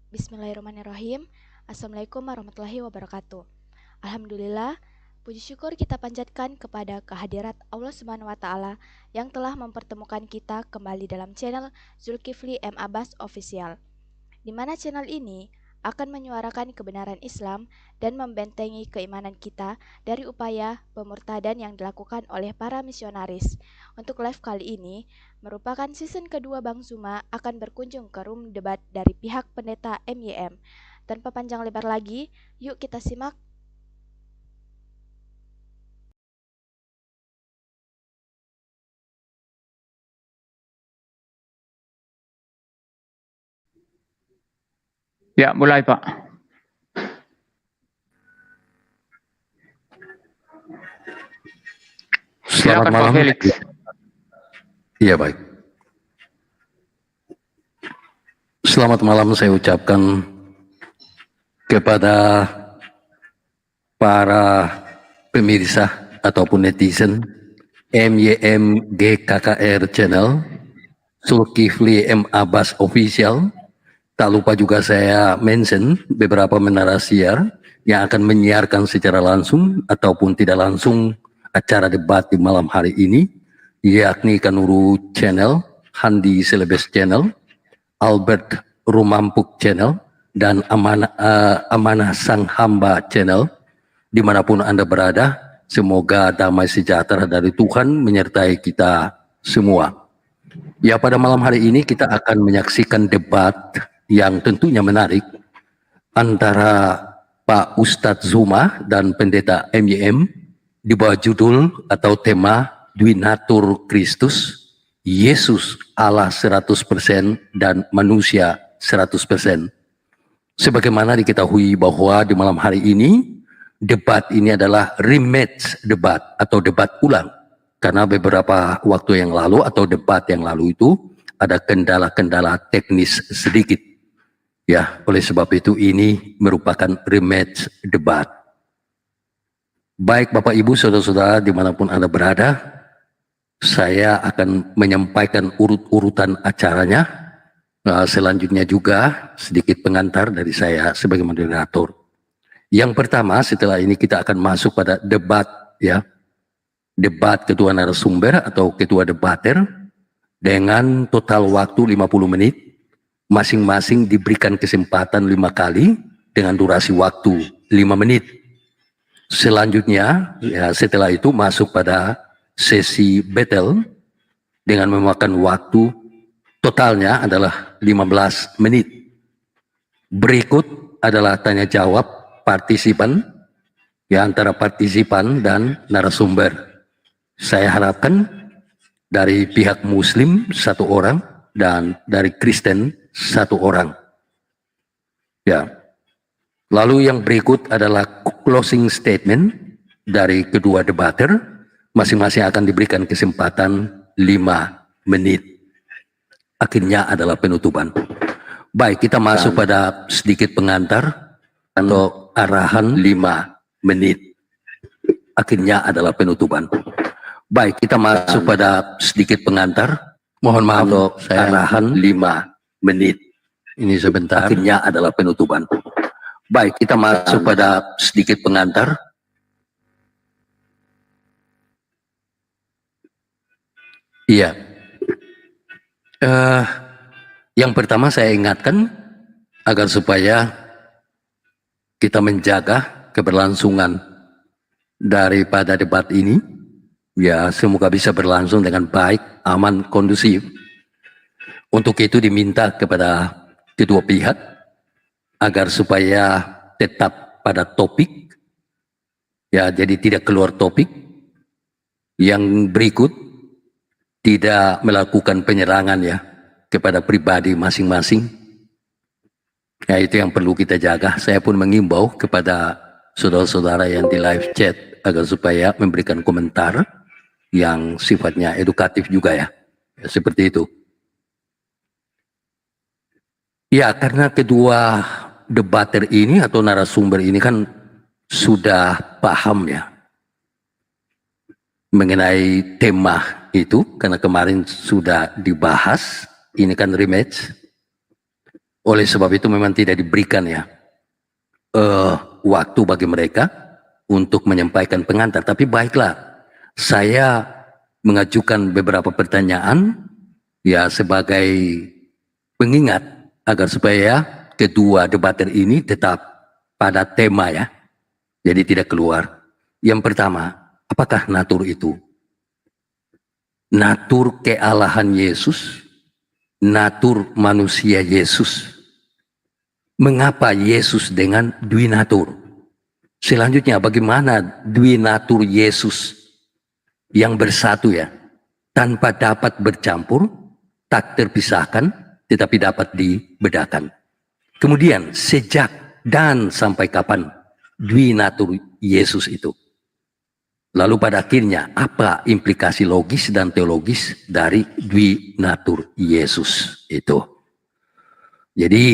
Bismillahirrahmanirrahim. Assalamualaikum warahmatullahi wabarakatuh. Alhamdulillah, puji syukur kita panjatkan kepada kehadirat Allah Subhanahu wa taala yang telah mempertemukan kita kembali dalam channel Zulkifli M Abbas Official. Di mana channel ini akan menyuarakan kebenaran Islam dan membentengi keimanan kita dari upaya pemurtadan yang dilakukan oleh para misionaris. Untuk live kali ini, merupakan season kedua Bang Zuma akan berkunjung ke room debat dari pihak pendeta MYM. Tanpa panjang lebar lagi, yuk kita simak. Ya, mulai Pak. Selamat Silakan malam. Pak Felix. Iya, baik. Selamat malam saya ucapkan kepada para pemirsa ataupun netizen MYM GKKR Channel, Zulkifli M Abbas Official. Tak lupa juga saya mention beberapa menara siar yang akan menyiarkan secara langsung ataupun tidak langsung acara debat di malam hari ini, yakni Kanuru Channel, Handi Selebes Channel, Albert Rumampuk Channel, dan Amanah Sang Hamba Channel. Dimanapun Anda berada, semoga damai sejahtera dari Tuhan menyertai kita semua. Ya, pada malam hari ini kita akan menyaksikan debat yang tentunya menarik antara Pak Ustadz Zuma dan Pendeta MYM di bawah judul atau tema Duinatur Kristus, Yesus Allah 100% dan manusia 100%. Sebagaimana diketahui bahwa di malam hari ini debat ini adalah rematch debat atau debat ulang. Karena beberapa waktu yang lalu atau debat yang lalu itu ada kendala-kendala teknis sedikit. Ya, oleh sebab itu ini merupakan rematch debat. Baik Bapak Ibu, Saudara-saudara dimanapun Anda berada, saya akan menyampaikan urut-urutan acaranya. Selanjutnya juga sedikit pengantar dari saya sebagai moderator. Yang pertama, setelah ini kita akan masuk pada debat, ya. Debat ketua narasumber atau ketua debater dengan total waktu 50 menit. Masing-masing diberikan kesempatan 5 kali dengan durasi waktu 5 menit. Selanjutnya, ya, setelah itu masuk pada sesi battle dengan memakan waktu totalnya adalah 15 menit. Berikut adalah tanya jawab partisipan, ya, antara partisipan dan narasumber. Saya harapkan dari pihak Muslim 1 orang dan dari Kristen 1 orang. Ya. Lalu yang berikut adalah closing statement dari kedua debater. Masing-masing akan diberikan kesempatan 5 menit. Akhirnya adalah penutupan. Baik, kita masuk pada sedikit pengantar atau arahan 5 menit. Akhirnya adalah penutupan. Baik, kita masuk pada sedikit pengantar. Mohon maaf, saya arahan 5 menit. Ini sebentar. Akhirnya adalah penutupan. Baik, kita masuk pada sedikit pengantar. Iya. Yang pertama saya ingatkan agar supaya kita menjaga keberlangsungan daripada debat ini. Ya, semoga bisa berlangsung dengan baik, aman, kondusif. Untuk itu diminta kepada kedua pihak agar supaya tetap pada topik, ya, jadi tidak keluar topik. Yang berikut tidak melakukan penyerangan, ya, kepada pribadi masing-masing. Ya, itu yang perlu kita jaga. Saya pun mengimbau kepada saudara-saudara yang di live chat agar supaya memberikan komentar yang sifatnya edukatif juga, ya, seperti itu. Ya, karena kedua debater ini atau narasumber ini kan sudah paham, ya, mengenai tema itu, karena kemarin sudah dibahas. Ini kan rematch. Oleh sebab itu memang tidak diberikan ya waktu bagi mereka untuk menyampaikan pengantar. Tapi baiklah, saya mengajukan beberapa pertanyaan ya sebagai pengingat agar supaya kedua debater ini tetap pada tema ya. Jadi tidak keluar. Yang pertama, apakah natur itu? Natur kealahan Yesus, natur manusia Yesus. Mengapa Yesus dengan dwi natur? Selanjutnya, bagaimana dwi natur Yesus yang bersatu ya, tanpa dapat bercampur, tak terpisahkan, tetapi dapat dibedakan. Kemudian, sejak dan sampai kapan dwi natur Yesus itu? Lalu pada akhirnya, apa implikasi logis dan teologis dari dwi natur Yesus itu? Jadi,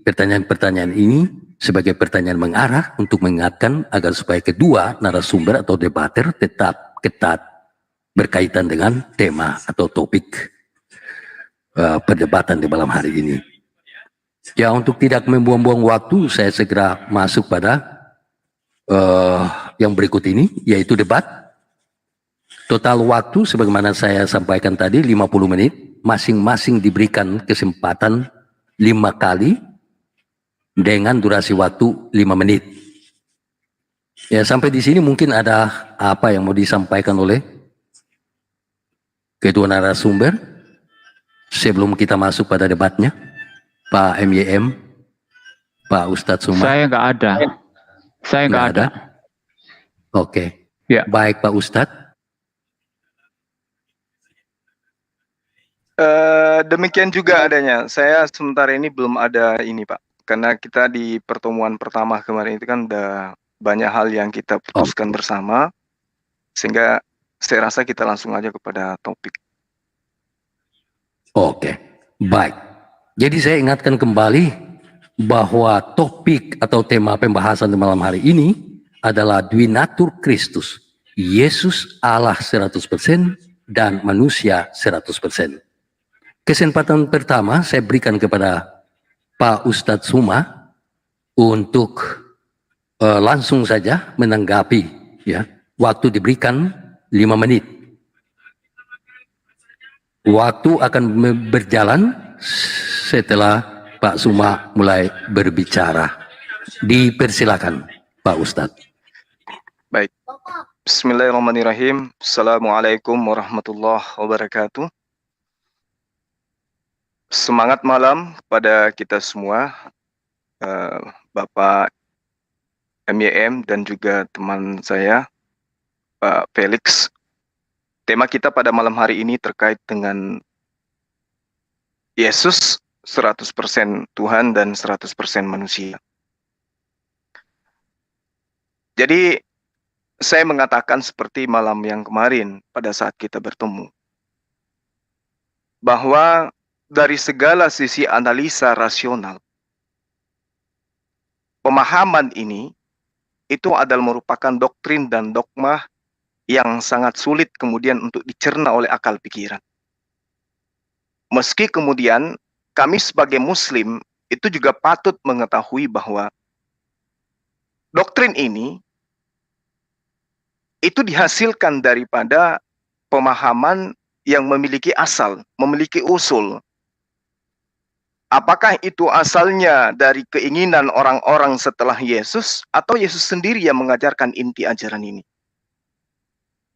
pertanyaan-pertanyaan ini sebagai pertanyaan mengarah untuk mengingatkan agar supaya kedua narasumber atau debater tetap ketat berkaitan dengan tema atau topik perdebatan di malam hari ini. Ya, untuk tidak membuang-buang waktu, saya segera masuk pada yang berikut ini, yaitu debat. Total waktu sebagaimana saya sampaikan tadi 50 menit, masing-masing diberikan kesempatan 5 kali dengan durasi waktu 5 menit. Ya, sampai di sini mungkin ada apa yang mau disampaikan oleh kedua narasumber sebelum kita masuk pada debatnya, Pak MYM, Pak Ustadz Suma. Saya nggak ada. Saya nggak ada. Oke. Ya. Baik Pak Ustadz. Demikian juga adanya. Saya sementara ini belum ada ini Pak. Karena kita di pertemuan pertama kemarin itu kan udah banyak hal yang kita putuskan bersama. Sehingga saya rasa kita langsung aja kepada topik. Oke, baik. Jadi saya ingatkan kembali bahwa topik atau tema pembahasan di malam hari ini adalah dwi natur Kristus. Yesus Allah 100% dan manusia 100%. Kesempatan pertama saya berikan kepada Pak Ustadz Suma untuk langsung saja menanggapi ya. Waktu diberikan 5 menit. Waktu akan berjalan setelah Pak Suma mulai berbicara. Dipersilakan Pak Ustadz. Baik. Bismillahirrahmanirrahim. Assalamualaikum warahmatullahi wabarakatuh. Semangat malam pada kita semua, Bapak MYM dan juga teman saya, Pak Felix. Tema kita pada malam hari ini terkait dengan Yesus 100% Tuhan dan 100% manusia. Jadi saya mengatakan seperti malam yang kemarin pada saat kita bertemu, bahwa dari segala sisi analisa rasional, pemahaman ini itu adalah merupakan doktrin dan dogma yang sangat sulit kemudian untuk dicerna oleh akal pikiran. Meski kemudian kami sebagai Muslim itu juga patut mengetahui bahwa doktrin ini itu dihasilkan daripada pemahaman yang memiliki asal, memiliki usul. Apakah itu asalnya dari keinginan orang-orang setelah Yesus atau Yesus sendiri yang mengajarkan inti ajaran ini?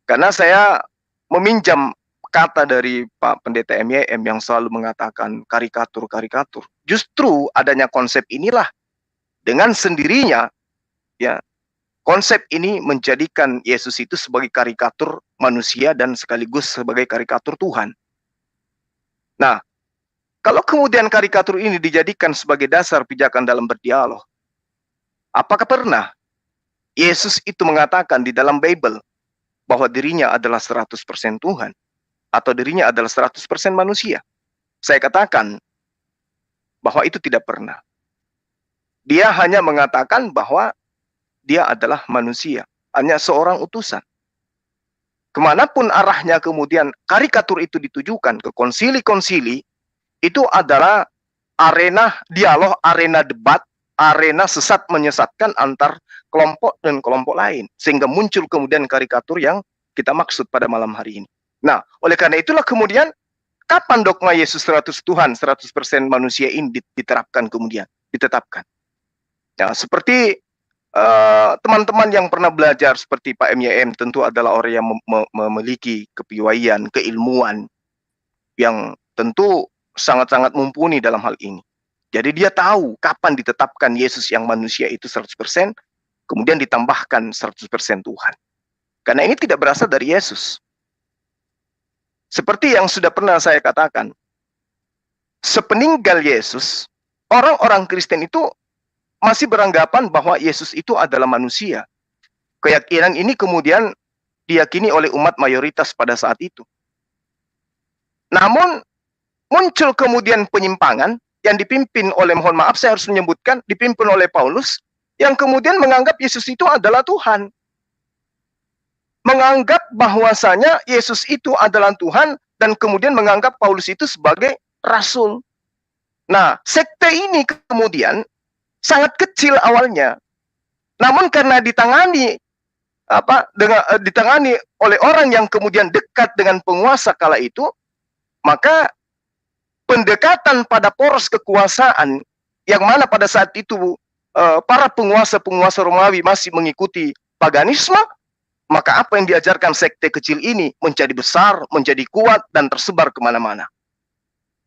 Karena saya meminjam kata dari Pak Pendeta MYM yang selalu mengatakan karikatur-karikatur. Justru adanya konsep inilah dengan sendirinya ya, konsep ini menjadikan Yesus itu sebagai karikatur manusia dan sekaligus sebagai karikatur Tuhan. Nah, kalau kemudian karikatur ini dijadikan sebagai dasar pijakan dalam berdialog, apakah pernah Yesus itu mengatakan di dalam Bible bahwa dirinya adalah 100% Tuhan atau dirinya adalah 100% manusia? Saya katakan bahwa itu tidak pernah. Dia hanya mengatakan bahwa dia adalah manusia, hanya seorang utusan. Kemanapun arahnya kemudian karikatur itu ditujukan ke konsili-konsili, itu adalah arena dialog, arena debat, arena sesat menyesatkan antar kelompok dan kelompok lain. Sehingga muncul kemudian karikatur yang kita maksud pada malam hari ini. Nah, oleh karena itulah kemudian kapan dogma Yesus 100 Tuhan, 100% manusia ini diterapkan kemudian, ditetapkan. Ya, seperti teman-teman yang pernah belajar seperti Pak MYM tentu adalah orang yang memiliki kepiawaian, keilmuan yang tentu sangat-sangat mumpuni dalam hal ini. Jadi dia tahu kapan ditetapkan Yesus yang manusia itu 100%, kemudian ditambahkan 100% Tuhan. Karena ini tidak berasal dari Yesus. Seperti yang sudah pernah saya katakan, sepeninggal Yesus, orang-orang Kristen itu masih beranggapan bahwa Yesus itu adalah manusia. Keyakinan ini kemudian diyakini oleh umat mayoritas pada saat itu. Namun, muncul kemudian penyimpangan yang dipimpin oleh, mohon maaf saya harus menyebutkan, dipimpin oleh Paulus, yang kemudian menganggap Yesus itu adalah Tuhan. Menganggap bahwasanya Yesus itu adalah Tuhan, dan kemudian menganggap Paulus itu sebagai rasul. Nah, sekte ini kemudian sangat kecil awalnya. Namun karena ditangani oleh orang yang kemudian dekat dengan penguasa kala itu, maka pendekatan pada poros kekuasaan yang mana pada saat itu para penguasa-penguasa Romawi masih mengikuti paganisme, maka apa yang diajarkan sekte kecil ini menjadi besar, menjadi kuat, dan tersebar kemana-mana.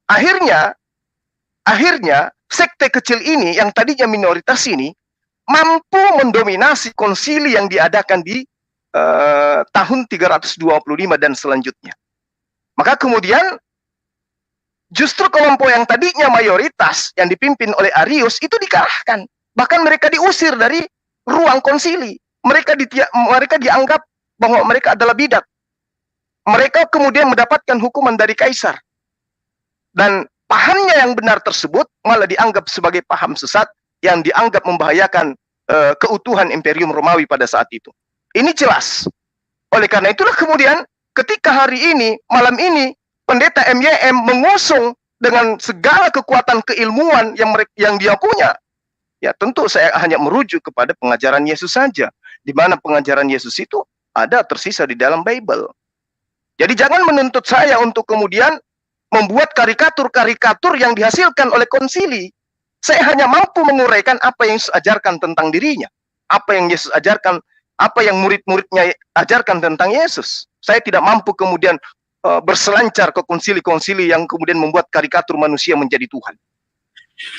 Akhirnya sekte kecil ini yang tadinya minoritas ini mampu mendominasi konsili yang diadakan di tahun 325 dan selanjutnya. Maka kemudian justru kelompok yang tadinya mayoritas yang dipimpin oleh Arius itu dikalahkan. Bahkan mereka diusir dari ruang konsili. Mereka dianggap bahwa mereka adalah bidat. Mereka kemudian mendapatkan hukuman dari kaisar. Dan pahamnya yang benar tersebut malah dianggap sebagai paham sesat yang dianggap membahayakan keutuhan Imperium Romawi pada saat itu. Ini jelas. Oleh karena itulah kemudian ketika hari ini, malam ini, Pendeta MYM mengusung dengan segala kekuatan keilmuan yang dia punya, ya tentu saya hanya merujuk kepada pengajaran Yesus saja, di mana pengajaran Yesus itu ada tersisa di dalam Bible. Jadi jangan menuntut saya untuk kemudian membuat karikatur-karikatur yang dihasilkan oleh konsili. Saya hanya mampu menguraikan apa yang Yesus ajarkan tentang dirinya, apa yang Yesus ajarkan, apa yang murid-muridnya ajarkan tentang Yesus. Saya tidak mampu kemudian berselancar ke konsili-konsili yang kemudian membuat karikatur manusia menjadi Tuhan.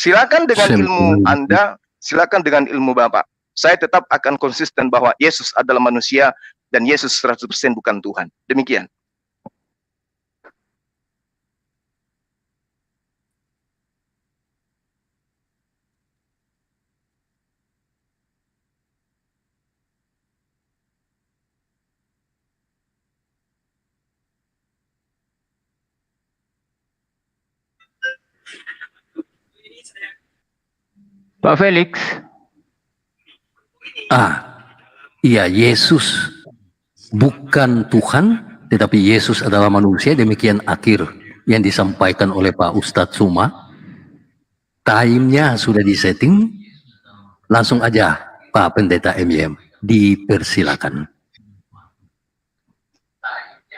Silakan dengan ilmu Anda, silakan dengan ilmu Bapak. Saya tetap akan konsisten bahwa Yesus adalah manusia dan Yesus 100% bukan Tuhan. Demikian. Pak Felix. Iya, Yesus bukan Tuhan, tetapi Yesus adalah manusia. Demikian akhir yang disampaikan oleh Pak Ustadz Suma. Time-nya sudah disetting. Langsung aja Pak Pendeta MYM, dipersilakan.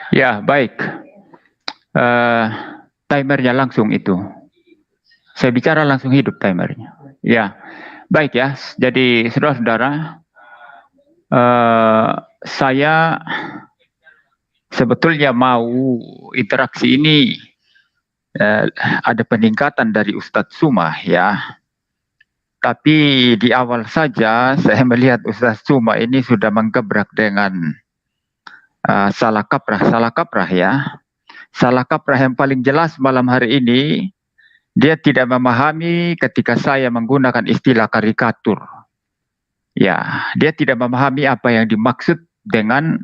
Ya, baik. Timernya langsung itu. Saya bicara langsung hidup timernya. Ya, baik ya. Jadi saudara-saudara, saya sebetulnya mau interaksi ini ada peningkatan dari Ustadz Suma ya. Tapi di awal saja saya melihat Ustadz Suma ini sudah menggebrak dengan salah kaprah ya. Salah kaprah yang paling jelas malam hari ini, dia tidak memahami ketika saya menggunakan istilah karikatur. Ya, dia tidak memahami apa yang dimaksud dengan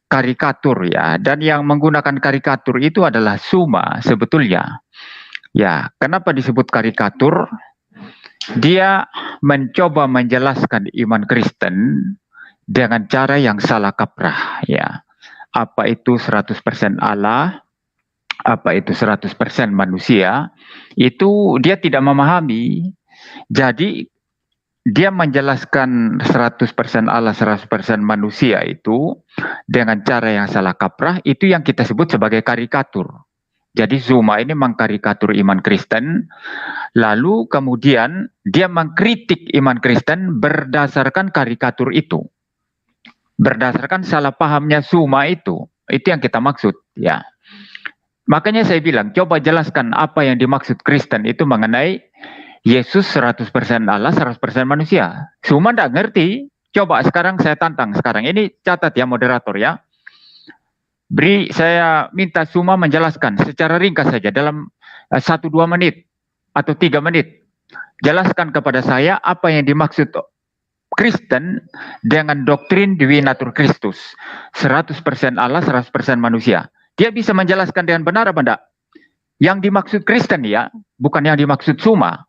karikatur ya. Dan yang menggunakan karikatur itu adalah Suma sebetulnya. Ya, kenapa disebut karikatur? Dia mencoba menjelaskan iman Kristen dengan cara yang salah kaprah ya. Apa itu 100% Allah? 100% manusia, itu dia tidak memahami. Jadi dia menjelaskan 100% Allah, 100% manusia itu dengan cara yang salah kaprah, itu yang kita sebut sebagai karikatur. Jadi Zuma ini mengkarikatur iman Kristen, lalu kemudian dia mengkritik iman Kristen berdasarkan karikatur itu. Berdasarkan salah pahamnya Zuma itu yang kita maksud, ya. Makanya saya bilang, coba jelaskan apa yang dimaksud Kristen itu mengenai Yesus 100% Allah, 100% manusia. Zuma tidak ngerti. Coba sekarang saya tantang sekarang. Ini catat ya moderator ya. Saya minta Zuma menjelaskan secara ringkas saja dalam 1-2 menit atau 3 menit. Jelaskan kepada saya apa yang dimaksud Kristen dengan doktrin Dewi Natur Kristus. 100% Allah, 100% manusia. Dia bisa menjelaskan dengan benar apa enggak? Yang dimaksud Kristen ya, bukan yang dimaksud Zuma.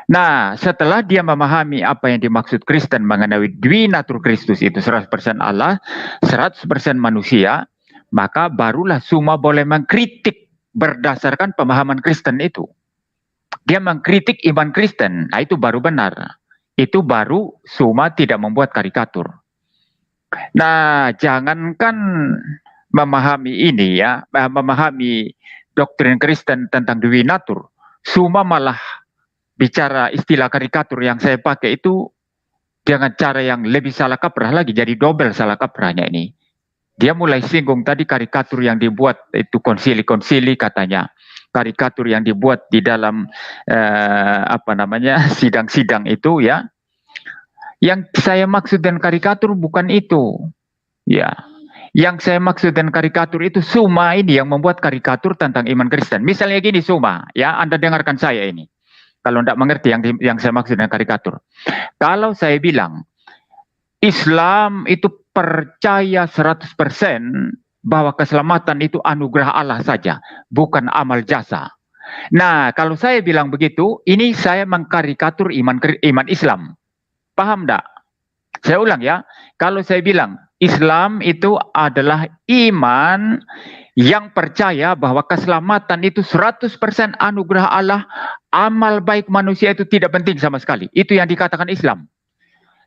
Nah, setelah dia memahami apa yang dimaksud Kristen mengenai Dwi Natur Kristus itu 100% Allah, 100% manusia, maka barulah Zuma boleh mengkritik berdasarkan pemahaman Kristen itu. Dia mengkritik iman Kristen, nah itu baru benar. Itu baru Zuma tidak membuat karikatur. Nah, jangankan memahami ini ya, memahami doktrin Kristen tentang Dwi Natur, Zuma malah bicara istilah karikatur yang saya pakai itu dengan cara yang lebih salah kaprah lagi, jadi double salah kaprahnya ini. Dia mulai singgung tadi karikatur yang dibuat itu konsili-konsili katanya, karikatur yang dibuat di dalam sidang-sidang itu ya. Yang saya maksud dengan karikatur bukan itu, ya. Yang saya maksud dengan karikatur itu Zuma ini yang membuat karikatur tentang iman Kristen. Misalnya gini Zuma, ya Anda dengarkan saya ini. Kalau tidak mengerti yang saya maksud dengan karikatur. Kalau saya bilang, Islam itu percaya 100% bahwa keselamatan itu anugerah Allah saja, bukan amal jasa. Nah, kalau saya bilang begitu, ini saya mengkarikatur iman Islam. Paham tidak? Saya ulang ya, kalau saya bilang, Islam itu adalah iman yang percaya bahwa keselamatan itu 100% anugerah Allah, amal baik manusia itu tidak penting sama sekali. Itu yang dikatakan Islam.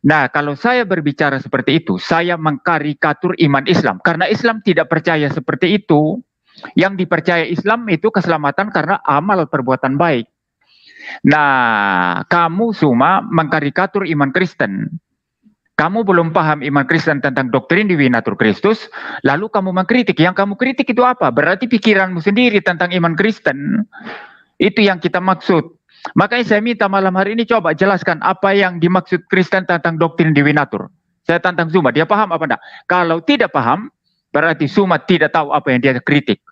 Nah, kalau saya berbicara seperti itu, saya mengkarikatur iman Islam. Karena Islam tidak percaya seperti itu. Yang dipercaya Islam itu keselamatan karena amal perbuatan baik. Nah, kamu Zuma mengkarikatur iman Kristen. Kamu belum paham iman Kristen tentang doktrin Dewi Natur Kristus, lalu kamu mengkritik. Yang kamu kritik itu apa? Berarti pikiranmu sendiri tentang iman Kristen. Itu yang kita maksud. Makanya saya minta malam hari ini coba jelaskan apa yang dimaksud Kristen tentang doktrin Dewi Natur. Saya tantang Zuma, dia paham apa enggak? Kalau tidak paham, berarti Zuma tidak tahu apa yang dia kritik.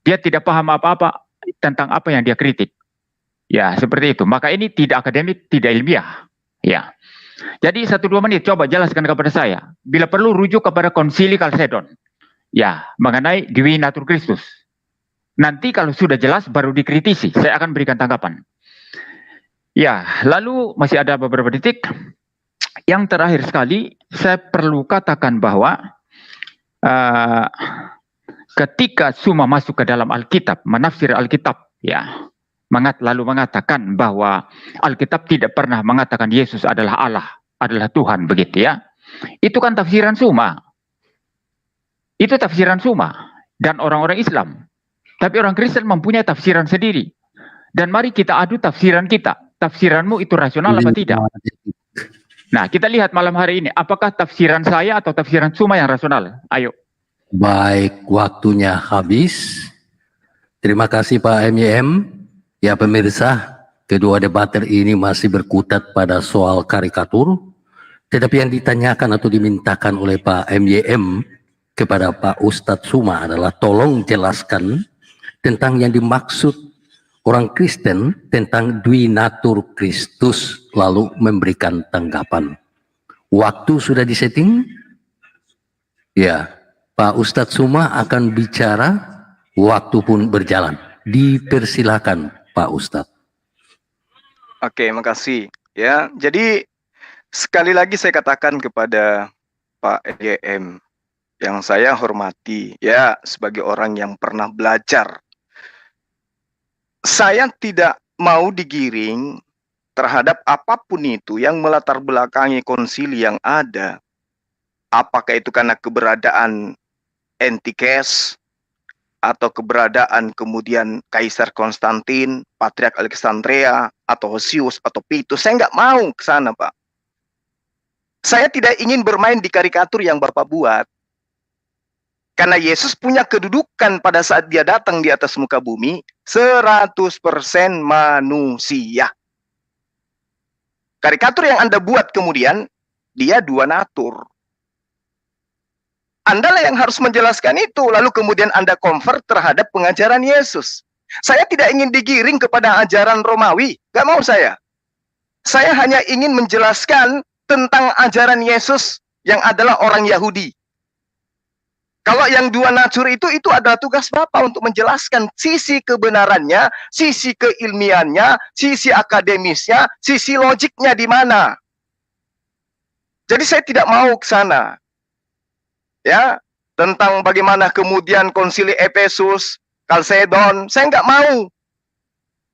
Dia tidak paham apa-apa tentang apa yang dia kritik. Ya, seperti itu. Maka ini tidak akademik, tidak ilmiah. Ya. Jadi 1-2 menit coba jelaskan kepada saya. Bila perlu rujuk kepada Konsili Kalsedon. Ya, mengenai Dewi Natur Kristus. Nanti kalau sudah jelas baru dikritisi. Saya akan berikan tanggapan. Ya, lalu masih ada beberapa detik. Yang terakhir sekali, saya perlu katakan bahwa ketika Zuma masuk ke dalam Alkitab, menafsir Alkitab, ya, lalu mengatakan bahwa Alkitab tidak pernah mengatakan Yesus adalah Allah, adalah Tuhan, begitu ya. Itu kan tafsiran Zuma. Itu tafsiran Zuma dan orang-orang Islam. Tapi orang Kristen mempunyai tafsiran sendiri. Dan mari kita adu tafsiran kita. Tafsiranmu itu rasional apa tidak? Nah, kita lihat malam hari ini, apakah tafsiran saya atau tafsiran Zuma yang rasional? Ayo. Baik, waktunya habis. Terima kasih Pak MYM. Ya pemirsa, kedua debater ini masih berkutat pada soal karikatur, tetapi yang ditanyakan atau dimintakan oleh Pak MYM kepada Pak Ustadz Zuma adalah tolong jelaskan tentang yang dimaksud orang Kristen tentang Dwi Natur Kristus, lalu memberikan tanggapan. Waktu sudah disetting? Ya, Pak Ustadz Zuma akan bicara, waktu pun berjalan. Dipersilakan Pak Ustadz. Oke, makasih. Ya, jadi sekali lagi saya katakan kepada Pak EGM yang saya hormati, ya, sebagai orang yang pernah belajar saya tidak mau digiring terhadap apapun itu yang melatar belakangi konsili yang ada. Apakah itu karena keberadaan Antikes, atau keberadaan kemudian Kaisar Konstantin, Patriark Alexandria, atau Hosius, atau Pitus. Saya nggak mau ke sana, Pak. Saya tidak ingin bermain di karikatur yang Bapak buat. Karena Yesus punya kedudukan pada saat dia datang di atas muka bumi, 100% manusia. Karikatur yang Anda buat kemudian, dia dua natur. Anda lah yang harus menjelaskan itu, lalu kemudian Anda convert terhadap pengajaran Yesus. Saya tidak ingin digiring kepada ajaran Romawi, gak mau saya. Saya hanya ingin menjelaskan tentang ajaran Yesus yang adalah orang Yahudi. Kalau yang dua natur itu adalah tugas Bapak untuk menjelaskan sisi kebenarannya, sisi keilmiannya, sisi akademisnya, sisi logiknya di mana. Jadi saya tidak mau ke sana. Ya, tentang bagaimana kemudian konsili Efesus, Kalsedon, saya nggak mau.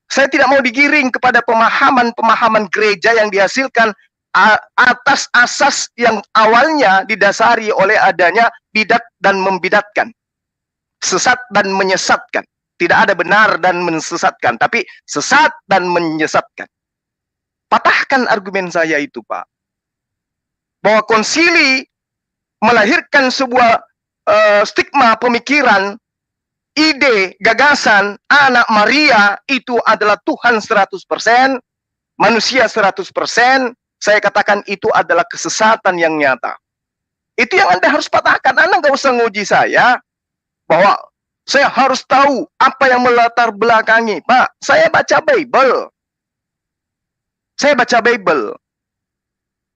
Saya tidak mau digiring kepada pemahaman-pemahaman gereja yang dihasilkan atas asas yang awalnya didasari oleh adanya bidat dan membidatkan, sesat dan menyesatkan. Tidak ada benar dan mensesatkan, tapi sesat dan menyesatkan. Patahkan argumen saya itu, Pak. Bahwa konsili melahirkan sebuah stigma pemikiran, ide, gagasan, anak Maria itu adalah Tuhan 100%, manusia 100%, saya katakan itu adalah kesesatan yang nyata. Itu yang Anda harus patahkan. Anda nggak usah nguji saya, bahwa saya harus tahu apa yang melatar belakangi. Pak, saya baca Bible. Saya baca Bible.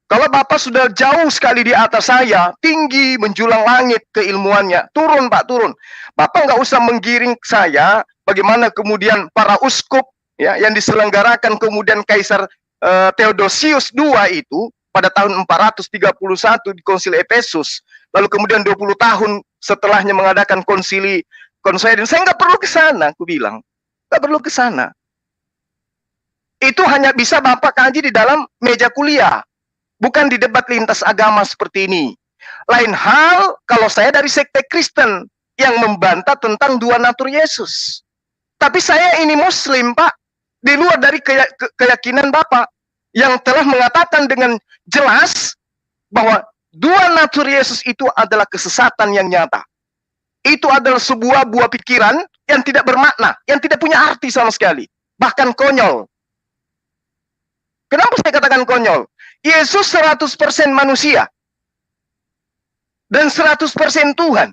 Kalau Bapak sudah jauh sekali di atas saya, tinggi menjulang langit keilmuannya, turun Pak, turun. Bapak nggak usah menggiring saya, bagaimana kemudian para uskup ya yang diselenggarakan kemudian Kaisar Theodosius II itu pada tahun 431 di konsili Efesus, lalu kemudian 20 tahun setelahnya mengadakan konsili Konseidin. Saya nggak perlu ke sana, aku bilang. Nggak perlu ke sana. Itu hanya bisa Bapak kaji di dalam meja kuliah, bukan di debat lintas agama seperti ini. Lain hal kalau saya dari sekte Kristen yang membantah tentang dua natur Yesus. Tapi saya ini Muslim, Pak, di luar dari keyakinan Bapak yang telah mengatakan dengan jelas bahwa dua natur Yesus itu adalah kesesatan yang nyata. Itu adalah sebuah buah pikiran yang tidak bermakna, yang tidak punya arti sama sekali, bahkan konyol. Kenapa saya katakan konyol? Yesus 100% manusia dan 100% Tuhan.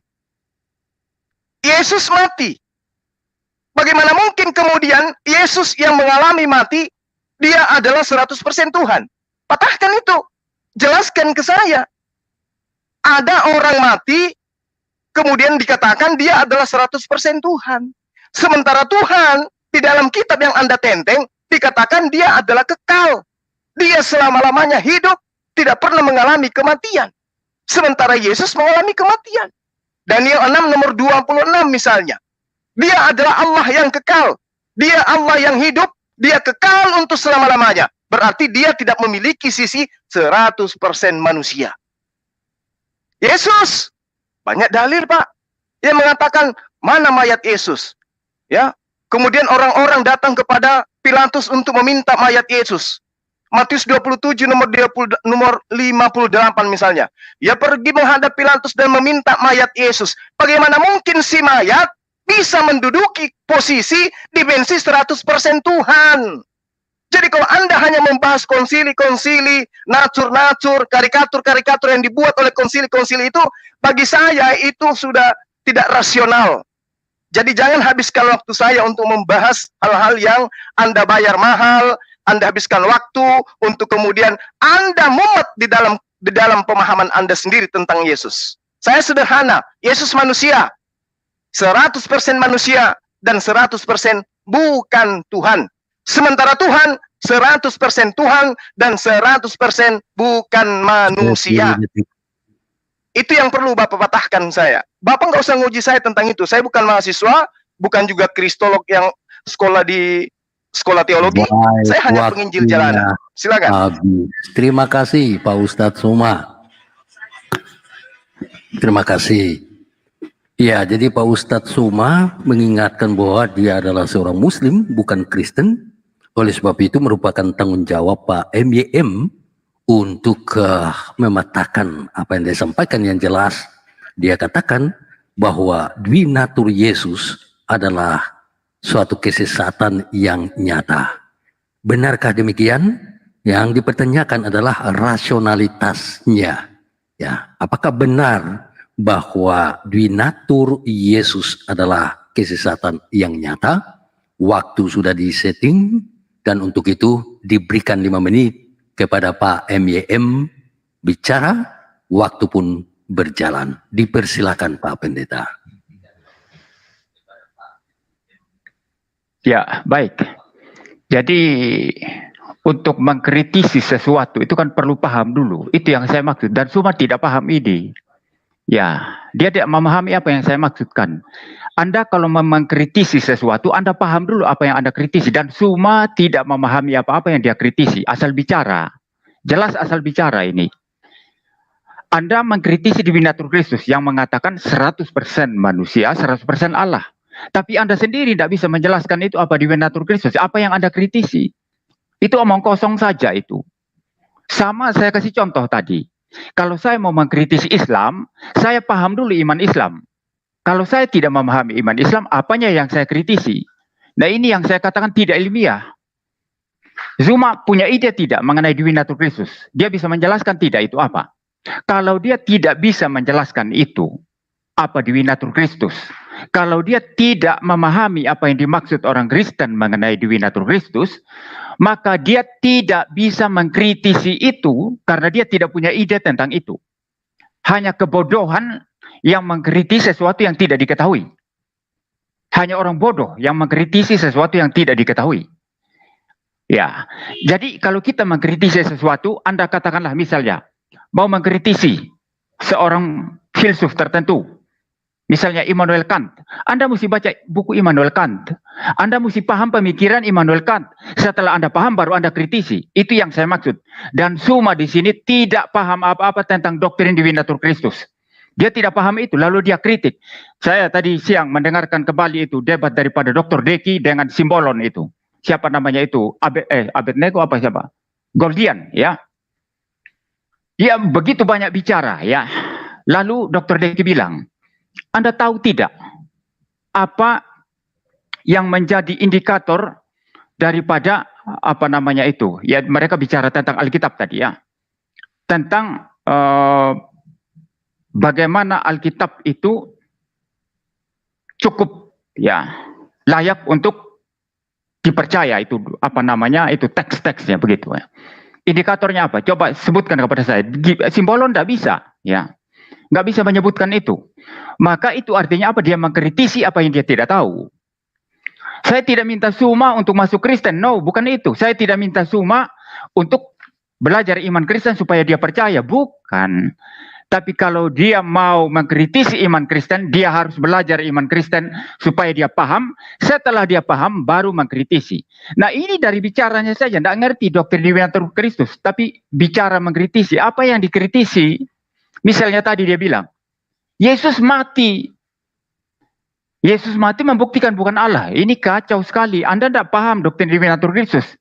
Yesus mati. Bagaimana mungkin kemudian Yesus yang mengalami mati, dia adalah 100% Tuhan? Patahkan itu. Jelaskan ke saya. Ada orang mati, kemudian dikatakan dia adalah 100% Tuhan. Sementara Tuhan, di dalam kitab yang Anda tenteng, dikatakan dia adalah kekal. Dia selama-lamanya hidup, tidak pernah mengalami kematian. Sementara Yesus mengalami kematian. Daniel 6 nomor 26 misalnya. Dia adalah Allah yang kekal. Dia Allah yang hidup. Dia kekal untuk selama-lamanya. Berarti dia tidak memiliki sisi 100% manusia. Yesus, banyak dalil Pak, yang mengatakan mana mayat Yesus. Ya, kemudian orang-orang datang kepada Pilatus untuk meminta mayat Yesus. Matius 27 nomor 58 misalnya. Dia pergi menghadap Pilatus dan meminta mayat Yesus. Bagaimana mungkin si mayat bisa menduduki posisi dimensi 100% Tuhan? Jadi kalau Anda hanya membahas konsili-konsili, natur-natur, karikatur-karikatur yang dibuat oleh konsili-konsili itu, bagi saya itu sudah tidak rasional. Jadi jangan habiskan waktu saya untuk membahas hal-hal yang Anda bayar mahal, Anda habiskan waktu untuk kemudian Anda mumet di dalam pemahaman Anda sendiri tentang Yesus. Saya sederhana, Yesus manusia, 100% manusia dan 100% bukan Tuhan. Sementara Tuhan 100% Tuhan dan 100% bukan manusia. Itu yang perlu Bapak patahkan saya. Bapak nggak usah nguji saya tentang itu. Saya bukan mahasiswa, bukan juga kristolog yang sekolah di sekolah teologi. Baik, Saya hanya penginjil jalanan. Silakan. Habis. Terima kasih Pak Ustadz Suma. Terima kasih. Ya, jadi Pak Ustadz Suma mengingatkan bahwa dia adalah seorang Muslim, bukan Kristen. Oleh sebab itu merupakan tanggung jawab Pak MYM untuk mematahkan apa yang dia sampaikan yang jelas. Dia katakan bahwa dwinatur Yesus adalah suatu kesesatan yang nyata. Benarkah demikian? Yang dipertanyakan adalah rasionalitasnya. Ya, apakah benar bahwa dwinatur Yesus adalah kesesatan yang nyata? Waktu sudah disetting dan untuk itu diberikan 5 menit kepada Pak MYM bicara, waktu pun berjalan. Dipersilakan Pak Pendeta. Ya, baik. Jadi untuk mengkritisi sesuatu itu kan perlu paham dulu. Itu yang saya maksud. Dan Suma tidak paham ini. Ya, dia tidak memahami apa yang saya maksudkan. Anda kalau mengkritisi sesuatu, Anda paham dulu apa yang Anda kritisi. Dan Suma tidak memahami apa-apa yang dia kritisi. Asal bicara. Jelas asal bicara ini. Anda mengkritisi divinatur Kristus yang mengatakan 100% manusia, 100% Allah. Tapi Anda sendiri tidak bisa menjelaskan itu apa divinatur Kristus. Apa yang Anda kritisi. Itu omong kosong saja itu. Sama saya kasih contoh tadi. Kalau saya mau mengkritisi Islam, saya paham dulu iman Islam. Kalau saya tidak memahami iman Islam, apanya yang saya kritisi? Nah ini yang saya katakan tidak ilmiah. Zuma punya ide tidak mengenai divinatur Kristus. Dia bisa menjelaskan tidak itu apa. Kalau dia tidak bisa menjelaskan itu, apa divinatur Kristus. Kalau dia tidak memahami apa yang dimaksud orang Kristen mengenai divinatur Kristus, maka dia tidak bisa mengkritisi itu karena dia tidak punya ide tentang itu. Hanya kebodohan yang mengkritisi sesuatu yang tidak diketahui. Hanya orang bodoh yang mengkritisi sesuatu yang tidak diketahui. Ya, jadi kalau kita mengkritisi sesuatu, Anda katakanlah misalnya, mau mengkritisi seorang filsuf tertentu. Misalnya Immanuel Kant. Anda mesti baca buku Immanuel Kant. Anda mesti paham pemikiran Immanuel Kant. Setelah Anda paham baru Anda kritisi. Itu yang saya maksud. Dan Suma di sini tidak paham apa-apa tentang doktrin divinatur Kristus. Dia tidak paham itu, lalu dia kritik. Saya tadi siang mendengarkan kembali itu debat daripada Dr. Deki dengan Simbolon itu. Siapa namanya itu? Abednego apa siapa? Gordian, ya. Dia begitu banyak bicara, ya. Lalu Dr. Deki bilang, Anda tahu tidak apa yang menjadi indikator daripada apa namanya itu? Ya mereka bicara tentang Alkitab tadi ya. Tentang bagaimana Alkitab itu cukup ya layak untuk dipercaya itu apa namanya itu teks-teksnya begitu ya. Indikatornya apa? Coba sebutkan kepada saya. Simbolon tidak bisa ya. Nggak bisa menyebutkan itu. Maka itu artinya apa? Dia mengkritisi apa yang dia tidak tahu. Saya tidak minta Suma untuk masuk Kristen. No, bukan itu. Saya tidak minta Suma untuk belajar iman Kristen supaya dia percaya. Bukan. Tapi kalau dia mau mengkritisi iman Kristen, dia harus belajar iman Kristen supaya dia paham. Setelah dia paham, baru mengkritisi. Nah ini dari bicaranya saja. Tidak ngerti doktrin divinatur Kristus. Tapi bicara mengkritisi. Apa yang dikritisi? Misalnya tadi dia bilang, Yesus mati. Yesus mati membuktikan bukan Allah. Ini kacau sekali. Anda tidak paham doktrin divinatur Kristus.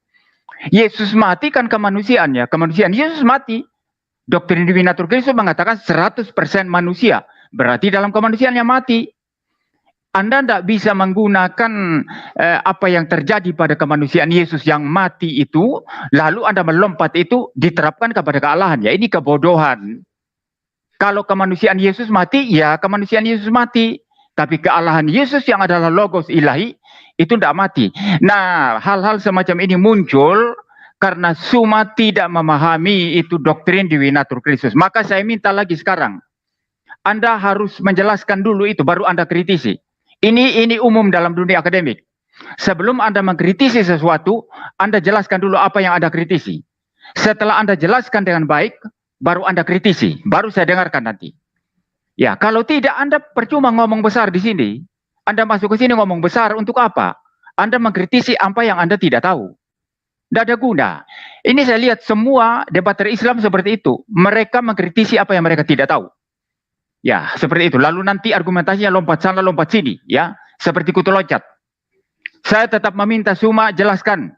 Yesus mati kan kemanusiaannya. Kemanusiaan Yesus mati. Doktrin divinatur Kristus mengatakan 100% manusia. Berarti dalam kemanusiaannya mati. Anda tidak bisa menggunakan apa yang terjadi pada kemanusiaan Yesus yang mati itu. Lalu Anda melompat itu diterapkan kepada kealahan. Ya ini kebodohan. Kalau kemanusiaan Yesus mati, ya kemanusiaan Yesus mati. Tapi kealahan Yesus yang adalah logos ilahi, itu tidak mati. Nah, hal-hal semacam ini muncul karena Suma tidak memahami itu doktrin divinatur Kristus. Maka saya minta lagi sekarang, Anda harus menjelaskan dulu itu, baru Anda kritisi. Ini umum dalam dunia akademik. Sebelum Anda mengkritisi sesuatu, Anda jelaskan dulu apa yang Anda kritisi. Setelah Anda jelaskan dengan baik, baru Anda kritisi, baru saya dengarkan nanti. Ya, kalau tidak Anda percuma ngomong besar di sini. Anda masuk ke sini ngomong besar untuk apa? Anda mengkritisi apa yang Anda tidak tahu. Tidak ada guna. Ini saya lihat semua debater Islam seperti itu. Mereka mengkritisi apa yang mereka tidak tahu. Ya, seperti itu. Lalu nanti argumentasinya lompat sana, lompat sini. Ya, seperti kutu loncat. Saya tetap meminta Suma jelaskan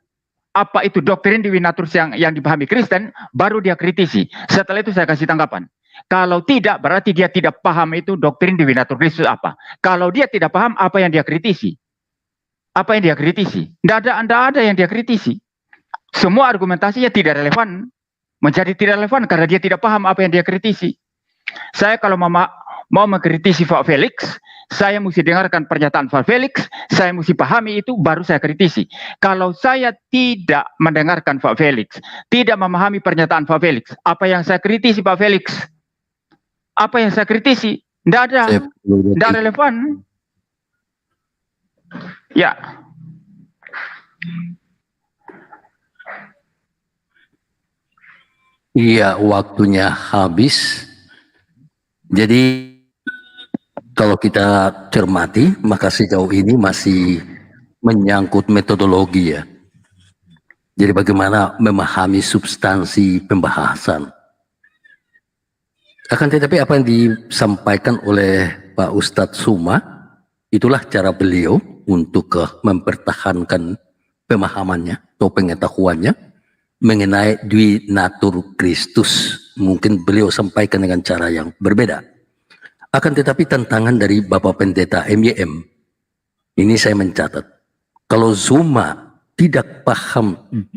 apa itu doktrin Dewi Naturus yang dipahami Kristen, baru dia kritisi. Setelah itu saya kasih tanggapan. Kalau tidak, berarti dia tidak paham itu doktrin Dewi Naturus Kristus apa. Kalau dia tidak paham, apa yang dia kritisi? Apa yang dia kritisi? Tidak ada yang dia kritisi. Semua argumentasinya tidak relevan, menjadi tidak relevan karena dia tidak paham apa yang dia kritisi. Saya kalau mau mengkritisi Pak Felix, saya mesti dengarkan pernyataan Pak Felix, saya mesti pahami itu, baru saya kritisi. Kalau saya tidak mendengarkan Pak Felix, tidak memahami pernyataan Pak Felix, apa yang saya kritisi Pak Felix? Apa yang saya kritisi? Tidak ada, tidak relevan. Ya. Iya, waktunya habis. Jadi kalau kita cermati, maka sejauh ini masih menyangkut metodologi ya. Jadi bagaimana memahami substansi pembahasan. Akan tetapi apa yang disampaikan oleh Pak Ustadz Suma, itulah cara beliau untuk mempertahankan pemahamannya atau pengetahuannya mengenai Dwi Natur Kristus. Mungkin beliau sampaikan dengan cara yang berbeda. Akan tetapi tantangan dari Bapak Pendeta MYM, ini saya mencatat, kalau Suma tidak paham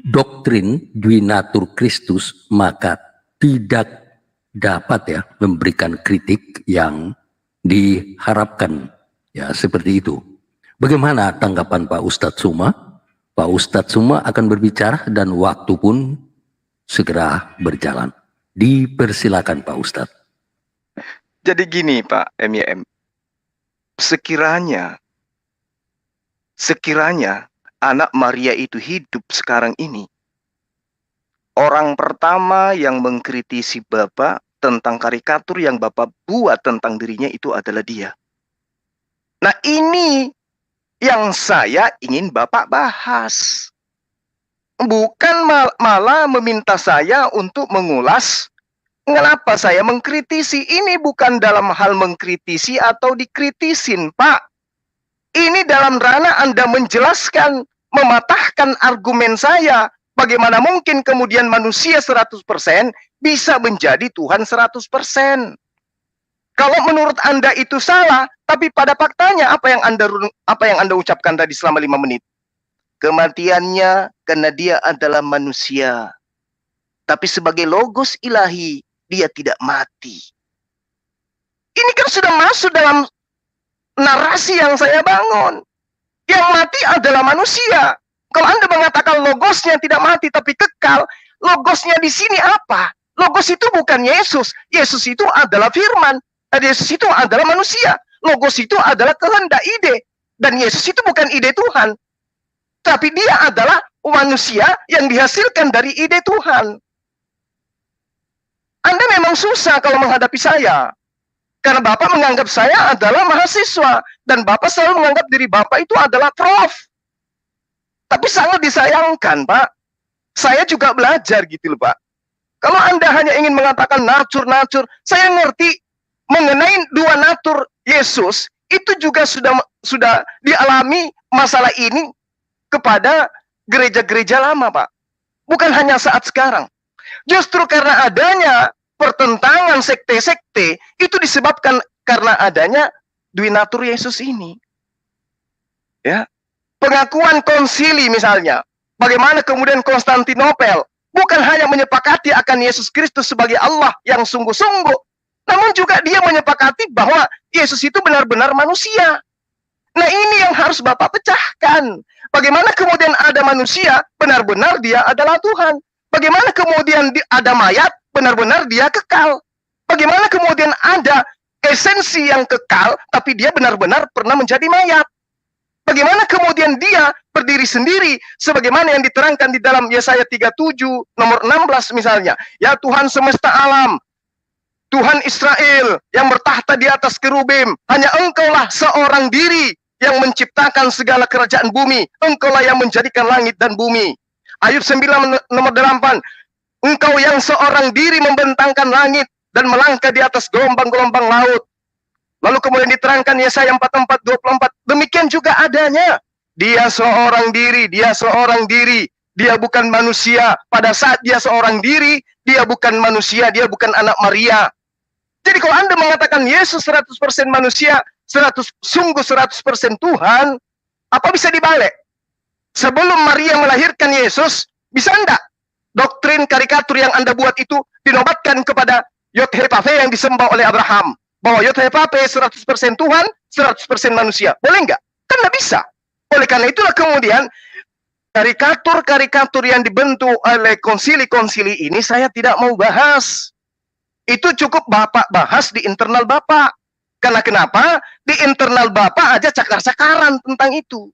doktrin Dwi Natur Kristus, maka tidak dapat ya memberikan kritik yang diharapkan. Ya, seperti itu. Bagaimana tanggapan Pak Ustadz Suma? Pak Ustadz Suma akan berbicara dan waktu pun segera berjalan. Dipersilakan Pak Ustadz. Jadi gini Pak MYM, sekiranya anak Maria itu hidup sekarang ini, orang pertama yang mengkritisi Bapak tentang karikatur yang Bapak buat tentang dirinya itu adalah dia. Nah ini yang saya ingin Bapak bahas. Bukan malah meminta saya untuk mengulas mengapa saya mengkritisi. Ini bukan dalam hal mengkritisi atau dikritisin, Pak. Ini dalam ranah Anda menjelaskan, mematahkan argumen saya. Bagaimana mungkin kemudian manusia 100% bisa menjadi Tuhan 100%. Kalau menurut Anda itu salah, tapi pada faktanya apa yang Anda ucapkan tadi selama 5 menit? Kematiannya karena dia adalah manusia. Tapi sebagai logos ilahi, dia tidak mati. Ini kan sudah masuk dalam narasi yang saya bangun. Yang mati adalah manusia. Kalau Anda mengatakan logosnya tidak mati tapi kekal, logosnya di sini apa? Logos itu bukan Yesus. Yesus itu adalah firman. Dan Yesus itu adalah manusia. Logos itu adalah kehendak, ide. Dan Yesus itu bukan ide Tuhan. Tapi dia adalah manusia yang dihasilkan dari ide Tuhan. Anda memang susah kalau menghadapi saya. Karena Bapak menganggap saya adalah mahasiswa. Dan Bapak selalu menganggap diri Bapak itu adalah prof. Tapi sangat disayangkan, Pak. Saya juga belajar gitu loh, Pak. Kalau Anda hanya ingin mengatakan natur, saya ngerti mengenai dua natur Yesus, itu juga sudah dialami masalah ini kepada gereja-gereja lama, Pak. Bukan hanya saat sekarang. Justru karena adanya pertentangan sekte-sekte, itu disebabkan karena adanya Dwi Natur Yesus ini. Ya. Pengakuan konsili misalnya. Bagaimana kemudian Konstantinopel bukan hanya menyepakati akan Yesus Kristus sebagai Allah yang sungguh-sungguh, namun juga dia menyepakati bahwa Yesus itu benar-benar manusia. Nah ini yang harus Bapak pecahkan. Bagaimana kemudian ada manusia, benar-benar dia adalah Tuhan. Bagaimana kemudian ada mayat, benar-benar dia kekal. Bagaimana kemudian ada esensi yang kekal, tapi dia benar-benar pernah menjadi mayat. Bagaimana kemudian dia berdiri sendiri, sebagaimana yang diterangkan di dalam Yesaya 37, nomor 16 misalnya. Ya Tuhan semesta alam, Tuhan Israel yang bertahta di atas kerubim, hanya Engkaulah seorang diri yang menciptakan segala kerajaan bumi. Engkaulah yang menjadikan langit dan bumi. Ayub 9 nomor 8. Engkau yang seorang diri membentangkan langit dan melangkah di atas gelombang-gelombang laut. Lalu kemudian diterangkan Yesaya 44:24. Demikian juga adanya. Dia seorang diri, dia seorang diri. Dia bukan manusia. Pada saat dia seorang diri, dia bukan manusia, dia bukan anak Maria. Jadi kalau Anda mengatakan Yesus 100% manusia, 100% Tuhan, apa bisa dibalik? Sebelum Maria melahirkan Yesus, bisa enggak doktrin karikatur yang Anda buat itu dinobatkan kepada Yod-Heh-Vav-He yang disembah oleh Abraham? Bahwa Yod-Heh-Vav-He 100% Tuhan, 100% manusia. Boleh enggak? Kan enggak bisa. Oleh karena itulah kemudian karikatur-karikatur yang dibentuk oleh konsili-konsili ini saya tidak mau bahas. Itu cukup Bapak bahas di internal Bapak. Karena kenapa? Di internal Bapak aja cakar-cakaran tentang itu.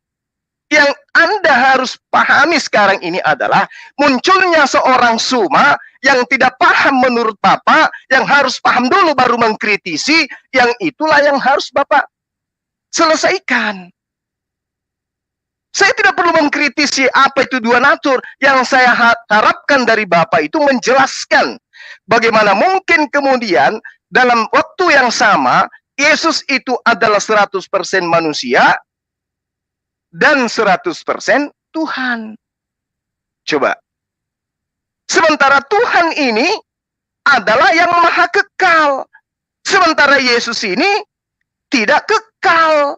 Yang Anda harus pahami sekarang ini adalah munculnya seorang Suma yang tidak paham menurut Bapak, yang harus paham dulu baru mengkritisi, yang itulah yang harus Bapak selesaikan. Saya tidak perlu mengkritisi apa itu dua natur. Yang saya harapkan dari Bapak itu menjelaskan bagaimana mungkin kemudian dalam waktu yang sama Yesus itu adalah 100% manusia dan 100% Tuhan. Coba. Sementara Tuhan ini adalah yang maha kekal. Sementara Yesus ini tidak kekal.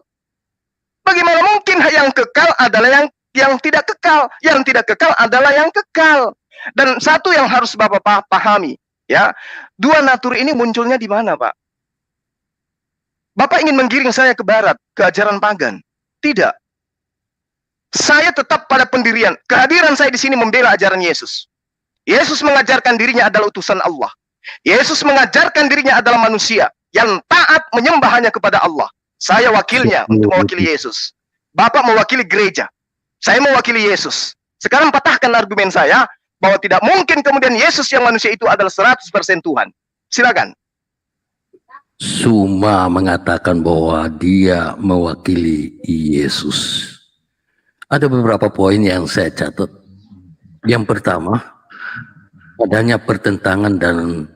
Bagaimana mungkin yang kekal adalah yang tidak kekal? Yang tidak kekal adalah yang kekal. Dan satu yang harus Bapak pahami, ya, dua natur ini munculnya di mana, Pak? Bapak ingin menggiring saya ke barat, ke ajaran pagan? Tidak. Saya tetap pada pendirian. Kehadiran saya di sini membela ajaran Yesus. Yesus mengajarkan dirinya adalah utusan Allah. Yesus mengajarkan dirinya adalah manusia yang taat menyembah hanya kepada Allah. Saya wakilnya untuk mewakili Yesus. Bapak mewakili gereja. Saya mewakili Yesus. Sekarang patahkan argumen saya bahwa tidak mungkin kemudian Yesus yang manusia itu adalah 100% Tuhan. Silakan. Suma mengatakan bahwa dia mewakili Yesus. Ada beberapa poin yang saya catat. Yang pertama, adanya pertentangan dan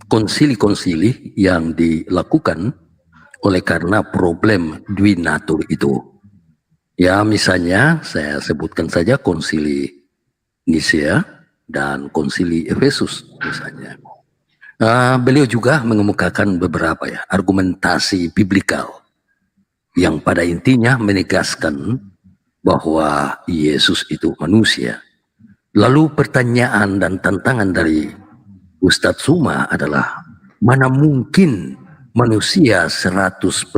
konsili-konsili yang dilakukan oleh karena problem dwi natur itu. Ya, misalnya saya sebutkan saja konsili Nisea dan konsili Efesus misalnya. Beliau juga mengemukakan beberapa argumentasi biblikal yang pada intinya menegaskan bahwa Yesus itu manusia. Lalu pertanyaan dan tantangan dari Ustadz Suma adalah, mana mungkin manusia 100%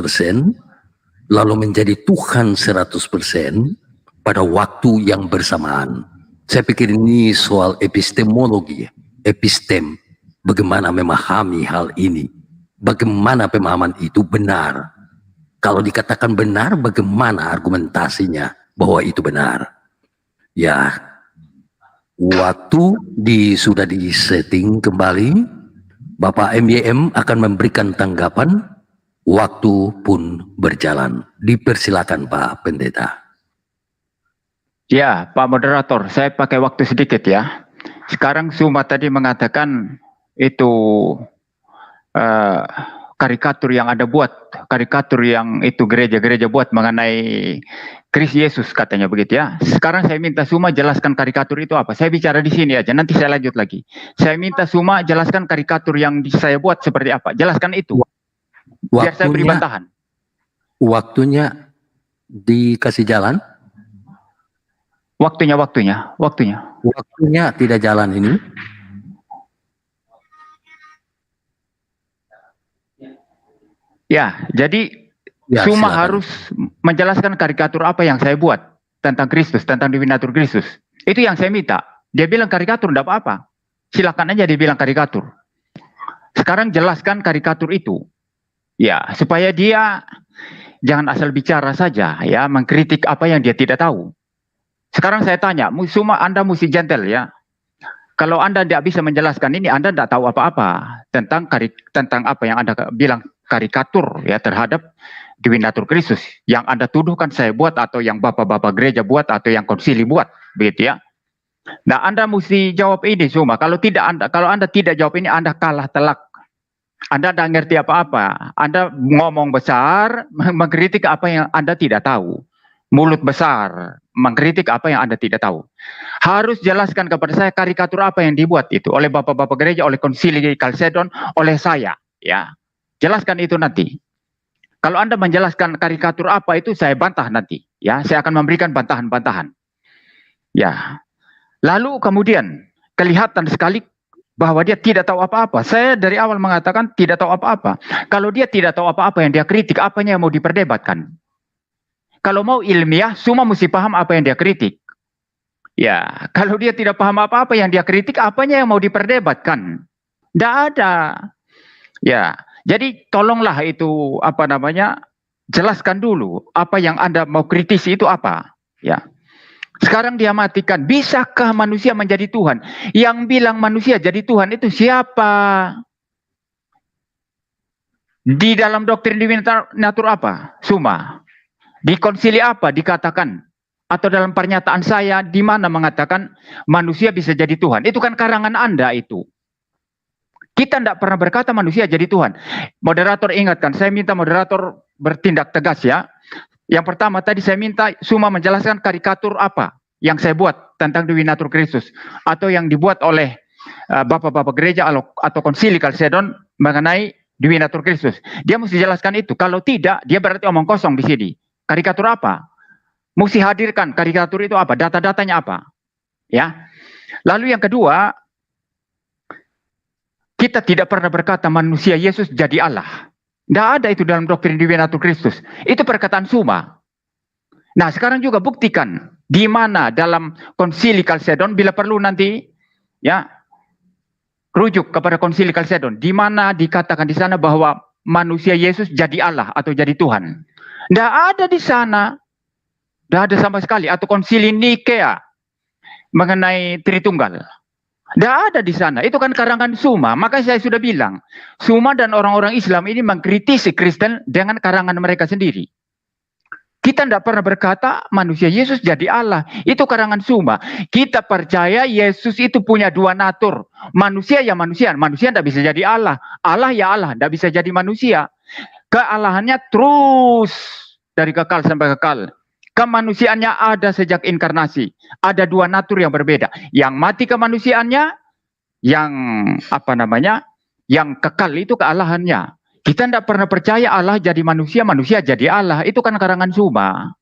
lalu menjadi Tuhan 100% pada waktu yang bersamaan? Saya pikir ini soal epistemologi, epistem. Bagaimana memahami hal ini? Bagaimana pemahaman itu benar? Kalau dikatakan benar, bagaimana argumentasinya bahwa itu benar? Ya, waktu sudah disetting kembali, Bapak MYM akan memberikan tanggapan, waktu pun berjalan. Dipersilakan Pak Pendeta. Ya, Pak Moderator, saya pakai waktu sedikit ya. Sekarang Suma tadi mengatakan itu karikatur yang Anda buat, karikatur yang itu gereja-gereja buat mengenai Kristus Yesus katanya begitu ya. Sekarang saya minta Suma jelaskan karikatur itu apa. Saya bicara di sini aja, nanti saya lanjut lagi. Saya minta Suma jelaskan karikatur yang saya buat seperti apa. Jelaskan itu. Biar saya beri bantahan. Waktunya dikasih jalan? Waktunya. Waktunya tidak jalan ini. Ya, jadi ya, Suma silakan. harus menjelaskan karikatur apa yang saya buat tentang Kristus, tentang Dewi Natur Kristus. Itu yang saya minta. Dia bilang karikatur, tidak apa-apa. Silakan aja dia bilang karikatur. Sekarang jelaskan karikatur itu. Ya, supaya dia jangan asal bicara saja, ya, mengkritik apa yang dia tidak tahu. Sekarang saya tanya, Suma, Anda mesti gentle ya. Kalau Anda tidak bisa menjelaskan ini, Anda tidak tahu apa-apa tentang apa yang Anda bilang karikatur ya terhadap Divinatur Kristus yang Anda tuduhkan saya buat, atau yang bapak-bapak gereja buat, atau yang konsili buat, begitu ya. Nah, Anda mesti jawab ini semua. Kalau Anda tidak jawab ini, Anda kalah telak. Anda tidak ngerti apa-apa. Anda ngomong besar, mengkritik apa yang Anda tidak tahu. Mulut besar, mengkritik apa yang Anda tidak tahu. Harus jelaskan kepada saya karikatur apa yang dibuat itu oleh bapak-bapak gereja, oleh konsili Kalsedon, oleh saya. Ya, jelaskan itu nanti. Kalau Anda menjelaskan karikatur apa itu, saya bantah nanti. Ya, saya akan memberikan bantahan-bantahan. Ya. Lalu kemudian kelihatan sekali bahwa dia tidak tahu apa-apa. Saya dari awal mengatakan tidak tahu apa-apa. Kalau dia tidak tahu apa-apa yang dia kritik, apanya yang mau diperdebatkan? Kalau mau ilmiah, semua mesti paham apa yang dia kritik. Ya, kalau dia tidak paham apa-apa yang dia kritik, apanya yang mau diperdebatkan? Tidak ada. Ya, jadi tolonglah itu jelaskan dulu apa yang Anda mau kritisi itu apa. Ya. Sekarang dia matikan. Bisakah manusia menjadi Tuhan? Yang bilang manusia jadi Tuhan itu siapa? Di dalam doktrin Divinatur apa? Suma. Di konsili apa dikatakan? Atau dalam pernyataan saya di mana mengatakan manusia bisa jadi Tuhan? Itu kan karangan Anda itu. Kita tidak pernah berkata manusia jadi Tuhan. Moderator ingatkan, saya minta moderator bertindak tegas ya. Yang pertama tadi saya minta Suma menjelaskan karikatur apa yang saya buat tentang Divinatur Kristus, atau yang dibuat oleh bapak-bapak gereja atau konsili Kalsedon mengenai Divinatur Kristus. Dia mesti jelaskan itu. Kalau tidak, dia berarti omong kosong di sini. Karikatur apa? Mesti hadirkan karikatur itu apa? Data-datanya apa? Ya. Lalu yang kedua, kita tidak pernah berkata manusia Yesus jadi Allah. Tidak ada itu dalam doktrin Divinatur Kristus. Itu perkataan Suma. Nah, sekarang juga buktikan di mana dalam konsili Kalsedon, bila perlu nanti ya rujuk kepada konsili Kalsedon, di mana dikatakan di sana bahwa manusia Yesus jadi Allah atau jadi Tuhan. Tidak ada di sana. Tidak ada sama sekali. Atau konsili Nikea mengenai Tritunggal. Tidak ada di sana. Itu kan karangan Suma. Maka saya sudah bilang, Suma dan orang-orang Islam ini mengkritisi Kristen dengan karangan mereka sendiri. Kita tidak pernah berkata manusia Yesus jadi Allah. Itu karangan Suma. Kita percaya Yesus itu punya dua natur. Manusia ya manusia. Manusia tidak bisa jadi Allah. Allah ya Allah. Tidak bisa jadi manusia. Kealahannya terus dari kekal sampai kekal. Kemanusiaannya ada sejak inkarnasi. Ada dua natur yang berbeda. Yang mati kemanusiaannya, yang yang kekal itu kealahannya. Kita tidak pernah percaya Allah jadi manusia, manusia jadi Allah. Itu kan karangan Suma.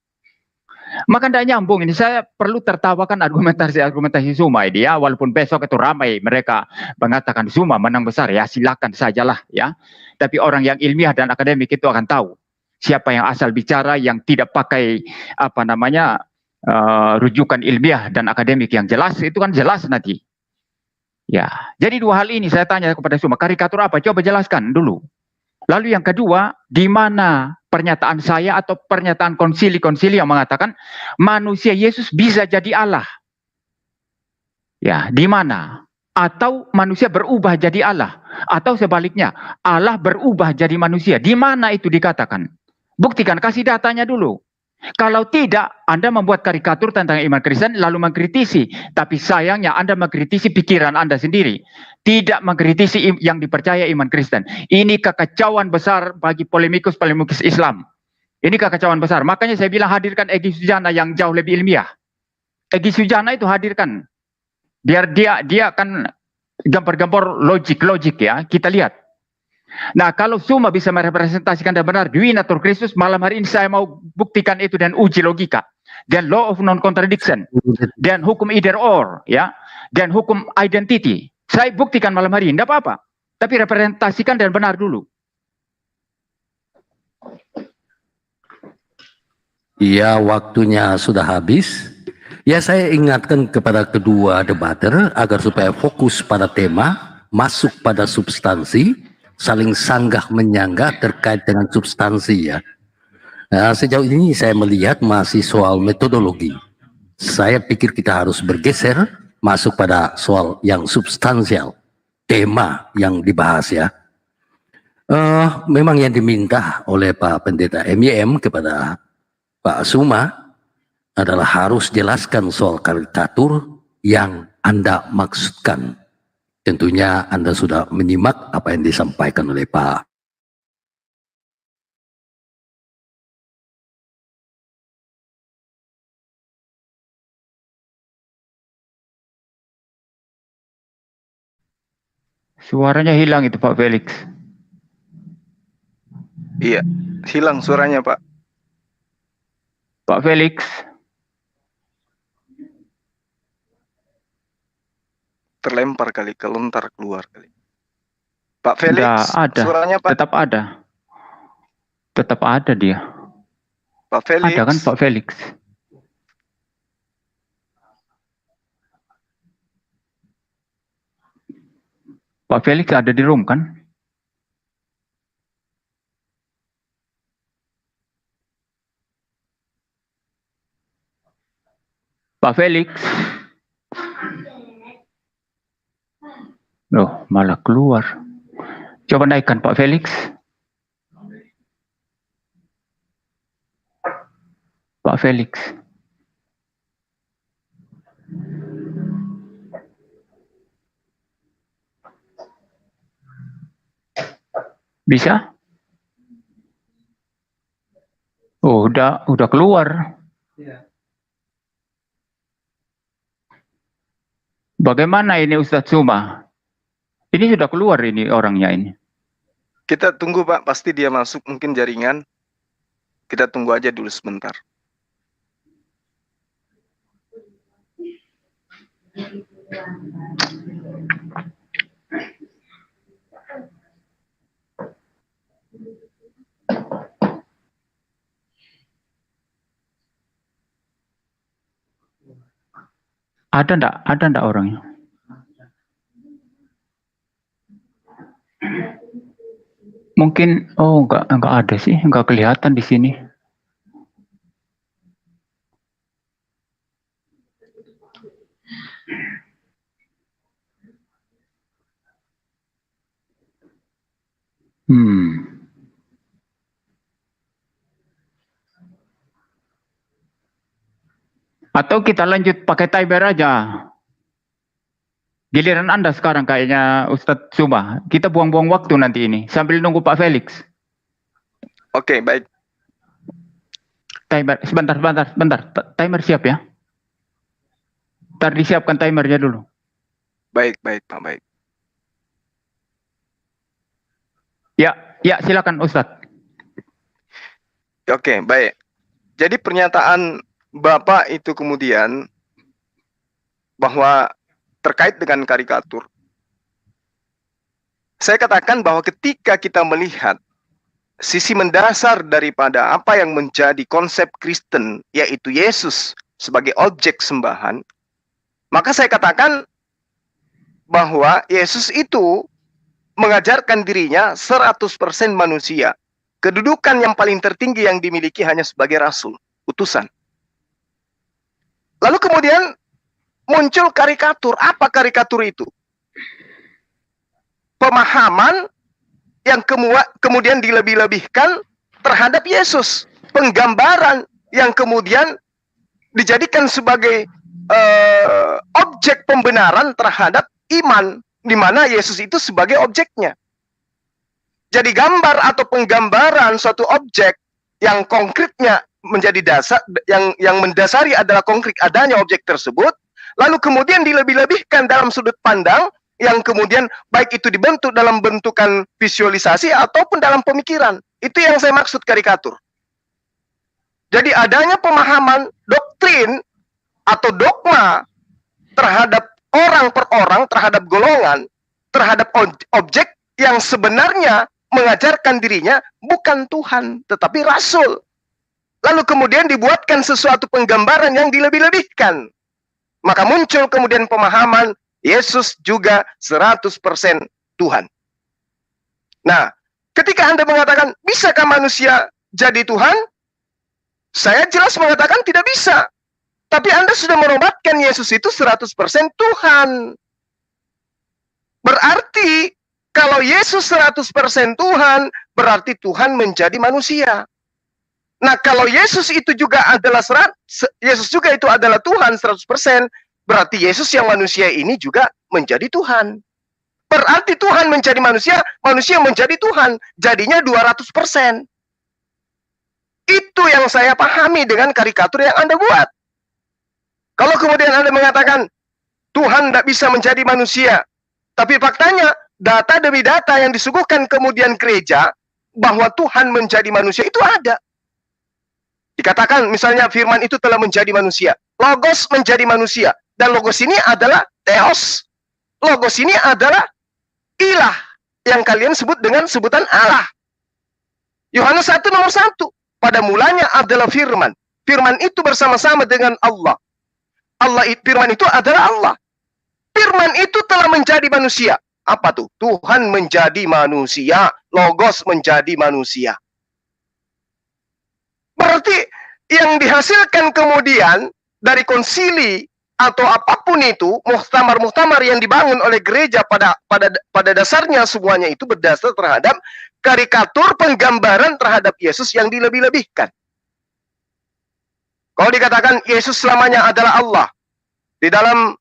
Maka tidak nyambung ini. Saya perlu tertawakan argumentasi Suma ini ya. Walaupun besok itu ramai mereka mengatakan Suma menang besar, ya silakan sajalah ya. Tapi orang yang ilmiah dan akademik itu akan tahu siapa yang asal bicara, yang tidak pakai rujukan ilmiah dan akademik yang jelas. Itu kan jelas nanti. Ya, jadi dua hal ini saya tanya kepada Suma, karikatur apa? Coba jelaskan dulu. Lalu yang kedua, di mana pernyataan saya atau pernyataan konsili-konsili yang mengatakan manusia Yesus bisa jadi Allah? Ya, di mana? Atau manusia berubah jadi Allah? Atau sebaliknya, Allah berubah jadi manusia? Di mana itu dikatakan? Buktikan, kasih datanya dulu. Kalau tidak, Anda membuat karikatur tentang iman Kristen lalu mengkritisi. Tapi sayangnya Anda mengkritisi pikiran Anda sendiri. Tidak mengkritisi yang dipercaya iman Kristen. Ini kekacauan besar bagi polemikus Islam. Ini kekacauan besar. Makanya saya bilang hadirkan Egy Sujana yang jauh lebih ilmiah. Egy Sujana itu hadirkan. Biar dia kan gambar-gambar logik ya. Kita lihat. Nah, kalau Suma bisa merepresentasikan dan benar Divinatur Kristus, malam hari ini saya mau buktikan itu dan uji logika, dan law of non-contradiction, dan hukum either or, ya, dan hukum identity. Saya buktikan malam hari ini, tidak apa-apa. Tapi representasikan dan benar dulu. Ya, waktunya sudah habis. Ya, saya ingatkan kepada kedua debater agar supaya fokus pada tema, masuk pada substansi, saling sanggah menyanggah terkait dengan substansi ya. Nah, sejauh ini saya melihat masih soal metodologi. Saya pikir kita harus bergeser masuk pada soal yang substansial, tema yang dibahas ya. Memang yang diminta oleh Pak Pendeta MYM kepada Pak Suma adalah harus jelaskan soal karikatur yang Anda maksudkan. Tentunya Anda sudah menyimak apa yang disampaikan oleh Pak. Suaranya hilang itu Pak Felix. Iya, hilang suaranya, Pak. Pak Felix. Terlempar kali, kelontar keluar kali. Pak Felix, Nggak ada. suaranya Pak. Tetap ada. Tetap ada dia. Pak Felix. Ada kan Pak Felix? Pak Felix ada di room kan? Pak Felix. Loh, malah keluar. Coba naikkan Pak Felix. Pak Felix. Bisa? Oh, udah keluar. Bagaimana ini Ustadz Suma? Ini sudah keluar ini orangnya ini. Kita tunggu Pak, pasti dia masuk mungkin jaringan. Kita tunggu aja dulu sebentar. Ada ndak orangnya? Mungkin, oh enggak ada sih, enggak kelihatan di sini. Atau kita lanjut pakai timer aja. Giliran Anda sekarang kayaknya Ustadz Suma. Kita buang-buang waktu nanti ini sambil nunggu Pak Felix. Oke, baik. Timer, sebentar. Timer siap ya? Ntar disiapkan timernya dulu. Baik Pak, baik. Ya silakan Ustadz. Oke, baik. Jadi pernyataan Bapak itu kemudian bahwa terkait dengan karikatur. Saya katakan bahwa ketika kita melihat sisi mendasar daripada apa yang menjadi konsep Kristen, yaitu Yesus sebagai objek sembahan, maka saya katakan bahwa Yesus itu mengajarkan dirinya 100% manusia. Kedudukan yang paling tertinggi yang dimiliki hanya sebagai rasul, utusan. Lalu kemudian muncul karikatur. Apa karikatur itu? Pemahaman yang kemudian dilebih-lebihkan terhadap Yesus. Penggambaran yang kemudian dijadikan sebagai objek pembenaran terhadap iman, di mana Yesus itu sebagai objeknya. Jadi gambar atau penggambaran suatu objek yang konkretnya menjadi dasar, yang mendasari adalah konkret adanya objek tersebut, lalu kemudian dilebih-lebihkan dalam sudut pandang yang kemudian baik itu dibentuk dalam bentukan visualisasi ataupun dalam pemikiran. Itu yang saya maksud karikatur. Jadi adanya pemahaman doktrin atau dogma terhadap orang per orang, terhadap golongan, terhadap objek yang sebenarnya mengajarkan dirinya bukan Tuhan, tetapi Rasul. Lalu kemudian dibuatkan sesuatu penggambaran yang dilebih-lebihkan. Maka muncul kemudian pemahaman Yesus juga 100% Tuhan. Nah, ketika Anda mengatakan, bisakah manusia jadi Tuhan? Saya jelas mengatakan tidak bisa. Tapi Anda sudah menobatkan Yesus itu 100% Tuhan. Berarti Kalau Yesus 100% Tuhan, berarti Tuhan menjadi manusia. Nah, kalau Yesus itu juga adalah Yesus juga itu adalah Tuhan 100%, berarti Yesus yang manusia ini juga menjadi Tuhan. Berarti Tuhan menjadi manusia, manusia menjadi Tuhan, jadinya 200%. Itu yang saya pahami dengan karikatur yang Anda buat. Kalau kemudian Anda mengatakan Tuhan tidak bisa menjadi manusia, tapi faktanya data demi data yang disuguhkan kemudian gereja bahwa Tuhan menjadi manusia itu ada. Dikatakan misalnya firman itu telah menjadi manusia. Logos menjadi manusia. Dan logos ini adalah Theos. Logos ini adalah ilah. Yang kalian sebut dengan sebutan Allah. Yohanes 1 nomor 1. Pada mulanya adalah firman. Firman itu bersama-sama dengan Allah. Firman itu adalah Allah. Firman itu telah menjadi manusia. Apa tuh? Tuhan menjadi manusia. Logos menjadi manusia. Berarti yang dihasilkan kemudian dari konsili atau apapun itu, muhtamar-muhtamar yang dibangun oleh gereja pada dasarnya semuanya itu berdasar terhadap karikatur penggambaran terhadap Yesus yang dilebih-lebihkan. Kalau dikatakan Yesus selamanya adalah Allah, di dalam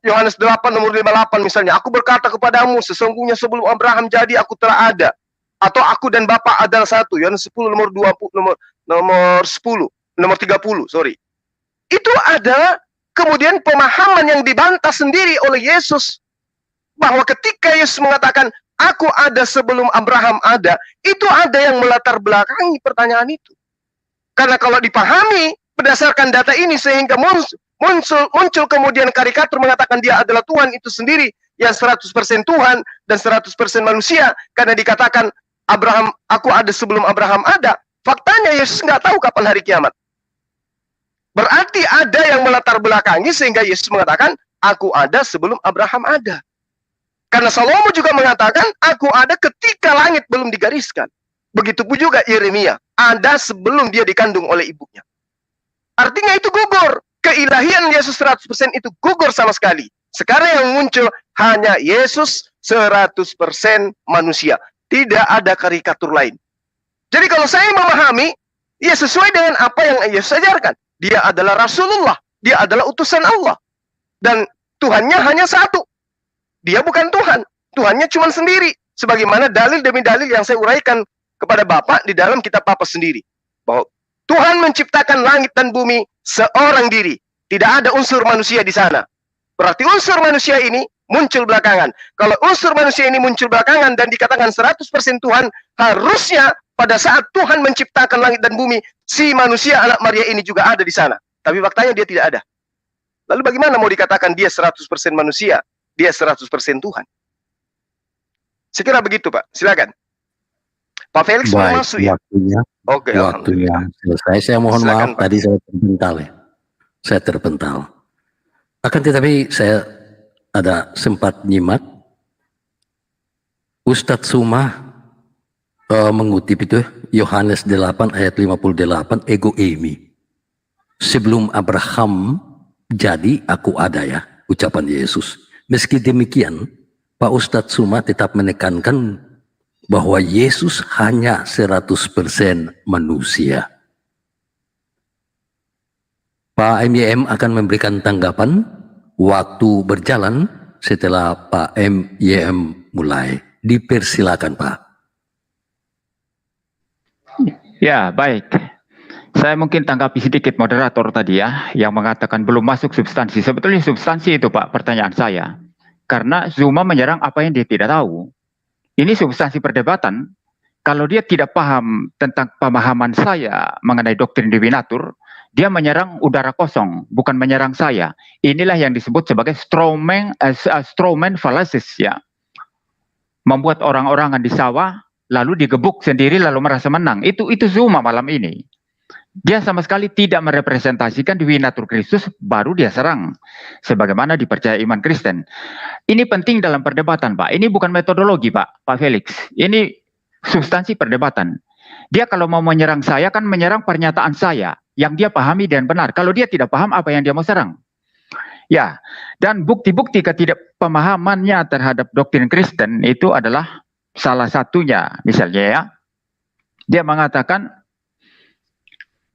Yohanes 8 nomor 58 misalnya, aku berkata kepadamu sesungguhnya sebelum Abraham jadi aku telah ada. Atau aku dan Bapa adalah satu. Yohanes 10 nomor 20 nomor 30, sorry. Itu adalah kemudian pemahaman yang dibantah sendiri oleh Yesus bahwa ketika Yesus mengatakan aku ada sebelum Abraham ada, itu ada yang melatar belakangi pertanyaan itu. Karena kalau dipahami berdasarkan data ini sehingga muncul kemudian karikatur mengatakan dia adalah Tuhan itu sendiri yang 100% Tuhan dan 100% manusia, karena dikatakan Abraham, aku ada sebelum Abraham ada. Faktanya Yesus nggak tahu kapan hari kiamat. Berarti ada yang melatar belakangi sehingga Yesus mengatakan, aku ada sebelum Abraham ada. Karena Salomo juga mengatakan, aku ada ketika langit belum digariskan. Begitupun juga Yeremia, ada sebelum dia dikandung oleh ibunya. Artinya itu gugur. Keilahian Yesus 100% itu gugur sama sekali. Sekarang yang muncul hanya Yesus 100% manusia. Tidak ada karikatur lain. Jadi kalau saya memahami, ya sesuai dengan apa yang Yesus ajarkan. Dia adalah Rasulullah. Dia adalah utusan Allah. Dan Tuhannya hanya satu. Dia bukan Tuhan. Tuhannya cuma sendiri. Sebagaimana dalil demi dalil yang saya uraikan kepada Bapak di dalam kitab Bapak sendiri. Bahwa Tuhan menciptakan langit dan bumi seorang diri. Tidak ada unsur manusia di sana. Berarti unsur manusia ini muncul belakangan. Kalau unsur manusia ini muncul belakangan dan dikatakan 100% Tuhan, harusnya pada saat Tuhan menciptakan langit dan bumi, si manusia anak Maria ini juga ada di sana. Tapi faktanya dia tidak ada. Lalu bagaimana mau dikatakan dia 100% manusia, dia 100% Tuhan? Sekira begitu, Pak. Silakan. Pak Felix mau masuk ya? Waktunya selesai. Saya mohon silakan, maaf, Pak. Tadi saya terpental ya. Saya terpental. Akan tetapi saya ada sempat nyimak Ustadz Suma mengutip itu Yohanes 8 ayat 58, ego eimi. Sebelum Abraham jadi aku ada ya, ucapan Yesus. Meski demikian, Pak Ustadz Suma tetap menekankan bahwa Yesus hanya 100% manusia. Pak MYM akan memberikan tanggapan waktu berjalan setelah Pak MYM mulai. Dipersilakan, Pak. Ya, baik. Saya mungkin tanggapi sedikit moderator tadi ya, yang mengatakan belum masuk substansi. Sebetulnya substansi itu, Pak, pertanyaan saya. Karena Zuma menyerang apa yang dia tidak tahu. Ini substansi perdebatan. Kalau dia tidak paham tentang pemahaman saya mengenai doktrin divinatur, dia menyerang udara kosong, bukan menyerang saya. Inilah yang disebut sebagai strawman fallacies ya. Membuat orang-orangan di sawah, lalu digebuk sendiri, lalu merasa menang. Itu Zuma malam ini. Dia sama sekali tidak merepresentasikan divinatur Kristus, baru dia serang. Sebagaimana dipercaya iman Kristen. Ini penting dalam perdebatan, Pak. Ini bukan metodologi, Pak Felix. Ini substansi perdebatan. Dia kalau mau menyerang saya, kan menyerang pernyataan saya yang dia pahami dan benar. Kalau dia tidak paham, apa yang dia mau serang? Ya, dan bukti-bukti ketidakpemahamannya terhadap doktrin Kristen itu adalah salah satunya, misalnya ya, dia mengatakan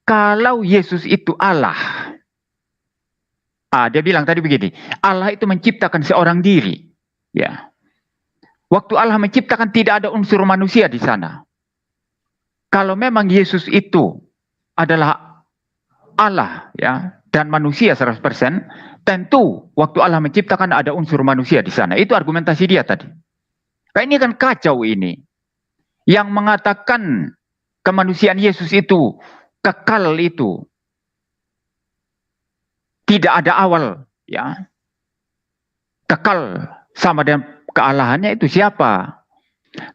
kalau Yesus itu Allah, dia bilang tadi begini, Allah itu menciptakan seorang diri, ya. Waktu Allah menciptakan tidak ada unsur manusia di sana. Kalau memang Yesus itu adalah Allah, ya, dan manusia 100%, tentu waktu Allah menciptakan ada unsur manusia di sana. Itu argumentasi dia tadi. Kayak ini kan kacau ini. Yang mengatakan kemanusiaan Yesus itu kekal itu tidak ada awal, ya. Kekal sama dengan kealahannya itu siapa?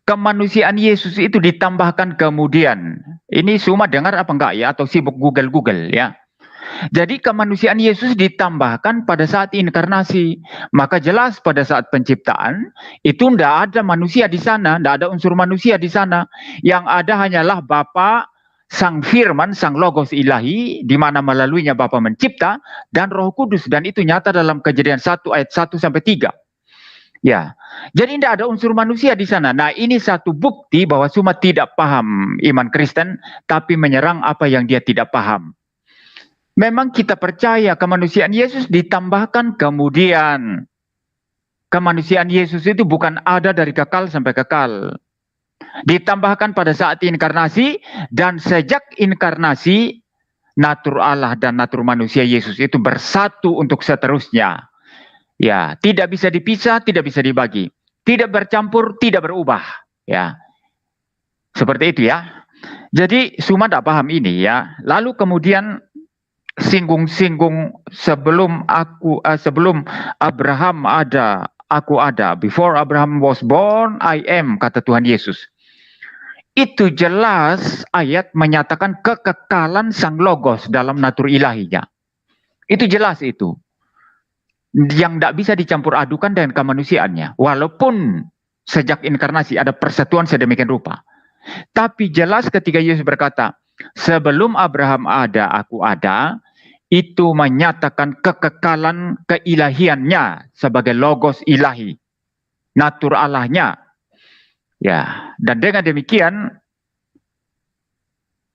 Kemanusiaan Yesus itu ditambahkan kemudian. Ini semua dengar apa enggak ya? Atau sibuk Google ya? Jadi kemanusiaan Yesus ditambahkan pada saat inkarnasi. Maka jelas pada saat penciptaan itu tidak ada manusia di sana, tidak ada unsur manusia di sana. Yang ada hanyalah Bapa, Sang Firman, Sang Logos Ilahi, di mana melaluinya Bapa mencipta, dan Roh Kudus. Dan itu nyata dalam Kejadian 1 ayat 1-3. Ya, jadi tidak ada unsur manusia di sana. Nah, ini satu bukti bahwa Suma tidak paham iman Kristen, tapi menyerang apa yang dia tidak paham. Memang kita percaya kemanusiaan Yesus ditambahkan kemudian. Kemanusiaan Yesus itu bukan ada dari kekal sampai kekal. Ditambahkan pada saat inkarnasi, dan sejak inkarnasi, natur Allah dan natur manusia Yesus itu bersatu untuk seterusnya. Ya, tidak bisa dipisah, tidak bisa dibagi. Tidak bercampur, tidak berubah. Ya, seperti itu ya. Jadi Suma tidak paham ini ya. Lalu kemudian singgung-singgung sebelum Abraham ada, aku ada. Before Abraham was born, I am, kata Tuhan Yesus. Itu jelas ayat menyatakan kekekalan Sang Logos dalam natur ilahinya. Itu jelas itu. Yang tidak bisa dicampur adukan dengan kemanusiaannya. Walaupun sejak inkarnasi ada persatuan sedemikian rupa. Tapi jelas ketika Yesus berkata, sebelum Abraham ada, aku ada, itu menyatakan kekekalan keilahiannya sebagai logos ilahi. Natur Allahnya. Ya, dan dengan demikian,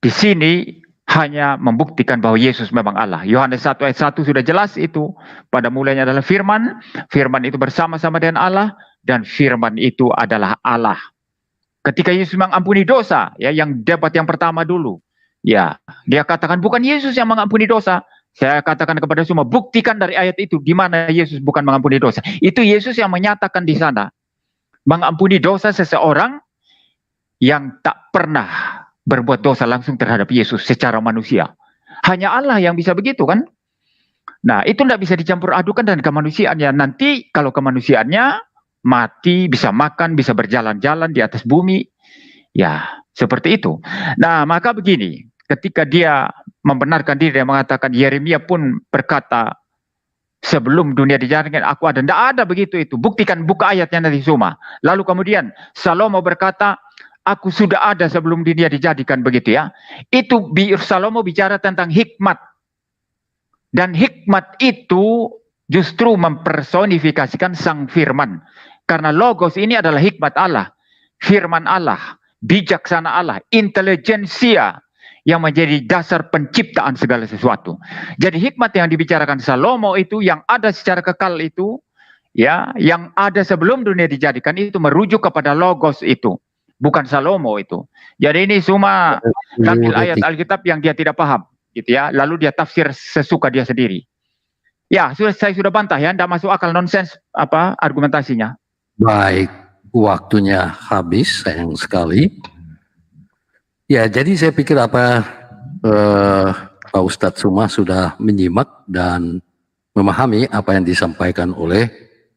di sini hanya membuktikan bahwa Yesus memang Allah. Yohanes 1 ayat 1 sudah jelas itu. Pada mulanya adalah firman. Firman itu bersama-sama dengan Allah. Dan firman itu adalah Allah. Ketika Yesus mengampuni dosa, ya, yang debat yang pertama dulu. Ya, dia katakan bukan Yesus yang mengampuni dosa. Saya katakan kepada semua, buktikan dari ayat itu di mana Yesus bukan mengampuni dosa. Itu Yesus yang menyatakan di sana. Mengampuni dosa seseorang yang tak pernah berbuat dosa langsung terhadap Yesus secara manusia. Hanya Allah yang bisa begitu kan? Nah, itu tidak bisa dicampur adukan dengan kemanusiaannya. Nanti kalau kemanusiaannya mati, bisa makan, bisa berjalan-jalan di atas bumi. Ya, seperti itu. Nah, maka begini, ketika dia membenarkan diri, dia mengatakan, Yeremia pun berkata, sebelum dunia dijadikan, aku ada. Tidak ada begitu itu. Buktikan, buka ayatnya nanti Suma. Lalu kemudian, Salomo berkata, aku sudah ada sebelum dunia dijadikan, begitu ya. Itu Salomo bicara tentang hikmat. Dan hikmat itu justru mempersonifikasikan Sang Firman. Karena logos ini adalah hikmat Allah. Firman Allah. Bijaksana Allah. Intelijensia yang menjadi dasar penciptaan segala sesuatu. Jadi hikmat yang dibicarakan Salomo itu, yang ada secara kekal itu, ya, yang ada sebelum dunia dijadikan itu merujuk kepada logos itu. Bukan Salomo itu. Jadi ini cuma ambil ayat Alkitab yang dia tidak paham, gitu ya. Lalu dia tafsir sesuka dia sendiri. Ya, saya sudah bantah ya, tidak masuk akal, nonsens apa argumentasinya. Baik, waktunya habis, sayang sekali. Ya, jadi saya pikir apa Pak Ustadz Suma sudah menyimak dan memahami apa yang disampaikan oleh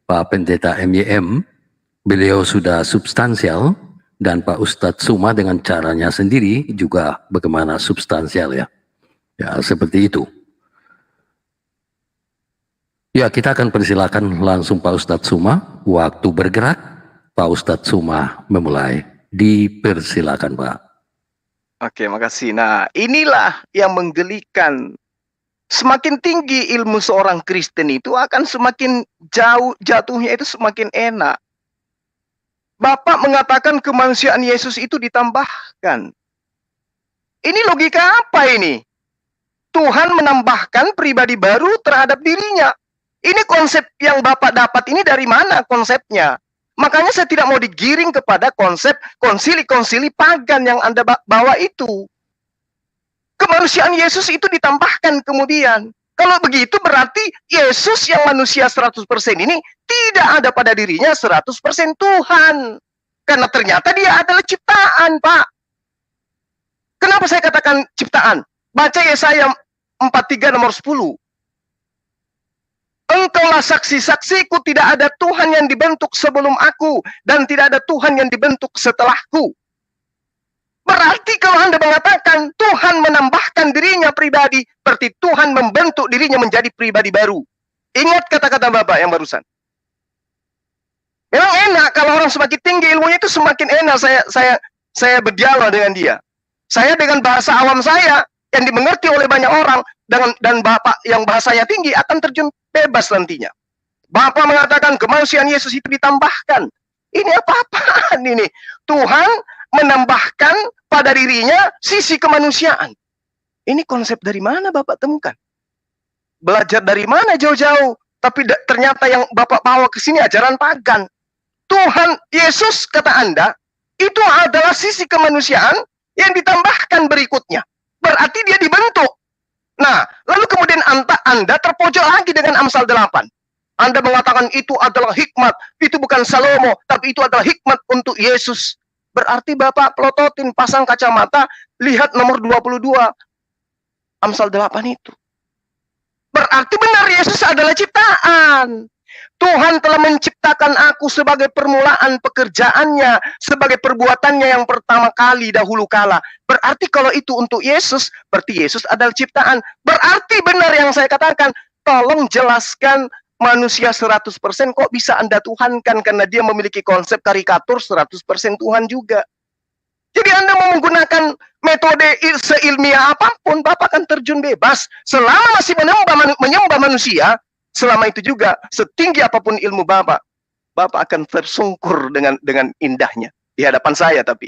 Pak Pendeta MYM. Beliau sudah substansial. Dan Pak Ustadz Suma dengan caranya sendiri juga bagaimana substansial ya. Ya, seperti itu. Ya, kita akan persilakan langsung Pak Ustadz Suma. Waktu bergerak, Pak Ustadz Suma memulai. Dipersilakan, Pak. Oke, makasih. Nah, inilah yang menggelikan Semakin tinggi ilmu seorang Kristen itu akan semakin jauh jatuhnya itu semakin enak. Bapak mengatakan kemanusiaan Yesus itu ditambahkan. Ini logika apa ini? Tuhan menambahkan pribadi baru terhadap dirinya. Ini konsep yang Bapak dapat ini dari mana konsepnya? Makanya saya tidak mau digiring kepada konsep konsili-konsili pagan yang Anda bawa itu. Kemanusiaan Yesus itu ditambahkan kemudian. Kalau begitu berarti Yesus yang manusia 100% ini tidak ada pada dirinya 100% Tuhan. Karena ternyata dia adalah ciptaan, Pak. Kenapa saya katakan ciptaan? Baca Yesaya 43 nomor 10. Engkaulah saksi-saksiku, tidak ada Tuhan yang dibentuk sebelum aku, dan tidak ada Tuhan yang dibentuk setelahku. Berarti kalau Anda mengatakan Tuhan menambahkan dirinya pribadi, berarti Tuhan membentuk dirinya menjadi pribadi baru. Ingat kata-kata Bapak yang barusan. Memang enak kalau orang semakin tinggi ilmunya itu semakin enak saya berdialog dengan dia. Saya dengan bahasa awam saya yang dimengerti oleh banyak orang dan Bapak yang bahasanya tinggi akan terjun bebas nantinya. Bapak mengatakan kemanusiaan Yesus itu ditambahkan. Ini apa-apaan ini? Tuhan menambahkan pada dirinya sisi kemanusiaan. Ini konsep dari mana Bapak temukan? Belajar dari mana jauh-jauh? Tapi ternyata yang Bapak bawa ke sini ajaran pagan. Tuhan Yesus, kata Anda, itu adalah sisi kemanusiaan yang ditambahkan berikutnya. Berarti dia dibentuk. Nah, lalu kemudian Anda terpojok lagi dengan Amsal 8. Anda mengatakan itu adalah hikmat, itu bukan Salomo, tapi itu adalah hikmat untuk Yesus. Berarti Bapak pelototin, pasang kacamata, lihat nomor 22. Amsal 8 itu. Berarti benar Yesus adalah ciptaan. Tuhan telah menciptakan aku sebagai permulaan pekerjaannya, sebagai perbuatannya yang pertama kali dahulu kala. Berarti kalau itu untuk Yesus, berarti Yesus adalah ciptaan. Berarti benar yang saya katakan, tolong jelaskan manusia 100% kok bisa Anda tuhankan karena dia memiliki konsep karikatur 100% Tuhan juga. Jadi Anda mau menggunakan metode seilmiah apapun, Bapak akan terjun bebas. Selama masih menyembah manusia, selama itu juga setinggi apapun ilmu Bapak akan tersungkur dengan indahnya di hadapan saya. Tapi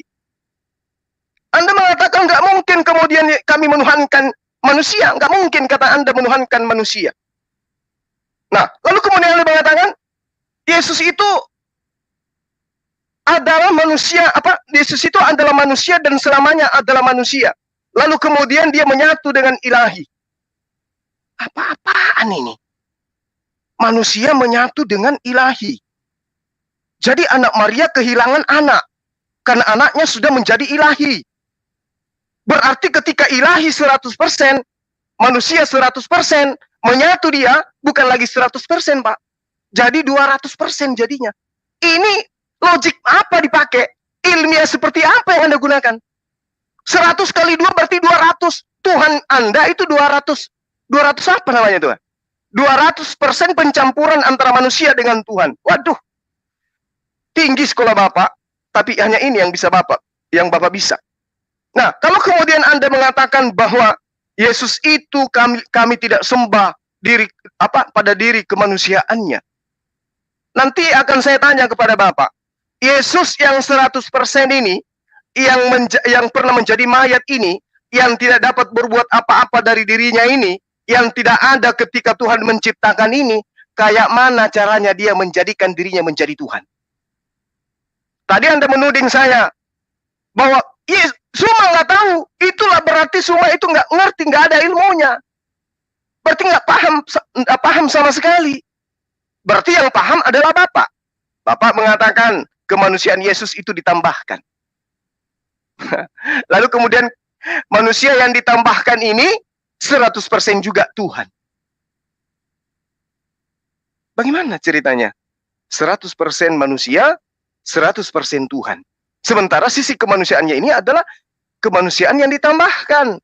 Anda mengatakan nggak mungkin kemudian kami menuhankan manusia, nggak mungkin kata Anda menuhankan manusia. Nah, lalu kemudian Anda mengatakan Yesus itu adalah manusia, Yesus itu adalah manusia dan selamanya adalah manusia. Lalu kemudian dia menyatu dengan ilahi. Apa-apaan ini? Manusia menyatu dengan ilahi. Jadi anak Maria kehilangan anak karena anaknya sudah menjadi ilahi. Berarti ketika ilahi 100%, manusia 100%, menyatu dia bukan lagi 100%, Pak. Jadi 200% jadinya. Ini logik apa dipakai? Ilmiah seperti apa yang Anda gunakan? 100 kali 2 berarti 200. Tuhan Anda itu 200. 200 apa namanya Tuhan? 200% pencampuran antara manusia dengan Tuhan. Waduh. Tinggi sekolah Bapak, tapi hanya ini yang Bapak bisa. Nah, kalau kemudian Anda mengatakan bahwa Yesus itu kami tidak sembah pada diri kemanusiaannya. Nanti akan saya tanya kepada Bapak, Yesus yang 100% ini, yang pernah menjadi mayat ini, yang tidak dapat berbuat apa-apa dari dirinya ini, yang tidak ada ketika Tuhan menciptakan ini, kayak mana caranya dia menjadikan dirinya menjadi Tuhan? Tadi Anda menuding saya bahwa Suma nggak tahu, itulah berarti Suma itu nggak ngerti, nggak ada ilmunya. Berarti nggak paham sama sekali. Berarti yang paham adalah Bapak. Bapak mengatakan kemanusiaan Yesus itu ditambahkan. Lalu kemudian manusia yang ditambahkan ini 100% juga Tuhan. Bagaimana ceritanya? 100% manusia, 100% Tuhan. Sementara sisi kemanusiaannya ini adalah kemanusiaan yang ditambahkan,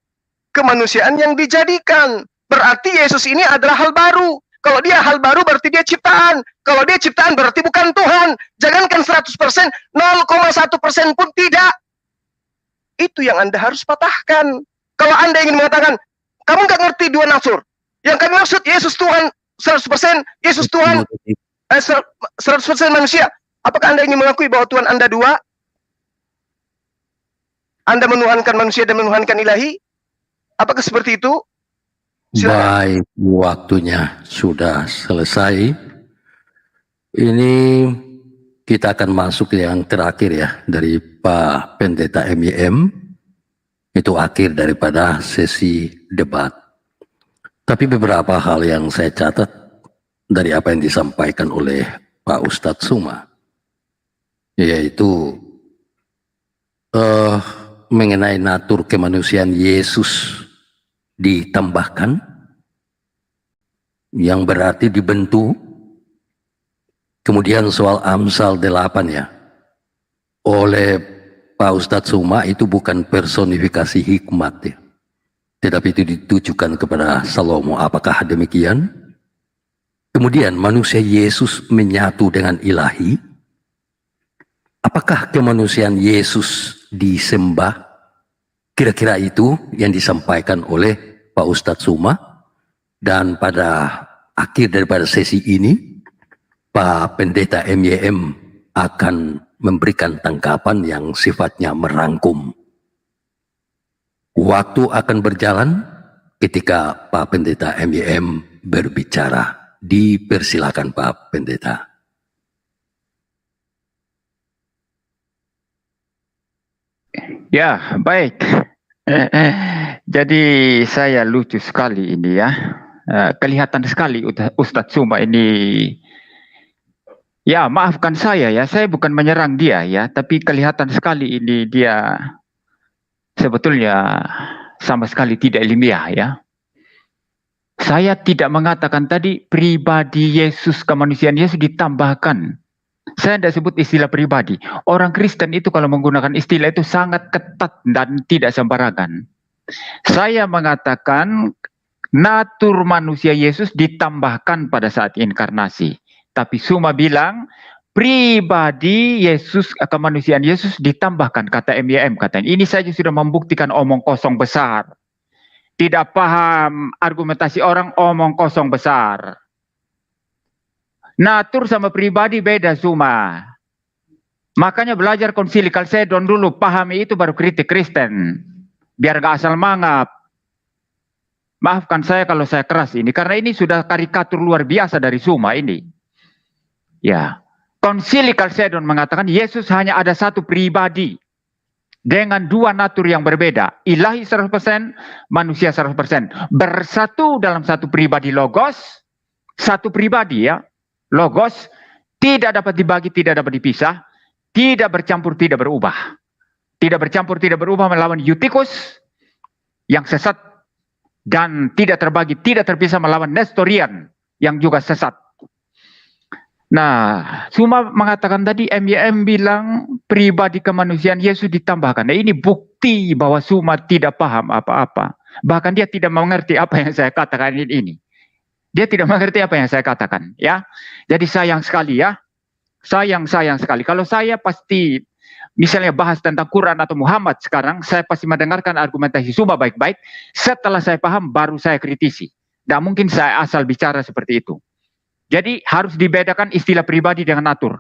kemanusiaan yang dijadikan. Berarti Yesus ini adalah hal baru. Kalau dia hal baru berarti dia ciptaan. Kalau dia ciptaan berarti bukan Tuhan. Jangankan 100%, 0,1% pun tidak. Itu yang Anda harus patahkan. Kalau Anda ingin mengatakan, kamu nggak ngerti dua nafsur. Yang kami maksud Yesus Tuhan 100%, Yesus Tuhan 100% manusia. Apakah Anda ingin mengakui bahwa Tuhan Anda dua? Anda menuhankan manusia dan menuhankan ilahi? Apakah seperti itu? Silakan. Baik, waktunya sudah selesai. Ini kita akan masuk yang terakhir ya dari Pak Pendeta MYM. Itu akhir daripada sesi debat. Tapi beberapa hal yang saya catat dari apa yang disampaikan oleh Pak Ustadz Suma, yaitu mengenai natur kemanusiaan Yesus ditambahkan, yang berarti dibentuk. Kemudian soal Amsal 8 ya, oleh Pak Ustadz Suma itu bukan personifikasi hikmat ya, tetapi itu ditujukan kepada Salomo. Apakah demikian? Kemudian manusia Yesus menyatu dengan ilahi. Apakah kemanusiaan Yesus disembah? Kira-kira itu yang disampaikan oleh Pak Ustadz Suma. Dan pada akhir daripada sesi ini, Pak Pendeta MYM akan memberikan tanggapan yang sifatnya merangkum. Waktu akan berjalan ketika Pak Pendeta MYM berbicara. Dipersilakan Pak Pendeta. Ya, baik. Jadi saya lucu sekali ini ya. Kelihatan sekali Ustadz Suma ini. Ya, maafkan saya ya. Saya bukan menyerang dia ya, tapi kelihatan sekali ini dia sebetulnya sama sekali tidak ilmiah ya. Saya tidak mengatakan tadi pribadi Yesus, kemanusiaan Yesus ditambahkan. Saya tidak sebut istilah pribadi. Orang Kristen itu kalau menggunakan istilah itu sangat ketat dan tidak sembarangan. Saya mengatakan natur manusia Yesus ditambahkan pada saat inkarnasi. Tapi Suma bilang pribadi Yesus, kemanusiaan Yesus ditambahkan, kata MYM katanya. Ini saja sudah membuktikan omong kosong besar. Tidak paham argumentasi orang, omong kosong besar. Natur sama pribadi beda Suma. Makanya belajar konsili Kalsedon dulu, pahami itu baru kritik Kristen. Biar gak asal mangap. Maafkan saya kalau saya keras ini, karena ini sudah karikatur luar biasa dari Suma ini. Ya, konsili Kalsedon mengatakan Yesus hanya ada satu pribadi. Dengan dua natur yang berbeda. Ilahi 100%, manusia 100%. Bersatu dalam satu pribadi logos. Satu pribadi ya. Logos tidak dapat dibagi, tidak dapat dipisah. Tidak bercampur, tidak berubah. Tidak bercampur, tidak berubah melawan Eutikus yang sesat. Dan tidak terbagi, tidak terpisah melawan Nestorian yang juga sesat. Nah, Suma mengatakan tadi, MYM bilang pribadi kemanusiaan Yesus ditambahkan. Nah, ini bukti bahwa Suma tidak paham apa-apa. Bahkan dia tidak mengerti apa yang saya katakan ini. Dia tidak mengerti apa yang saya katakan, ya. Jadi sayang sekali ya. Sayang sekali. Kalau saya pasti misalnya bahas tentang Quran atau Muhammad sekarang, saya pasti mendengarkan argumentasi Suma baik-baik. Setelah saya paham, baru saya kritisi. Tidak mungkin saya asal bicara seperti itu. Jadi harus dibedakan istilah pribadi dengan natur.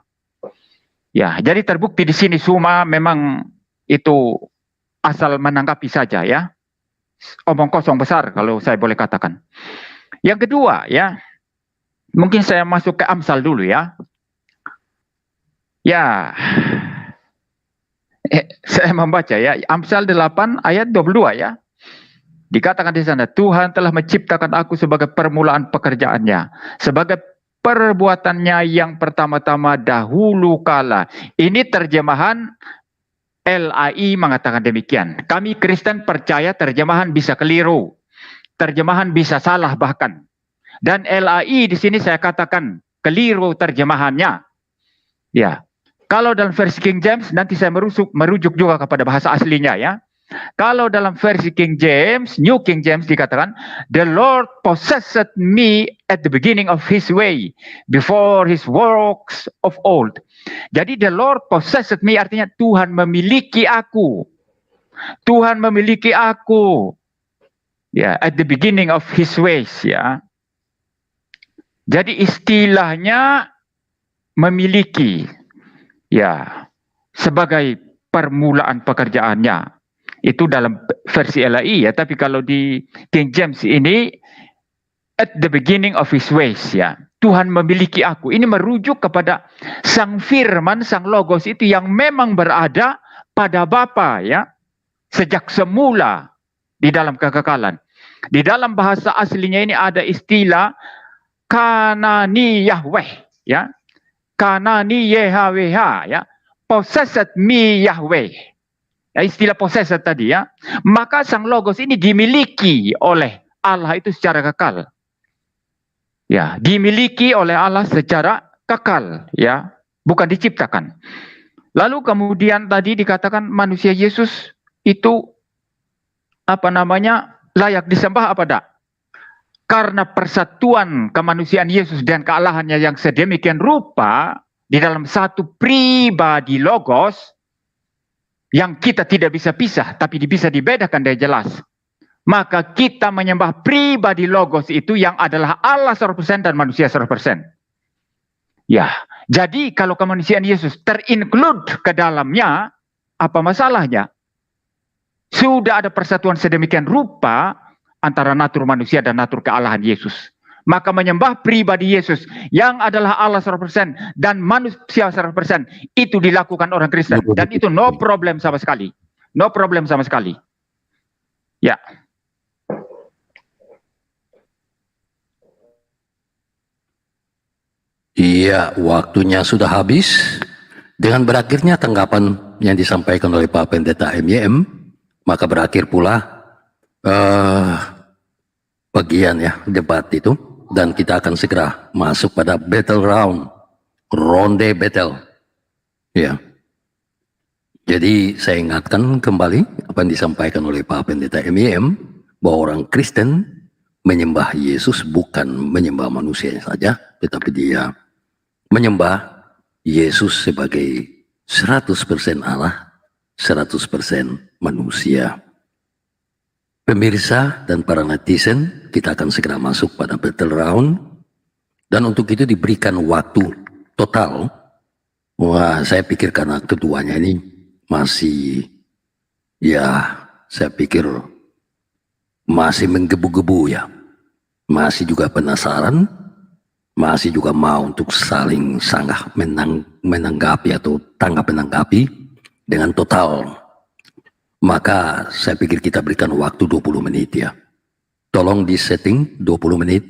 Ya, jadi terbukti di sini Suma memang itu asal menanggapi saja ya. Omong kosong besar kalau saya boleh katakan. Yang kedua ya, mungkin saya masuk ke Amsal dulu ya. Ya, saya membaca ya, Amsal 8 ayat 22 ya. Dikatakan di sana, Tuhan telah menciptakan aku sebagai permulaan pekerjaannya, sebagai perbuatannya yang pertama-tama dahulu kala. Ini terjemahan LAI mengatakan demikian. Kami Kristen percaya terjemahan bisa keliru. Terjemahan bisa salah bahkan. Dan LAI di sini saya katakan keliru terjemahannya. Ya. Kalau dalam versi King James nanti saya merujuk juga kepada bahasa aslinya ya. Kalau dalam versi King James, New King James dikatakan, the Lord possessed me at the beginning of his way, before his works of old. Jadi the Lord possessed me artinya Tuhan memiliki aku. Tuhan memiliki aku. Ya, at the beginning of his ways, ya. Jadi istilahnya memiliki, ya, sebagai permulaan pekerjaannya. Itu dalam versi LAI, ya. Tapi kalau di King James ini, at the beginning of his ways, ya. Tuhan memiliki aku. Ini merujuk kepada Sang Firman, Sang Logos itu yang memang berada pada Bapa, ya. Sejak semula di dalam kekekalan. Di dalam bahasa aslinya ini ada istilah Kanani Yahweh, ya. Kanani Yahweh, ya. Possessed me Yahweh. Ya, istilah possessed tadi, ya. Maka Sang Logos ini dimiliki oleh Allah itu secara kekal. Ya, dimiliki oleh Allah secara kekal, ya. Bukan diciptakan. Lalu kemudian tadi dikatakan manusia Yesus itu layak disembah apa tidak? Karena persatuan kemanusiaan Yesus dan kealahannya yang sedemikian rupa di dalam satu pribadi Logos yang kita tidak bisa pisah tapi bisa dibedakan dengan jelas. Maka kita menyembah pribadi Logos itu yang adalah Allah 100% dan manusia 100%. Ya, jadi kalau kemanusiaan Yesus terinclude ke dalamnya, apa masalahnya? Sudah ada persatuan sedemikian rupa antara natur manusia dan natur kealahan Yesus. Maka menyembah pribadi Yesus yang adalah Allah 100% dan manusia 100% itu dilakukan orang Kristen. Dan itu no problem sama sekali. No problem sama sekali. Ya. Iya, waktunya sudah habis. Dengan berakhirnya tanggapan yang disampaikan oleh Pak Pendeta MYM, maka berakhir pula bagian ya debat itu, dan kita akan segera masuk pada battle round, ronde battle. Ya. Jadi saya ingatkan kembali apa yang disampaikan oleh Pak Pendeta MYM, bahwa orang Kristen menyembah Yesus bukan menyembah manusia saja, tetapi dia menyembah Yesus sebagai 100% Allah, 100% manusia. Pemirsa dan para netizen, kita akan segera masuk pada battle round. Dan untuk itu diberikan waktu total. Wah, saya pikir karena keduanya ini masih, ya, saya pikir masih menggebu-gebu ya. Masih juga penasaran, masih juga mau untuk saling sanggah menanggapi atau tanggap menanggapi dengan total. Maka saya pikir kita berikan waktu 20 menit ya. Tolong di setting 20 menit.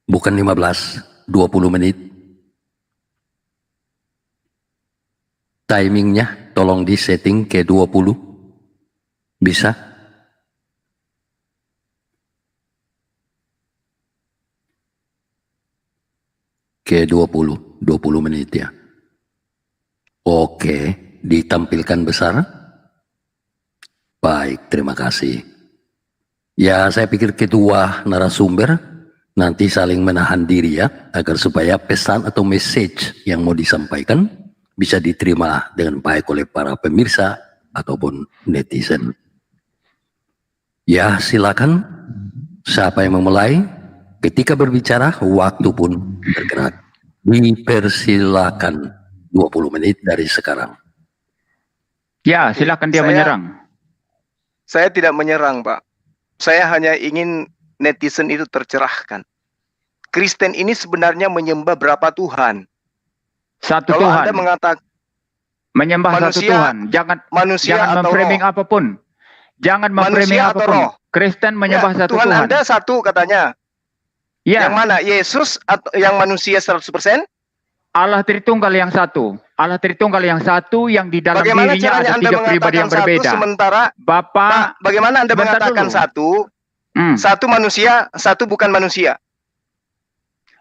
Bukan 15, 20 menit. Timingnya tolong di setting ke 20. Bisa? Ke 20 menit ya. Oke, ditampilkan besar. Baik, terima kasih. Ya, saya pikir kedua narasumber nanti saling menahan diri ya, agar supaya pesan atau message yang mau disampaikan bisa diterima dengan baik oleh para pemirsa ataupun netizen. Ya, silakan. Siapa yang memulai? Ketika berbicara, waktu pun bergerak. Dipersilakan 20 menit dari sekarang. Ya, silakan dia menyerang. Saya tidak menyerang, Pak. Saya hanya ingin netizen itu tercerahkan. Kristen ini sebenarnya menyembah berapa Tuhan? Satu Kalau Tuhan. Anda mengatakan menyembah manusia, satu Tuhan. Jangan memframing apapun. Jangan memframing apapun. Kristen menyembah satu Tuhan. Tuhan Anda satu katanya. Ya. Yang mana? Yesus atau yang manusia 100%? Allah Tritunggal yang satu. Allah Tritunggal yang satu yang di dalam bagaimana dirinya ada tiga pribadi yang berbeda. Sementara Bapa, bagaimana Anda mengatakan dulu. Satu manusia, satu bukan manusia?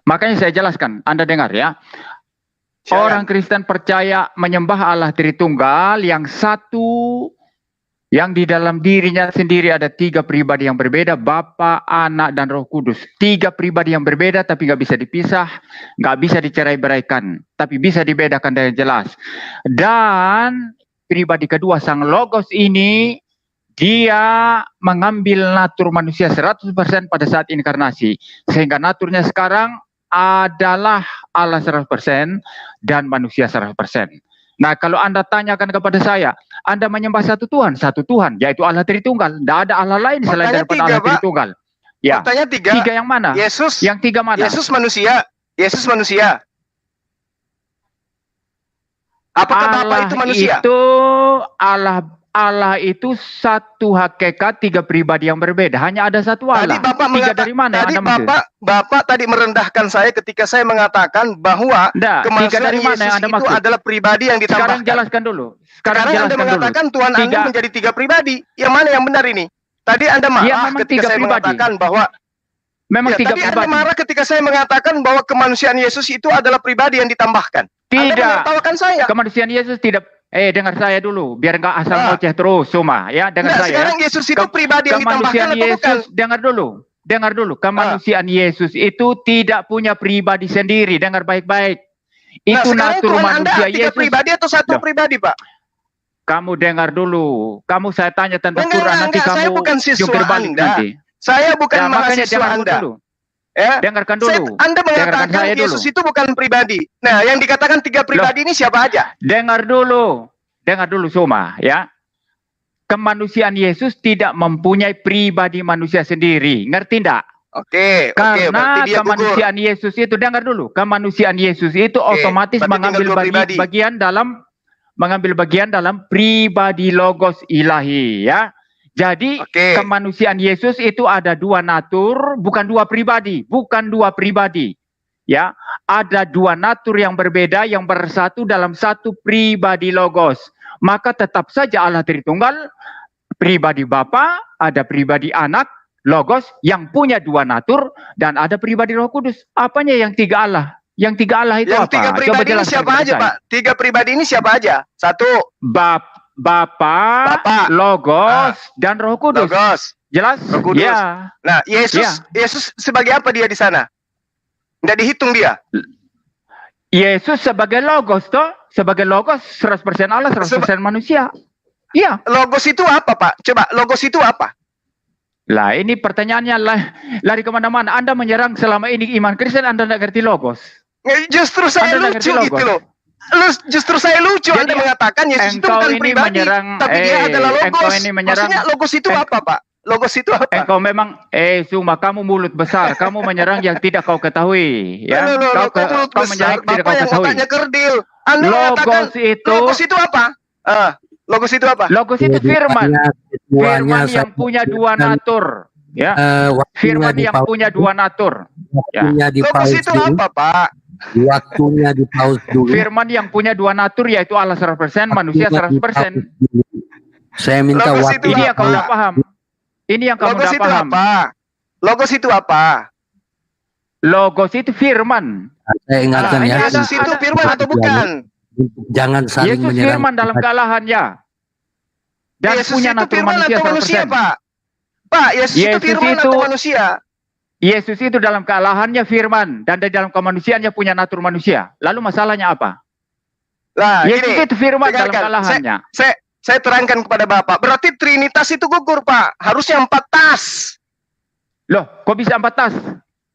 Makanya saya jelaskan, Anda dengar ya. Orang Kristen percaya menyembah Allah Tritunggal yang satu, yang di dalam dirinya sendiri ada tiga pribadi yang berbeda, Bapa, Anak, dan Roh Kudus. Tiga pribadi yang berbeda tapi nggak bisa dipisah, nggak bisa dicerai-beraikan, tapi bisa dibedakan dengan jelas. Dan pribadi kedua Sang Logos ini Dia mengambil natur manusia 100% pada saat inkarnasi. Sehingga naturnya sekarang adalah Allah 100% dan manusia 100%. Nah, kalau Anda tanyakan kepada saya, Anda menyembah satu Tuhan, yaitu Allah Tritunggal. Tidak ada Allah lain selain daripada Allah Tritunggal. Ya. Faktanya tiga. Tiga yang mana? Yesus. Yang tiga mana? Yesus manusia. Yesus manusia. Apakah Bapa itu manusia? Allah itu satu hakikat, tiga pribadi yang berbeda. Hanya ada satu Allah. Tadi Bapak tiga dari mana? Tadi Bapak tadi merendahkan saya ketika saya mengatakan bahwa kemanusiaan Yesus itu adalah pribadi yang ditambahkan. Sekarang jelaskan dulu. Sekarang Anda mengatakan Tuhan Anda menjadi tiga pribadi. Yang mana yang benar ini? Tadi Anda marah ketika saya mengatakan bahwa memang tiga tadi pribadi. Anda marah ketika saya mengatakan bahwa kemanusiaan Yesus itu adalah pribadi yang ditambahkan. Tidak. Anda menertawakan saya. Kemanusiaan Yesus tidak. Dengar saya dulu, biar enggak asal ngoceh terus, Suma. Ya, dengar saya. Sekarang Yesus itu pribadi yang ditambahkan atau bukan? Dengar dulu. Kemanusiaan Yesus itu tidak punya pribadi sendiri. Dengar baik-baik. Itu natur manusia Yesus. Tiga pribadi atau satu pribadi, Pak? Kamu dengar dulu. Saya tanya tentang Quran, nanti kamu saya bukan siswa balik Anda. nanti. Saya bukan mahasiswa Anda. Ya? Dengarkan dulu. Anda mengatakan Yesus itu bukan pribadi. Nah, yang dikatakan tiga pribadi ini siapa aja? Dengar dulu, Suma, ya. Kemanusiaan Yesus tidak mempunyai pribadi manusia sendiri, ngerti enggak? Oke, karena kemanusiaan Yesus itu, dengar dulu, kemanusiaan Yesus itu otomatis mengambil bagian dalam pribadi logos ilahi, ya. Jadi kemanusiaan Yesus itu ada dua natur, bukan dua pribadi, ya. Ada dua natur yang berbeda yang bersatu dalam satu pribadi logos. Maka tetap saja Allah Tritunggal, pribadi Bapa, ada pribadi Anak, logos yang punya dua natur, dan ada pribadi Roh Kudus. Apanya yang tiga Allah? Yang tiga Allah itu yang apa? Tiga pribadi ini siapa aja, Pak? Tiga pribadi ini siapa aja? Satu, Bapa, Logos, dan Roh Kudus. Jelas? Roh Kudus. Ya. Nah, Yesus sebagai apa dia di sana? Nggak dihitung dia. Yesus sebagai Logos toh, sebagai Logos 100% Allah, 100% manusia. Iya. Logos itu apa, Pak? Coba, Logos itu apa? Lah, ini pertanyaannya lari kemana-mana. Anda menyerang selama ini iman Kristen, Anda nggak ngerti Logos. Justru saya lucu gitu loh. Justru saya lucu. Anda mengatakan Yesus itu bukan pribadi, tapi dia adalah Logos. Maksudnya Logos itu apa, Pak? Logos itu apa? Engkau memang, Suma, kamu mulut besar. Kamu menyerang yang tidak kau ketahui. Ya? Kau menyerang tidak kau ketahui. Bapak yang kerdil. Anda mengatakan Logos itu apa? Logos itu apa? Logos itu firman. Firman yang punya dua natur. Ya. Firman yang punya dua natur. Ya. Logos itu apa, Pak? Waktunya di pause dulu. Firman yang punya dua natur yaitu Allah 100%, manusia 100%. Saya minta waktu. Ini yang kau tidak paham. Ini yang kamu tidak paham. Logos itu apa? Logos itu firman. Saya ingatkan ya. Yesus itu firman atau bukan? Jangan saling Yesus menyerang. firman dalam kealahannya. Dan Yesus punya itu natur firman manusia atau 100%. manusia, Pak? Pak, Yesus itu firman atau manusia? Yesus itu dalam kealahannya firman, dan di dalam kemanusiaannya punya natur manusia. Lalu masalahnya apa? Lah, Yesus itu firman dalam kealahannya. Saya terangkan kepada Bapak, berarti Trinitas itu gugur, Pak. Harusnya 4 tas. Loh, kok bisa 4 tas?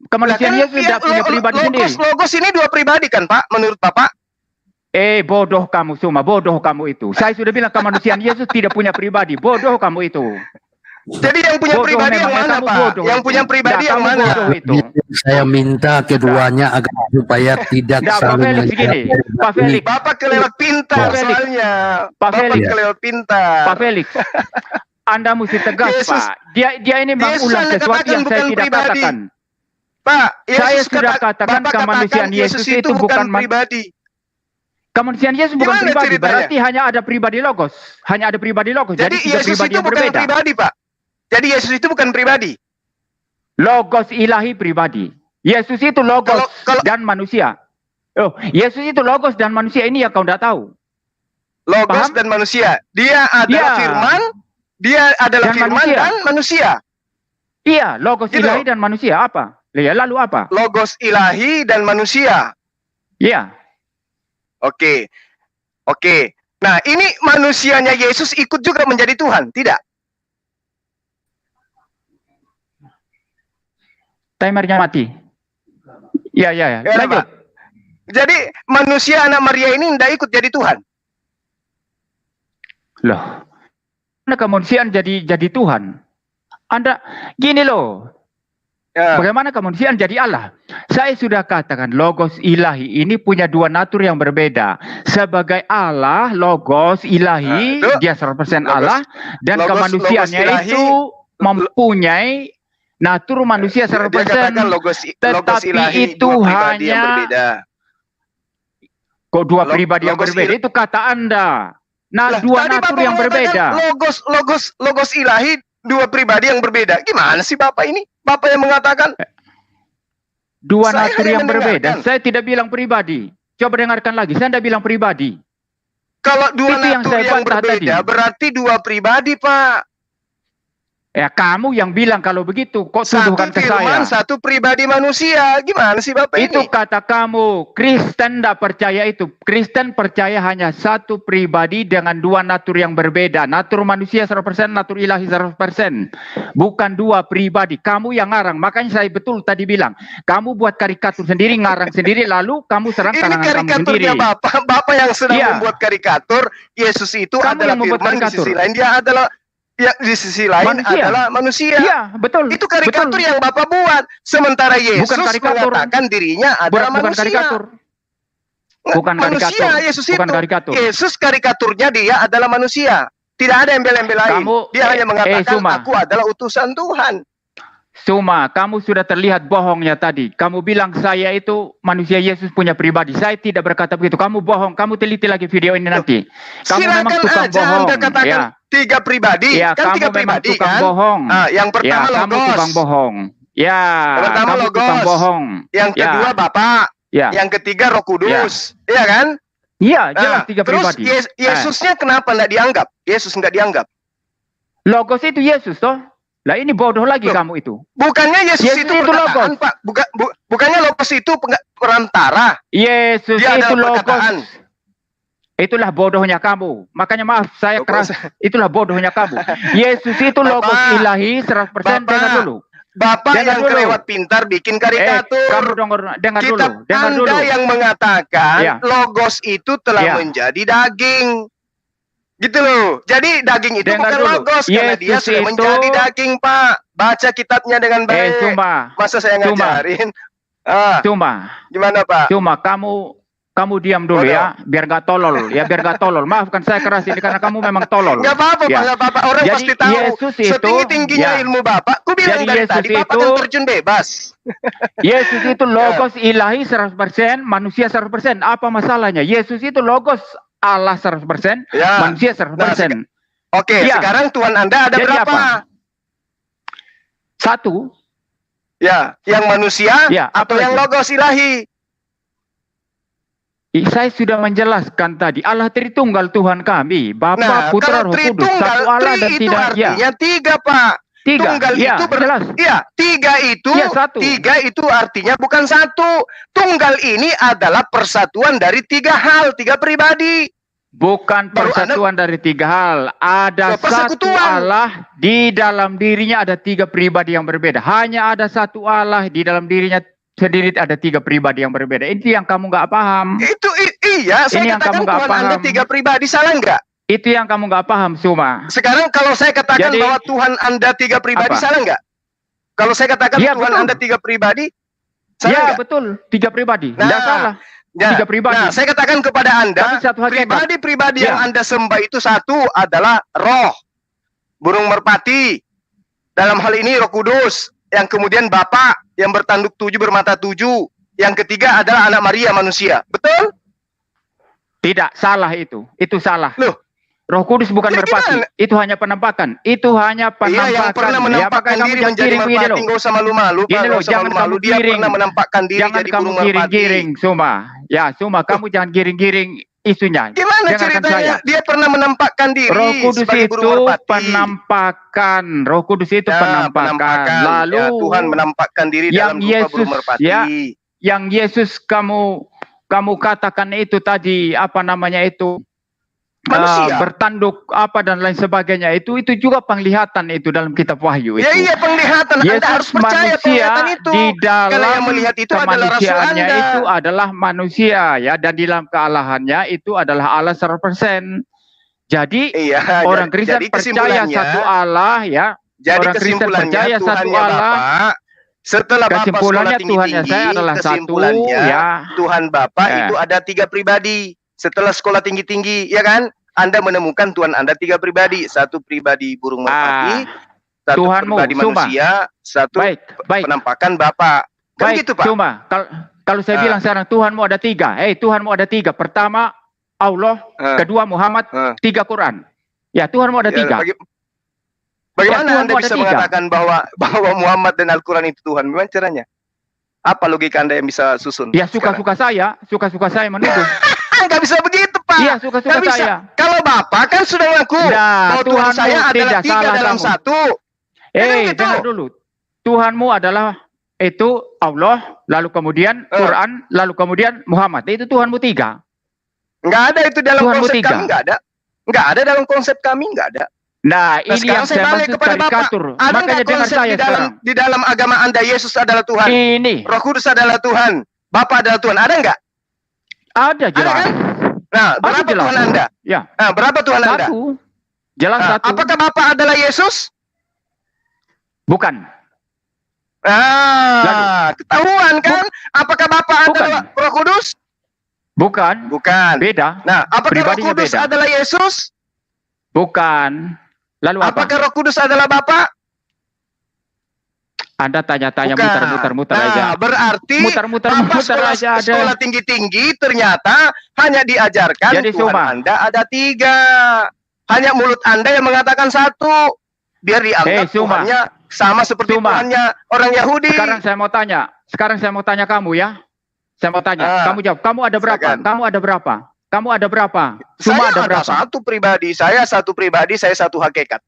Kemanusiaan Yesus tidak punya pribadi sendiri. Logos ini 2 pribadi kan, Pak, menurut Bapak? Bodoh kamu semua, bodoh kamu itu. Saya sudah bilang kemanusiaan Yesus tidak punya pribadi, bodoh kamu itu. Jadi yang punya pribadi yang mana, Pak? Yang punya pribadi yang mana? Saya minta keduanya agar supaya tidak saling begini. Pak Felix, Bapak kelewat pintar soalnya. Bapak kelewat pintar. Pak Felix, Anda mesti tegas, Pak. Dia ini mengulang sesuatu yang saya tidak katakan. Pak, saya sudah katakan kemanusiaan Yesus itu bukan pribadi. Kemanusiaan Yesus bukan pribadi, berarti hanya ada pribadi Logos. Hanya ada pribadi Logos. Jadi Yesus itu bukan pribadi, Pak. Jadi Yesus itu bukan pribadi. Logos ilahi pribadi. Yesus itu Logos dan manusia. Yesus itu Logos dan manusia, ini yang kau tidak tahu. Logos dan manusia. Dia adalah firman, dia adalah firman dan manusia. Iya, Logos ilahi dan manusia. Apa? Lalu apa? Logos ilahi dan manusia. Iya. Oke. Nah, ini manusianya Yesus ikut juga menjadi Tuhan, tidak? Timernya mati. Ya. Lanjut. Pak. Jadi manusia anak Maria ini tidak ikut jadi Tuhan. Loh, mana kemanusiaan jadi Tuhan? Anda gini loh. Ya. Bagaimana kemanusiaan jadi Allah? Saya sudah katakan logos ilahi ini punya dua natur yang berbeda. Sebagai Allah, logos ilahi, dia 100% Allah, dan kemanusiaannya itu mempunyai natur manusia 100%. Logos tetapi ilahi, itu dua hanya yang berbeda. Kok dua pribadi yang berbeda? Itu kata Anda. Nah, dua natur yang berbeda. Logos ilahi dua pribadi yang berbeda. Gimana sih Bapak ini? Bapak yang mengatakan dua natur yang berbeda. Saya tidak bilang pribadi. Coba dengarkan lagi. Saya tidak bilang pribadi. Kalau dua natur yang tadi. berbeda berarti dua pribadi, Pak. Ya, kamu yang bilang kalau begitu, kok tuduhkan ke saya? Satu pribadi manusia. Gimana sih Bapak ini? Itu kata kamu. Kristen tidak percaya itu. Kristen percaya hanya satu pribadi dengan dua natur yang berbeda. Natur manusia 100%, natur ilahi 100%. Bukan dua pribadi. Kamu yang ngarang. Makanya saya betul tadi bilang. Kamu buat karikatur sendiri, ngarang sendiri, lalu kamu serang tangan kamu sendiri. Ini karikaturnya Bapak yang sedang membuat karikatur. Yesus itu kamu adalah firman, di sisi lain dia adalah di sisi lain adalah manusia. Iya, betul. Itu karikatur yang Bapak buat. Sementara Yesus mengatakan dirinya adalah manusia. Bukan karikatur. Yesus karikaturnya dia adalah manusia. Tidak ada embel-embel lain. Dia hanya mengatakan aku adalah utusan Tuhan. Suma, kamu sudah terlihat bohongnya tadi. Kamu bilang saya itu manusia, Yesus punya pribadi. Saya tidak berkata begitu. Kamu bohong. Kamu teliti lagi video ini nanti. Kamu memang tukang bohong. Anda katakan tiga pribadi. Ya, kan kamu tiga pribadi tukang kan? bohong. Yang pertama ya, logos. Kamu tukang bohong. Ya, yang pertama kamu logos. Tukang bohong. Yang kedua Bapak. Ya. Yang ketiga Roh Kudus. Iya kan? Iya, jelas tiga pribadi. Terus Yesusnya kenapa enggak dianggap? Yesus enggak dianggap. Logos itu Yesus toh? Lah ini bodoh lagi kamu itu. Bukannya Yesus itu perkataan, Pak. Bukannya logos itu perantara. Yesus itu logos. Itulah bodohnya kamu. Makanya maaf saya keras. Itulah bodohnya kamu. Yesus itu logos ilahi 100%. Dengar dulu. Bapak yang kelewat pintar bikin karikatur. Kamu dengar dulu. Anda yang mengatakan logos itu telah menjadi daging. Gitu loh. Jadi daging itu bukan logos karena dia sudah menjadi daging, Pak. Baca kitabnya dengan baik. Masa saya ngajarin? Gimana, Pak? Cuma kamu diam dulu ya, biar gak tolol. Ya biar gak tolol. Maafkan saya keras ini karena kamu memang tolol. Gak apa-apa, Pak. Gak apa-apa. Orang jadi, pasti tahu. Setinggi-tingginya ilmu Bapak. Ku bilang dari tadi, Bapak kan terjun bebas. Yesus itu logos ilahi 100%, manusia 100%. Apa masalahnya? Yesus itu logos Allah 100%, manusia 100%. Oke, sekarang Tuhan Anda ada berapa? Apa? Satu. Ya, yang manusia atau yang logos ilahi? Saya sudah menjelaskan tadi, Allah Tritunggal Tuhan kami, Bapa, Putra, Roh Kudus, satu Allah dan tidak artinya tiga, Pak. Tunggal itu tiga itu artinya bukan satu. Tunggal ini adalah persatuan dari tiga hal, tiga pribadi. Bukan persatuan dari tiga hal. Ada satu Allah, di dalam dirinya ada tiga pribadi yang berbeda. Hanya ada satu Allah, di dalam dirinya sendiri ada tiga pribadi yang berbeda. Itu yang kamu nggak paham. Iya, saya katakan Tuhan Anda tiga pribadi, salah nggak? Itu yang kamu nggak paham, Suma. Sekarang kalau saya katakan bahwa Tuhan Anda tiga pribadi, salah nggak? Kalau saya katakan Tuhan Anda tiga pribadi, salah nggak? Betul, tiga pribadi. Nggak salah. Tiga pribadi. Nah, saya katakan kepada Anda, pribadi-pribadi yang Anda sembah itu satu adalah roh, burung merpati. Dalam hal ini Roh Kudus, yang kemudian Bapa yang bertanduk tujuh, bermata tujuh. Yang ketiga adalah anak Maria manusia. Betul? Tidak, salah itu. Itu salah. Loh, Roh Kudus bukan merpati. Itu hanya penampakan. Itu hanya penampakan. Iya, yang pernah menampakkan diri menjadi merpati. Nggak usah malu-malu. Jangan kamu dia pernah menampakkan diri jadi burung merpati. Giring-giring, Suma. Ya, Suma, kamu jangan giring-giring isunya. Gimana ceritanya? Dia pernah menampakkan diri Roh Kudus sebagai burung merpati. Penampakan. Roh Kudus itu penampakan. Lalu Tuhan menampakkan diri dalam rupa burung merpati. Yang Yesus kamu katakan itu tadi, apa namanya itu? manusia. bertanduk apa dan lain sebagainya, itu juga penglihatan itu dalam kitab Wahyu itu. Ya iya, penglihatan. Anda harus percaya penglihatan itu. Di dalam Karena yang melihat itu adalah Rasul kemanusiaannya Anda. itu adalah manusia ya, dan di dalam kealahannya itu adalah Allah 100%. Jadi orang Kristen percaya satu Allah ya. Jadi orang Kristen percaya satu Allah. Bapak, setelah Bapak kesimpulannya Tuhannya saya adalah satu ya. Tuhan Bapak itu ada 3 pribadi. Setelah sekolah tinggi-tinggi, ya kan? Anda menemukan Tuhan Anda 3 pribadi. Satu pribadi burung merpati, satu Tuhanmu, pribadi manusia, satu penampakan Bapak. Kan gitu, Pak? Cuma kalau saya bilang sekarang Tuhanmu ada 3. Tuhanmu ada 3. Pertama Allah, kedua Muhammad, 3 Quran. Ya, Tuhanmu ada 3. Bagaimana Anda bisa mengatakan bahwa Muhammad dan Al-Quran itu Tuhan? Bagaimana caranya? Apa logika Anda yang bisa susun? Ya, suka-suka saya menuduh. Nggak bisa begitu, Pak. Iya, suka-suka saya. Kalau Bapak kan sudah ngaku bahwa Tuhan saya adalah 3 dalam 1. Dengar dulu. Tuhanmu adalah itu Allah, lalu kemudian Quran, lalu kemudian Muhammad. Itu Tuhanmu 3. Nggak ada itu dalam Tuhanmu konsep 3. kami, nggak ada. Nggak ada dalam konsep kami, nggak ada. Nah, ini yang saya maksud karikatur. Makanya dengar saya sekarang. Di dalam agama Anda Yesus adalah Tuhan. Ini. Roh Kudus adalah Tuhan. Bapa adalah Tuhan. Ada nggak? Ada jelas. Ada kan? Nah, berapa jelas. Tuhan Anda? Ya. Nah, berapa Tuhan Anda? Jelas satu. Apakah Bapa adalah Yesus? Bukan. Ketahuan kan? Apakah Bapa adalah Roh Kudus? Bukan. Beda. Nah, apakah Roh Kudus adalah Yesus? Bukan. Lalu apakah Roh Kudus adalah Bapa? Anda tanya-tanya muter-muter aja. Berarti muter-muter aja ada. Sekolah tinggi-tinggi ternyata hanya diajarkan jadi Tuhan Anda ada 3. Hanya mulut Anda yang mengatakan 1. Biar dianggap Tuhannya sama seperti Tuhannya orang Yahudi. Sekarang saya mau tanya kamu ya. Saya mau tanya, kamu jawab. Kamu ada berapa? Kamu ada berapa? Kamu ada berapa? Saya ada berapa? Satu pribadi, saya satu hakikat.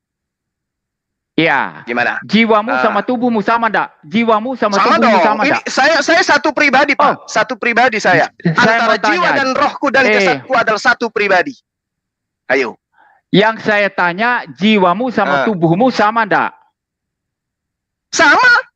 Iya. Gimana? Jiwamu sama tubuhmu sama enggak? Jiwamu sama tubuhmu sama enggak? Saya satu pribadi, Pak. Satu pribadi saya. Antara jiwa dan rohku dan jasadku adalah satu pribadi. Ayo. Yang saya tanya, jiwamu sama tubuhmu sama enggak? Sama.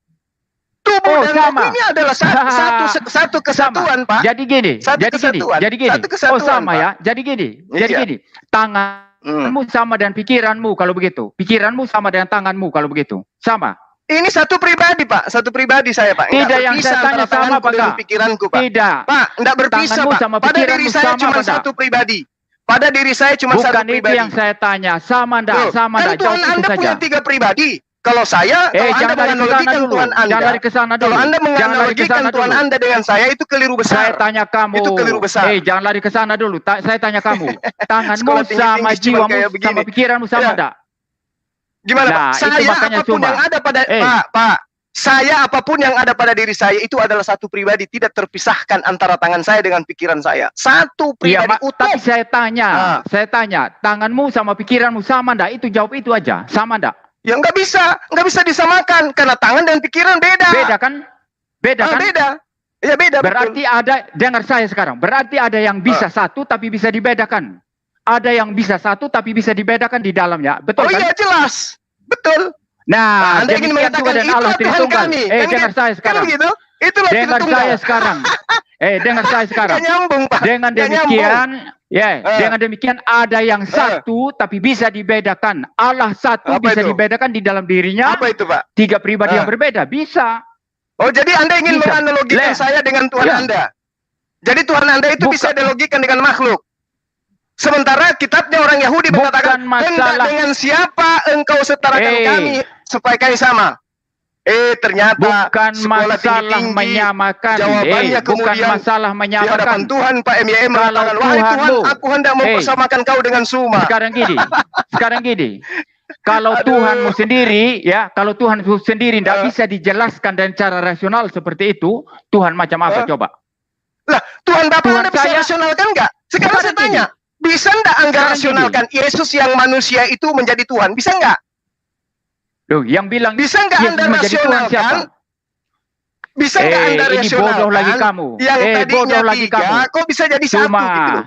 Tubuh dan rohku ini adalah satu kesatuan, Pak. Jadi gini. Kesatuan, sama Pak. ya. Jadi gini. Tanganmu sama dengan pikiranmu kalau begitu. Pikiranmu sama dengan tanganmu kalau begitu. Sama. Ini satu pribadi, Pak. Satu pribadi saya, Pak. Tidak, yang saya tanya sama, Pak. Pikiranku, Pak. Tidak. Pak, enggak berpisah, Pak. Pada diri saya cuma satu pribadi. Pada diri saya cuma satu pribadi. Bukan itu yang saya tanya. Sama enggak? Sama enggak? Kan Tuhan Anda punya 3 pribadi. Kalau saya, kalau Anda menganalogikan Tuhan Anda, jangan lari ke sana dulu. Kalau Anda menganalogikan Tuhan Anda dengan saya, itu keliru besar. Saya tanya kamu. Itu keliru besar. Jangan lari ke sana dulu. Saya tanya kamu. Tanganmu sama jiwamu sama pikiranmu sama enggak? Gimana, Pak? Saya apapun yang ada pada Pak, saya apapun yang ada pada diri saya itu adalah satu pribadi, tidak terpisahkan antara tangan saya dengan pikiran saya. Satu pribadi utuh. Tapi saya tanya, tanganmu sama pikiranmu sama enggak? Itu jawab itu aja. Sama enggak? Ya nggak bisa disamakan karena tangan dan pikiran beda. Beda kan? Beda. Ya beda. Berarti ada, dengar saya sekarang. Berarti ada yang bisa satu tapi bisa dibedakan. Ada yang bisa satu tapi bisa dibedakan di dalamnya. Betul kan? Oh iya jelas, betul. Nah, Anda ingin mengatakan itu Tuhan kami. Dengar saya sekarang. Kan begitu? Itulah dengar saya sekarang. Dengar saya sekarang. Nyambung, Pak. Dengan demikian. Dengan demikian ada yang satu tapi bisa dibedakan. Allah satu apa bisa itu? Dibedakan di dalam dirinya. Apa itu, Pak? 3 pribadi yang berbeda. Bisa. Oh, jadi Anda ingin menganalogikan saya dengan Tuhan Anda. Jadi Tuhan Anda itu bisa dilogikan dengan makhluk. Sementara kitabnya orang Yahudi mengatakan, hendak dengan siapa engkau setarakan kami supaya kami sama. Ternyata bukan masalah menyamakan. Jawabannya bukan masalah menyamakan. Di hadapan Tuhan Pak M.Y.M. mengatakan, wahai Tuhan, aku hendak mempersamakan kau dengan Suma. Sekarang gini. Kalau Tuhanmu sendiri, kalau Tuhanmu sendiri tidak bisa dijelaskan dengan cara rasional seperti itu, Tuhan macam apa coba? Lah, Tuhan Bapak Anda bisa rasionalkan enggak? Sekarang saya tanya, bisa enggak Anda rasionalkan Yesus yang manusia itu menjadi Tuhan? Bisa enggak? Loh, yang bilang bisa enggak Anda rasionalkan? Bisa enggak Anda rasionalkan? Bodoh lagi kamu. Yang tadinya 3, kok bisa jadi 1 gitu loh.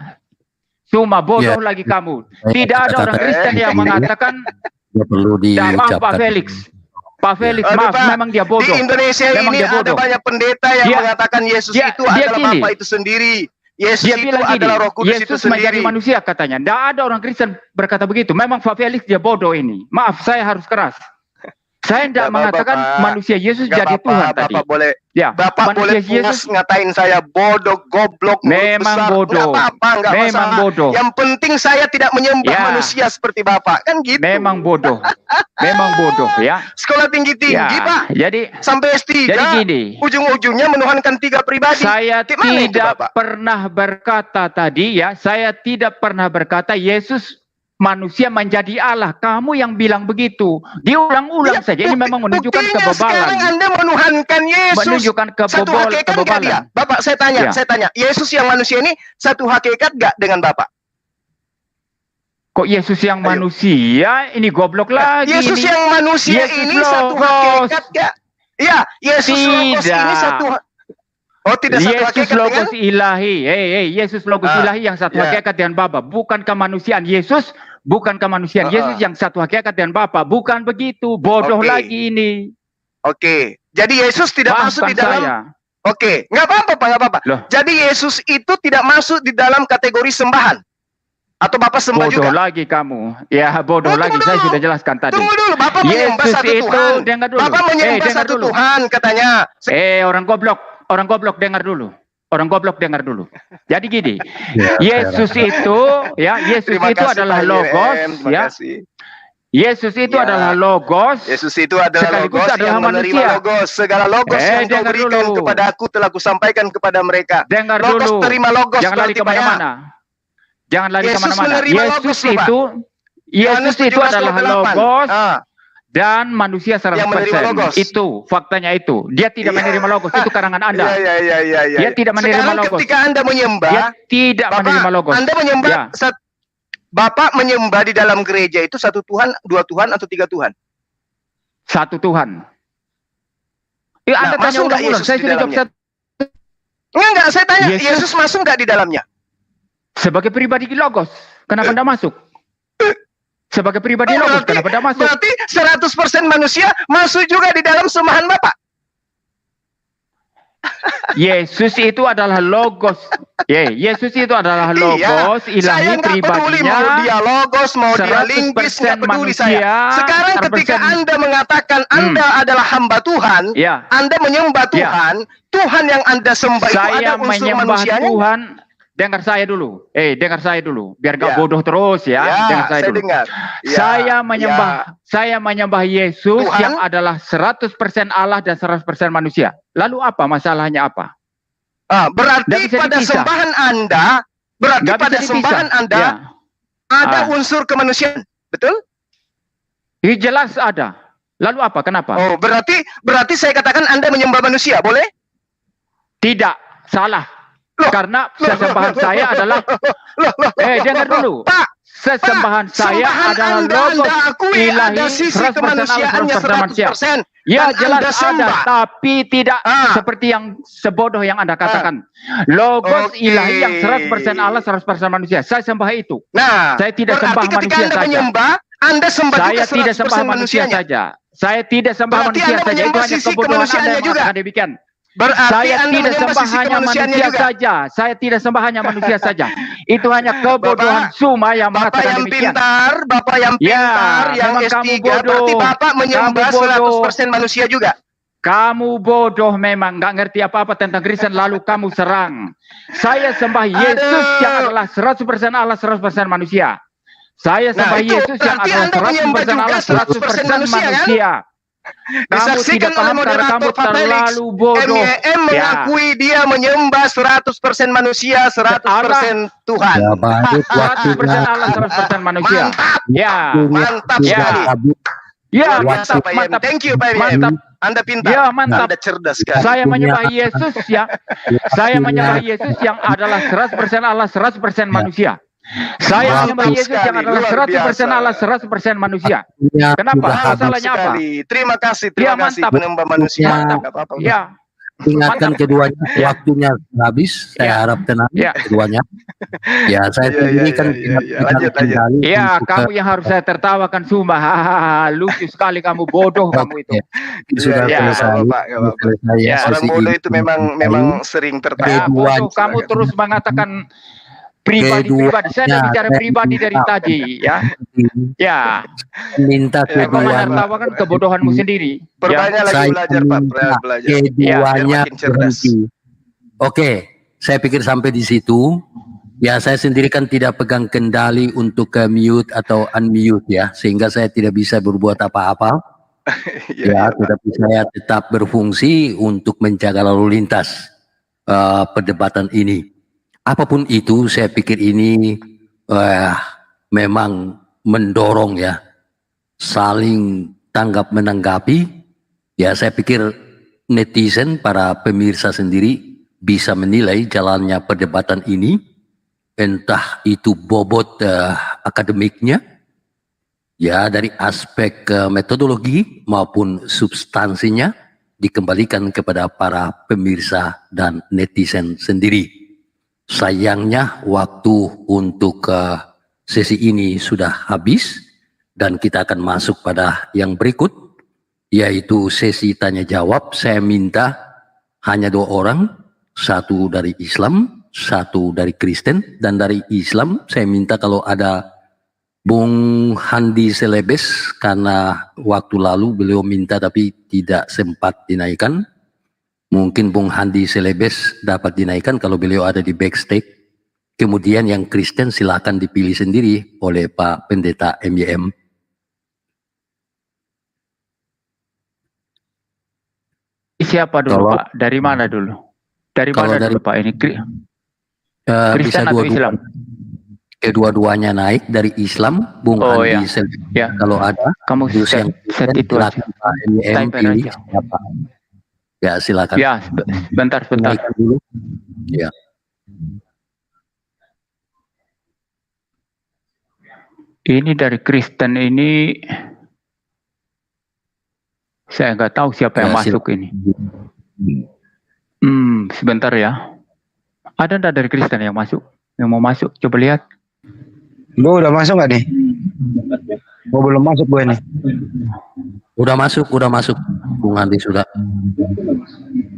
Cuma bodoh Ya. lagi kamu. Tidak ada orang Kristen yang mengatakan, Ya, perlu maaf Pak diucapkan. Felix. Pak Felix, Aduh, maaf, Pak, memang dia bodoh. Di Indonesia Memang ini dia ada bodoh. banyak pendeta yang Dia- mengatakan Yesus dia- itu dia adalah gini. Bapa itu sendiri. Yesus Dia itu bilang gini, adalah Roh Kudus itu Yesus menjadi sendiri. manusia katanya. Tidak ada orang Kristen berkata begitu. Memang Pak Felix dia bodoh ini. Maaf, saya harus keras. Saya tidak Nggak apa-apa, mengatakan Pak. manusia Yesus Nggak jadi apa-apa, Tuhan tadi. Bapak boleh, Ya, Bapak boleh manusia puas Yesus ngatain saya bodoh, goblok, mulut memang besar. bodoh. Nggak apa-apa, nggak Memang masalah. bodoh. Yang penting saya tidak menyembah Ya. manusia seperti Bapak, kan gitu. Memang bodoh. Memang bodoh ya. Sekolah tinggi-tinggi, Ya, Pak. jadi Sampai S3. jadi gini. Ujung-ujungnya menuhankan 3 pribadi. Saya Gimana itu, tidak Bapak? pernah berkata tadi ya, saya tidak pernah berkata Yesus manusia menjadi Allah. Kamu yang bilang begitu. Diulang-ulang Ya, saja. Ini memang menunjukkan buktinya sekarang kebobalan. Anda menuhankan Yesus. Menunjukkan Satu hakikat nggak dia? kebobalan. Bapak, saya Ya. tanya. Yesus yang manusia ini satu hakikat nggak dengan Bapak? Kok Yesus yang Ayo. manusia? Ini goblok lagi. Yesus ini. yang manusia Yesus ini satu Logos. hakikat nggak? Iya, Yesus Logos Tidak. ini satu. Oh, tidak satu Yesus hakikat Logos dengan? ilahi. Yesus Logos ilahi yang satu ya. hakikat dengan Bapa. Bukan kemanusiaan Yesus, bukan kemanusiaan Yesus yang satu hakikat dengan Bapa. Bukan begitu. Bodoh Oke. lagi ini. Oke, jadi Yesus tidak masuk Maafkan di dalam. saya. Oke, nggak apa-apa, Pak, nggak apa-apa. Loh. Jadi Yesus itu tidak masuk di dalam kategori sembahan. Atau Bapak sembah Bodoh juga? lagi kamu. Ya, bodoh Oh, lagi. tunggu Saya dulu. sudah jelaskan tadi. Tunggu dulu, Bapak menyembah Yesus satu itu, Tuhan. dengar dulu. Bapak menyembah dengar satu dulu. Tuhan, katanya. Orang goblok. Orang goblok, dengar dulu. Orang goblok, dengar dulu. Jadi gini. Ya, Yesus itu, ya, Yesus Terima itu kasih, adalah Pak Logos, Yem, terima ya. kasih. Yesus itu Ya. adalah Logos. Yesus itu adalah Sekaligus Logos adalah yang menerima manusia. Logos. Segala Logos yang kau dengar berikan dulu. kepada aku telah kusampaikan kepada mereka. Dengar Logos dulu. terima Logos Jangan lari berarti, Pak, ya. kemana-mana. Jangan lari Yesus kemana-mana. menerima Logos, Yesus itu adalah 17:28. Logos Ah, dan manusia Yang menerima 100%. Logos. Itu faktanya itu. Dia tidak Iya. menerima Logos. Itu karangan Anda. Iya. Dia tidak menerima Sekarang Logos. ketika Anda menyembah, Dia tidak Bapak, menerima Logos. Anda menyembah Ya. Bapak menyembah di dalam gereja itu satu Tuhan, dua Tuhan, atau tiga Tuhan? Satu Tuhan. Anda tanya masuk nggak ulang-ulang. Yesus Saya di sudah jawab dalamnya? Enggak, saya tanya, Yesus- Yesus masuk nggak di dalamnya? sebagai pribadi Logos. Kenapa Anda masuk? Sebagai pribadi Logos. Kenapa Anda masuk? Berarti 100% manusia masuk juga di dalam sembahan Bapak. Yesus itu adalah Logos. Yesus itu adalah Logos, Iya, ilahi saya nggak peduli mau pribadinya. dia Logos, mau dia 100% linggis, nggak peduli manusia, saya. Sekarang ketika 100% Anda mengatakan Anda adalah hamba Tuhan, Ya, Anda menyembah Ya. Tuhan, Tuhan yang Anda sembah itu ada saya unsur menyembah manusianya. Tuhan. Dengar saya dulu. Dengar saya dulu. Biar gak Ya. bodoh terus ya. Ya, Dengar saya dulu. dengar. Ya, Saya menyembah Yesus Tuhan. yang adalah 100% Allah dan 100% manusia. Lalu apa masalahnya apa? Nggak berarti bisa pada dipisah. sembahan Anda, berarti Nggak pada bisa dipisah. sembahan Anda Ya. ada Ah. unsur kemanusiaan, betul? Ini jelas ada. Lalu apa? Kenapa? Oh, berarti saya katakan Anda menyembah manusia, boleh? Tidak, salah. Loh, Karena sesembahan saya adalah dengar dulu. Pak, Sesembahan saya sembahan adalah Anda Logos akui ilahi ada sisi 100% Allah, kemanusiaannya 100% manusia. 100%. Ya Dan jelas Anda ada, sembah. tapi tidak Ah. seperti yang sebodoh yang Anda katakan. Logos Oke. ilahi yang 100% Allah, 100% manusia. Saya sembah itu. Nah, Saya tidak berarti sembah ketika manusia Anda saja. menyembah, Anda sembah Saya juga tidak 100% sembah manusia manusianya. saja. Saya tidak sembah Berarti manusia Anda saja. Itu menyembah hanya sisi kebodohan Anda kemanusiaannya yang juga. mengatakan demikian. Berarti Saya Anda tidak menyembah sembah sisi hanya kemanusiaannya manusia juga. saja. Saya tidak sembah hanya manusia saja. Itu hanya kebodohan Suma yang Bapak mengatakan yang demikian. pintar, Bapak yang Ya, pintar, yang memang S3, kamu bodoh. berarti Bapak menyembah Kamu bodoh. 100% manusia juga. Kamu bodoh memang, nggak ngerti apa-apa tentang Kristen, lalu kamu serang. Saya sembah Yesus Aduh. yang adalah 100% Allah, 100% manusia. Saya sembah itu Yesus yang berarti adalah Anda menyembah 100% Allah, juga 100% 100% manusia, kan? manusia. Kamu Disaksikan tidak paham oleh karena kamu moderator Pak Felix. terlalu bodoh. MYM Ya. mengakui dia menyembah 100% manusia, 100% Tuhan. Ya, baik 100% Allah, 100% manusia. Mantap, Ya, mantap Ya. sekali. ya, Mantap, Pak Yem. mantap. Thank you, Pak Yem. Mantap. Anda pintar. Ya, mantap. Anda cerdas sekali. Saya menyembah Yesus ya. Saya menyembah Yesus yang adalah 100% Allah, 100% manusia. Saya menyembah Mantap Yesus yang sekali, adalah luar 100% biasa. Allah, 100% manusia. Ya, Kenapa? sudah habis. Masalahnya apa? Sekali. Terima kasih Ya, kasih mantap. penyembah manusia. Mantap. Nggak apa-apa. Ya, Ingatkan keduanya, Ya. waktunya habis. Saya harap tenang Ya. keduanya. Ya, saya sendiri kan tidak Lanjut. kendali Iya, untuk kamu yang harus saya tertawakan Suma. Hahaha, lucu sekali kamu, bodoh kamu itu. sudah Iya, selesai. nggak apa-apa. Selesai Ya. sesi Orang bodoh ini. itu memang sering tertawa. Ya, bodoh, Keduanya. kamu terus mengatakan pribadi. Saya Keduanya, bicara saya pribadi dari minta tadi, ya. Ya, minta Ya, kau keduanya menertawakan kebodohanmu sendiri. Ya. Perbanyak lagi Saya belajar, Pak. minta Belajar. keduanya Biar makin cerdas. berhenti. Oke, saya pikir sampai di situ. Ya, saya sendiri kan tidak pegang kendali untuk mute atau unmute ya, sehingga saya tidak bisa berbuat apa-apa. Ya, Pak. tetapi saya tetap berfungsi untuk menjaga lalu lintas perdebatan ini. Apapun itu, saya pikir ini memang mendorong ya, saling tanggap menanggapi. Ya, saya pikir netizen, para pemirsa sendiri bisa menilai jalannya perdebatan ini, entah itu bobot akademiknya, ya dari aspek metodologi maupun substansinya, dikembalikan kepada para pemirsa dan netizen sendiri. Sayangnya waktu untuk sesi ini sudah habis dan kita akan masuk pada yang berikut, yaitu sesi tanya jawab. Saya minta hanya 2 orang, satu dari Islam, satu dari Kristen. Dan dari Islam saya minta kalau ada Bung Handi Selebes, karena waktu lalu beliau minta tapi tidak sempat dinaikkan. Mungkin Bung Handi Selebes dapat dinaikkan kalau beliau ada di backstage. Kemudian yang Kristen silakan dipilih sendiri oleh Pak Pendeta MYM. Siapa dulu, Kalau- Pak? Dari mana dulu? Dari Kalau mana dari- dulu, Pak? Ini bisa Kristen atau Islam? Kedua-duanya naik dari Islam, Bung Oh, Andi ya. Selebes. Ya. Kalau ada, Kamu terus yang set Kristen itu aja. silakan Pak MYM Typer pilih aja. siapa. Ya, silakan. Ya, bentar. Naikkan dulu. Ya. Ini dari Kristen ini, saya nggak tahu siapa yang Ya, masuk ini. Sebentar ya. Ada nggak dari Kristen yang masuk? Yang mau masuk? Coba lihat. Gue udah masuk nggak nih? Gue belum masuk gue nih. Udah masuk. Bung Andi sudah.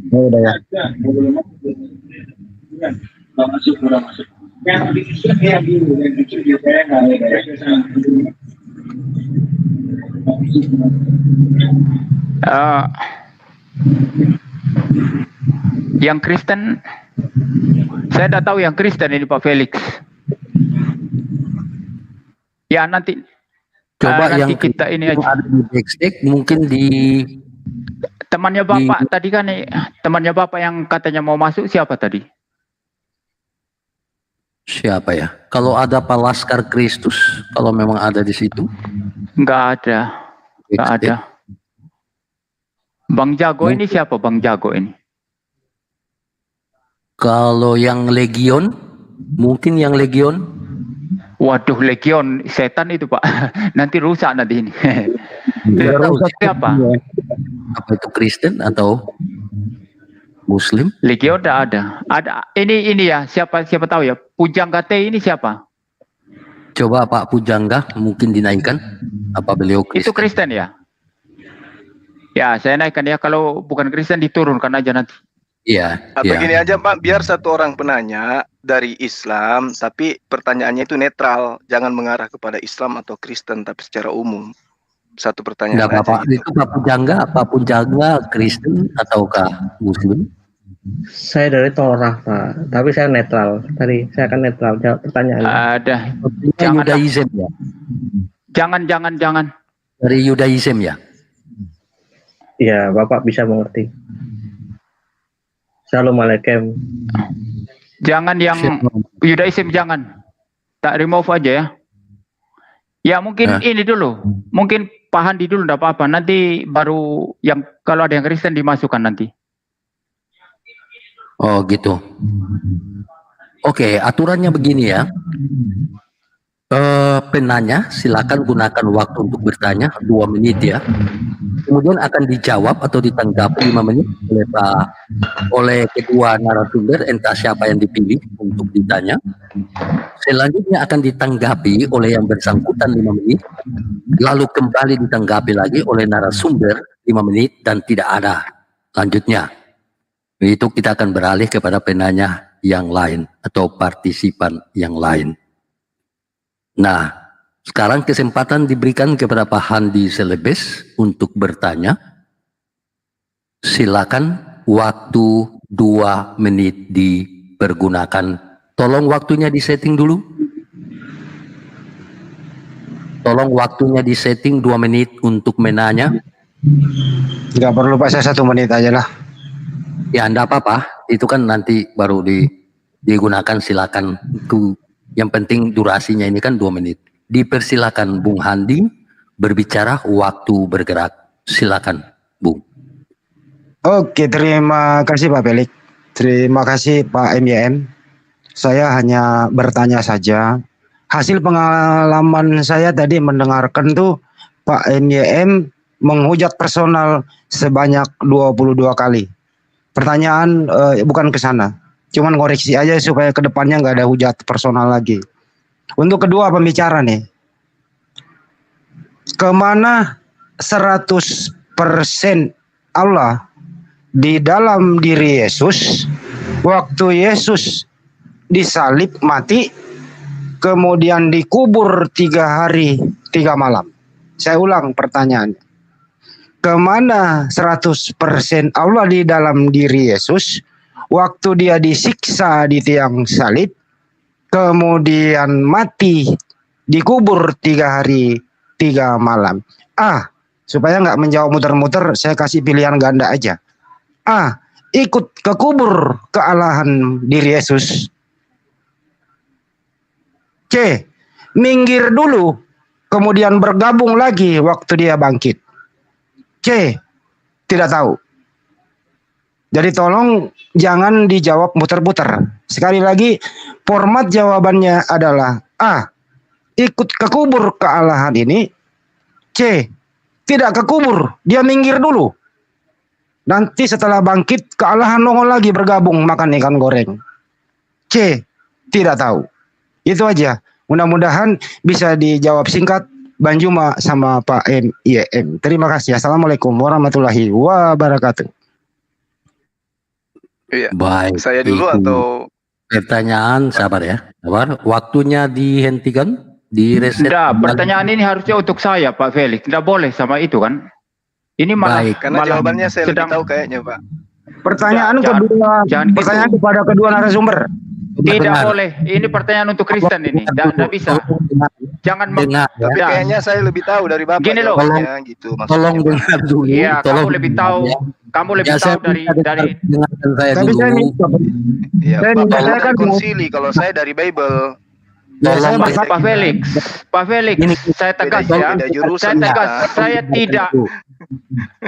Oh, udah ya. Yang Kristen, saya tidak tahu yang Kristen ini Pak Felix. Ya nanti. Coba nanti yang kita ini aja. ada di backstage, mungkin di Temannya Bapak tadi kan, temannya Bapak yang katanya mau masuk siapa tadi? siapa ya? Kalau ada Pak Laskar Kristus, kalau memang ada di situ. Nggak ada. Bang Jago ini siapa Bang Jago ini? Kalau yang Legion, mungkin yang Legion. Waduh, Legion setan itu Pak. Nanti rusak nanti ini. Tidak tahu Siapa? apa itu Kristen atau Muslim? Legion tidak ada. Ada ini ya, siapa tahu ya. Pujangga T ini siapa? Coba Pak Pujangga mungkin dinaikkan. Apa beliau Kristen? Itu Kristen ya? Ya, saya naikkan ya. Kalau bukan Kristen diturunkan aja nanti. Iya. Atau Iya. gini aja Pak, biar satu orang penanya dari Islam, tapi pertanyaannya itu netral, jangan mengarah kepada Islam atau Kristen, tapi secara umum. Satu pertanyaan Enggak aja apa-apa. gitu. Itu Pak Pujangga Kristen ataukah Muslim? Saya dari Torah Pak, tapi saya netral. Tadi saya akan netral jawab pertanyaannya. Ada. Sepertinya Jangan, Yudaism ya. Jangan. Dari Yudaism ya. Iya, Bapak bisa mengerti. Assalamualaikum. Jangan yang Yudaism jangan. Tak remove aja ya. Ya mungkin ini dulu. Mungkin Pak Handi dulu enggak apa-apa. Nanti baru yang kalau ada yang Kristen dimasukkan nanti. Oh gitu. Oke, aturannya begini ya. Penanya silakan gunakan waktu untuk bertanya 2 menit ya. Kemudian akan dijawab atau ditanggapi 5 menit oleh Pak oleh kedua narasumber, entah siapa yang dipilih untuk ditanya. Selanjutnya akan ditanggapi oleh yang bersangkutan 5 menit, lalu kembali ditanggapi lagi oleh narasumber 5 menit dan tidak ada lanjutnya. Itu kita akan beralih kepada penanya yang lain atau partisipan yang lain. Nah, sekarang kesempatan diberikan kepada Pak Handi Selebes untuk bertanya. Silakan, waktu 2 menit dipergunakan. Tolong waktunya disetting dulu. Tolong waktunya disetting 2 menit untuk menanya. Nggak perlu Pak, saya 1 menit aja lah. Ya, enggak apa-apa. Itu kan nanti baru digunakan, silakan. Yang penting durasinya ini kan 2 menit. Dipersilakan Bung Handi berbicara, waktu bergerak. Silakan, Bung. Oke, terima kasih Pak Felix. Terima kasih Pak MYM. Saya hanya bertanya saja. Hasil pengalaman saya tadi mendengarkan tuh Pak MYM menghujat personal sebanyak 22 kali. Pertanyaan bukan ke sana. Cuman koreksi aja supaya kedepannya nggak ada hujat personal lagi. Untuk kedua pembicara nih. Kemana 100% Allah di dalam diri Yesus waktu Yesus disalib mati kemudian dikubur 3 hari 3 malam. Saya ulang pertanyaannya. Kemana 100% Allah di dalam diri Yesus waktu dia disiksa di tiang salib kemudian mati dikubur 3 hari 3 malam. Supaya nggak menjawab muter-muter, saya kasih pilihan ganda aja. Ikut ke kubur kealahan diri Yesus. C. Minggir dulu, kemudian bergabung lagi waktu dia bangkit. C. Tidak tahu. Jadi tolong jangan dijawab muter-muter. Sekali lagi, format jawabannya adalah A. Ikut ke kubur kealahan ini. C. Tidak ke kubur, dia minggir dulu. Nanti setelah bangkit kealahan nongol lagi bergabung makan ikan goreng. C. Tidak tahu. Itu aja. Mudah-mudahan bisa dijawab singkat Banjuma sama Pak MYM. Terima kasih. Assalamualaikum warahmatullahi wabarakatuh. Iya. Baik. Saya dulu atau pertanyaan, sabar ya. Sabar. Waktunya dihentikan, direset. Tidak, pertanyaan ini harusnya untuk saya Pak Felix. Tidak boleh sama itu kan? Ini malah, Baik. karena malah jawabannya saya lebih sedang tahu kayaknya Pak. Pertanyaan Jangan- kedua, jangan gitu. pertanyaan kepada kedua narasumber. tidak Dengar. boleh. Ini pertanyaan untuk Kristen ini. Tidak bisa. Jangan Dengar, ya. Tapi Tidak. kayaknya saya lebih tahu dari Bapak Gini loh. jawabannya gitu maksudnya. Tolong dengar dulu. Iya, tolong kamu lebih tahu. ya. Kamu lebih Ya, saya tahu dari minta dengarkan saya Tapi dulu. saya minta, Iya, saya Bapak saya dari kan konsili, kalau saya dari Bible. Tolong saya Pak. bertanya- Pak Felix. Pak Felix, Ini saya tegas beda- ya. beda jurusan, Saya tegas. Pak. Saya tidak.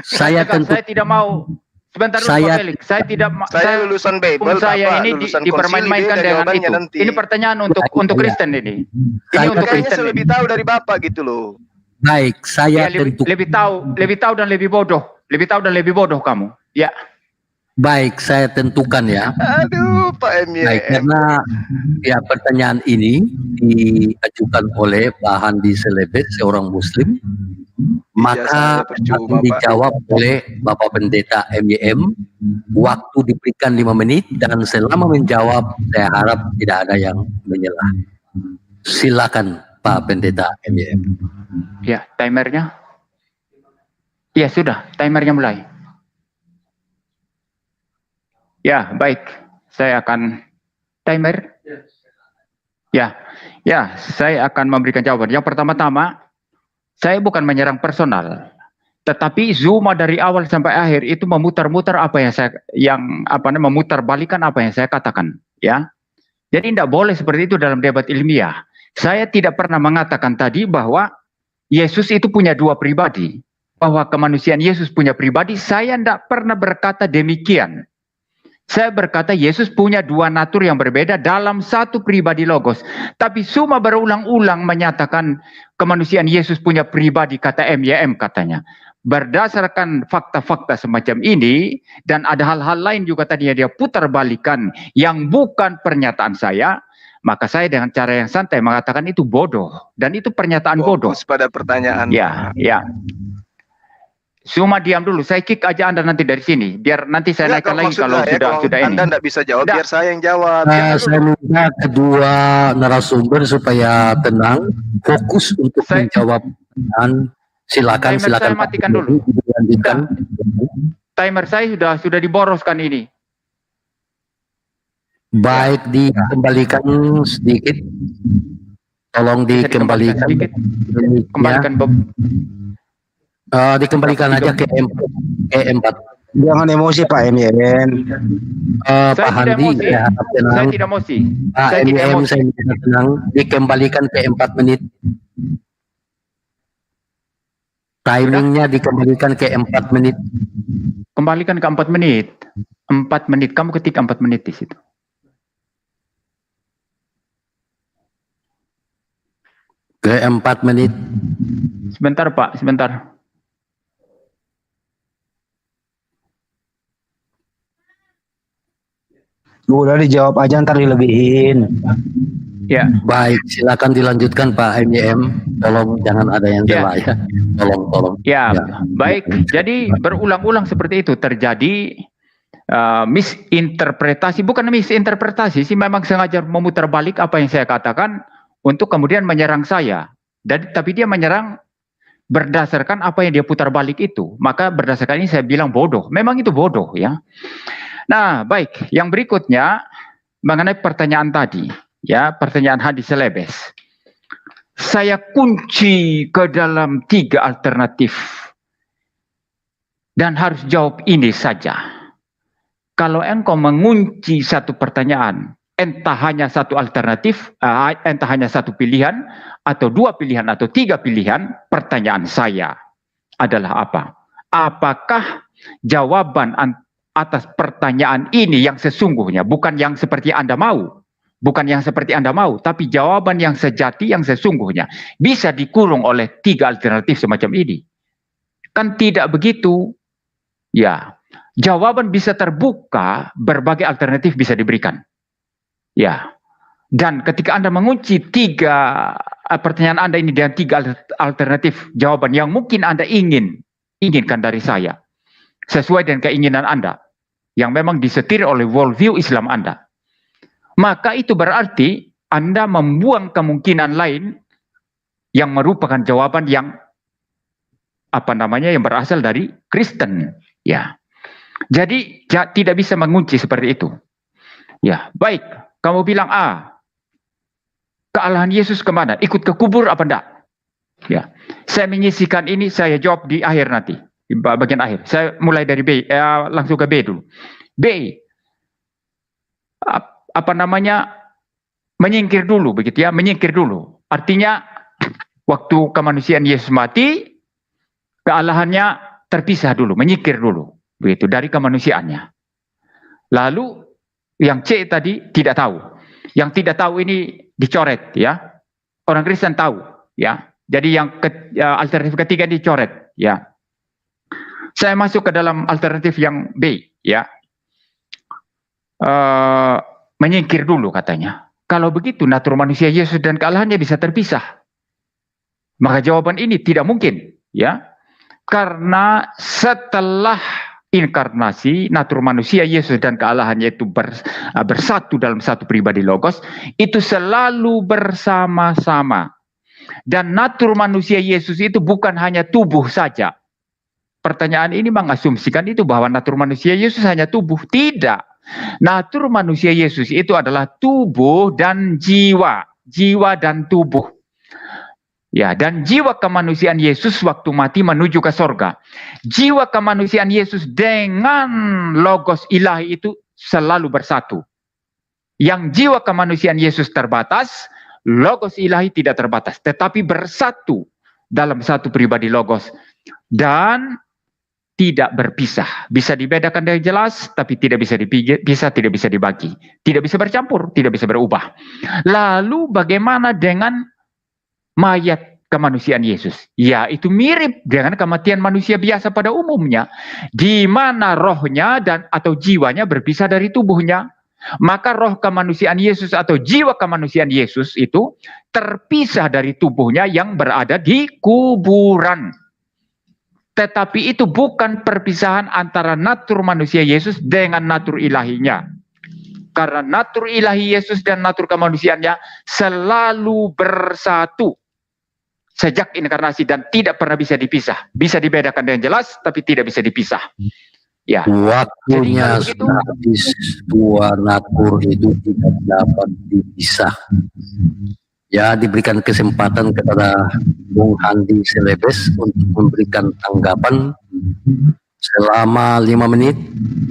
Saya tegas. tentu Saya tidak mau. Sebentar dulu Saya- Pak Felix. Saya tidak. Saya lulusan Bible, saya Bapak ini lulusan dipermain-mainkan konsili, beda dengan jawabannya itu. nanti. Ini pertanyaan untuk Saya- Kristen ini. Ini Saya- untuk Kayaknya Kristen saya ini. lebih tahu dari Bapak gitu loh. baik, saya Ya, tentu lebih tahu dan lebih bodoh. Lebih tahu dan lebih bodoh kamu. Ya. baik, saya tentukan ya. Aduh, Pak Baik, MYM. karena ya pertanyaan ini diajukan oleh Pak Handi Selebes, seorang Muslim, maka Ijazahnya percuma, akan Pak. dijawab oleh Bapak Pendeta MYM. Waktu diberikan 5 menit dan selama menjawab saya harap tidak ada yang menyelah. Silakan Pak Pendeta MYM. Ya, timernya. Ya, sudah. Timernya mulai. Ya, baik. Saya akan timer. Ya, saya akan memberikan jawaban. Yang pertama-tama, saya bukan menyerang personal, tetapi Zuma dari awal sampai akhir itu memutar-mutar memutar-balikan apa yang saya katakan, ya. Jadi tidak boleh seperti itu dalam debat ilmiah. Saya tidak pernah mengatakan tadi bahwa Yesus itu punya 2 pribadi, bahwa kemanusiaan Yesus punya pribadi. Saya tidak pernah berkata demikian. Saya berkata Yesus punya 2 natur yang berbeda dalam 1 pribadi logos. Tapi Zuma berulang-ulang menyatakan kemanusiaan Yesus punya pribadi, kata MYM katanya. berdasarkan fakta-fakta semacam ini, dan ada hal-hal lain juga tadi yang dia putar balikan yang bukan pernyataan saya, maka saya dengan cara yang santai mengatakan itu bodoh, dan itu pernyataan bodoh. Fokus pada pertanyaan. Ya, ya. Cuma diam dulu, saya kick aja Anda nanti dari sini, biar nanti saya naikkan lagi kalau sudah ini. Anda tidak bisa jawab, biar saya yang jawab. Saya minta kedua narasumber supaya tenang, fokus untuk menjawab pertanyaan. Silakan. Saya matikan dulu. Timer saya sudah diboroskan ini. Baik, dikembalikan sedikit. Tolong dikembalikan. Sedikit. Kembalikan Bob. Dikembalikan aja ke E4. Jangan emosi Pak MYM. Pak Handi, saya tidak emosi. Pak MYM, saya minta tenang. Dikembalikan ke 4 menit. Timingnya dikembalikan ke 4 menit. Kembalikan ke 4 menit. 4 menit. Kamu ketik 4 menit di situ. Ke 4 menit. Sebentar Pak, sebentar. Udah dijawab aja, ntar dilebihin. Ya. Baik, silakan dilanjutkan Pak MYM. Tolong jangan ada yang salah ya. Tolong. Ya, baik. Jadi berulang-ulang seperti itu terjadi misinterpretasi, bukan misinterpretasi sih, memang sengaja memutar balik apa yang saya katakan untuk kemudian menyerang saya. Tapi dia menyerang berdasarkan apa yang dia putar balik itu. Maka berdasarkan ini saya bilang bodoh. Memang itu bodoh ya. Nah, baik. Yang berikutnya mengenai pertanyaan tadi. Ya, pertanyaan Hadis Selebes. Saya kunci ke dalam 3 alternatif. Dan harus jawab ini saja. Kalau engkau mengunci satu pertanyaan, entah hanya satu alternatif, entah hanya satu pilihan, atau 2 pilihan, atau 3 pilihan, pertanyaan saya adalah apa? Apakah jawaban atas pertanyaan ini yang sesungguhnya, bukan yang seperti Anda mau, tapi jawaban yang sejati, yang sesungguhnya bisa dikurung oleh 3 alternatif semacam ini? Kan tidak begitu. Ya, jawaban bisa terbuka, berbagai alternatif bisa diberikan. Ya, dan ketika Anda mengunci 3 pertanyaan Anda ini dengan 3 alternatif jawaban yang mungkin Anda inginkan dari saya, sesuai dengan keinginan Anda, yang memang disetir oleh worldview Islam Anda, maka itu berarti Anda membuang kemungkinan lain yang merupakan jawaban yang yang berasal dari Kristen. Ya, jadi tidak bisa mengunci seperti itu. Ya, baik. Kamu bilang kealahan Yesus kemana? Ikut ke kubur apa enggak? Ya, saya menyisikan ini, saya jawab di akhir nanti, di bagian akhir. Saya mulai dari B, langsung ke B dulu. B, menyingkir dulu, begitu ya, menyingkir dulu. Artinya, waktu kemanusiaan Yesus mati, kealahannya terpisah dulu, menyingkir dulu, begitu, dari kemanusiaannya. Lalu, yang C tadi tidak tahu. Yang tidak tahu ini dicoret, ya. Orang Kristen tahu, ya. Jadi yang alternatif ketiga dicoret, ya. Saya masuk ke dalam alternatif yang B, ya. Menyingkir dulu katanya. Kalau begitu natur manusia Yesus dan kealahannya bisa terpisah. Maka jawaban ini tidak mungkin, ya. Karena setelah inkarnasi, natur manusia Yesus dan kealahannya itu bersatu dalam satu pribadi Logos, itu selalu bersama-sama. Dan natur manusia Yesus itu bukan hanya tubuh saja. Pertanyaan ini mengasumsikan itu bahwa natur manusia Yesus hanya tubuh. Tidak. Natur manusia Yesus itu adalah tubuh dan jiwa. Jiwa dan tubuh. Ya, dan jiwa kemanusiaan Yesus waktu mati menuju ke sorga. Jiwa kemanusiaan Yesus dengan Logos ilahi itu selalu bersatu. Yang jiwa kemanusiaan Yesus terbatas, Logos ilahi tidak terbatas, tetapi bersatu dalam satu pribadi Logos. Dan tidak berpisah. Bisa dibedakan dengan jelas, tapi tidak bisa dipisah, tidak bisa dibagi. Tidak bisa bercampur, tidak bisa berubah. Lalu bagaimana dengan mayat kemanusiaan Yesus. Ya, itu mirip dengan kematian manusia biasa pada umumnya, di mana rohnya atau jiwanya berpisah dari tubuhnya. Maka roh kemanusiaan Yesus atau jiwa kemanusiaan Yesus itu terpisah dari tubuhnya yang berada di kuburan. Tetapi itu bukan perpisahan antara natur manusia Yesus dengan natur ilahinya. Karena natur ilahi Yesus dan natur kemanusiaannya selalu bersatu sejak inkarnasi dan tidak pernah bisa dipisah. Bisa dibedakan dengan jelas, tapi tidak bisa dipisah. Ya. Waktunya sudah habis, dua natur itu tidak dapat dipisah. Ya, diberikan kesempatan kepada Bung Handi Selebes untuk memberikan tanggapan selama 5 menit,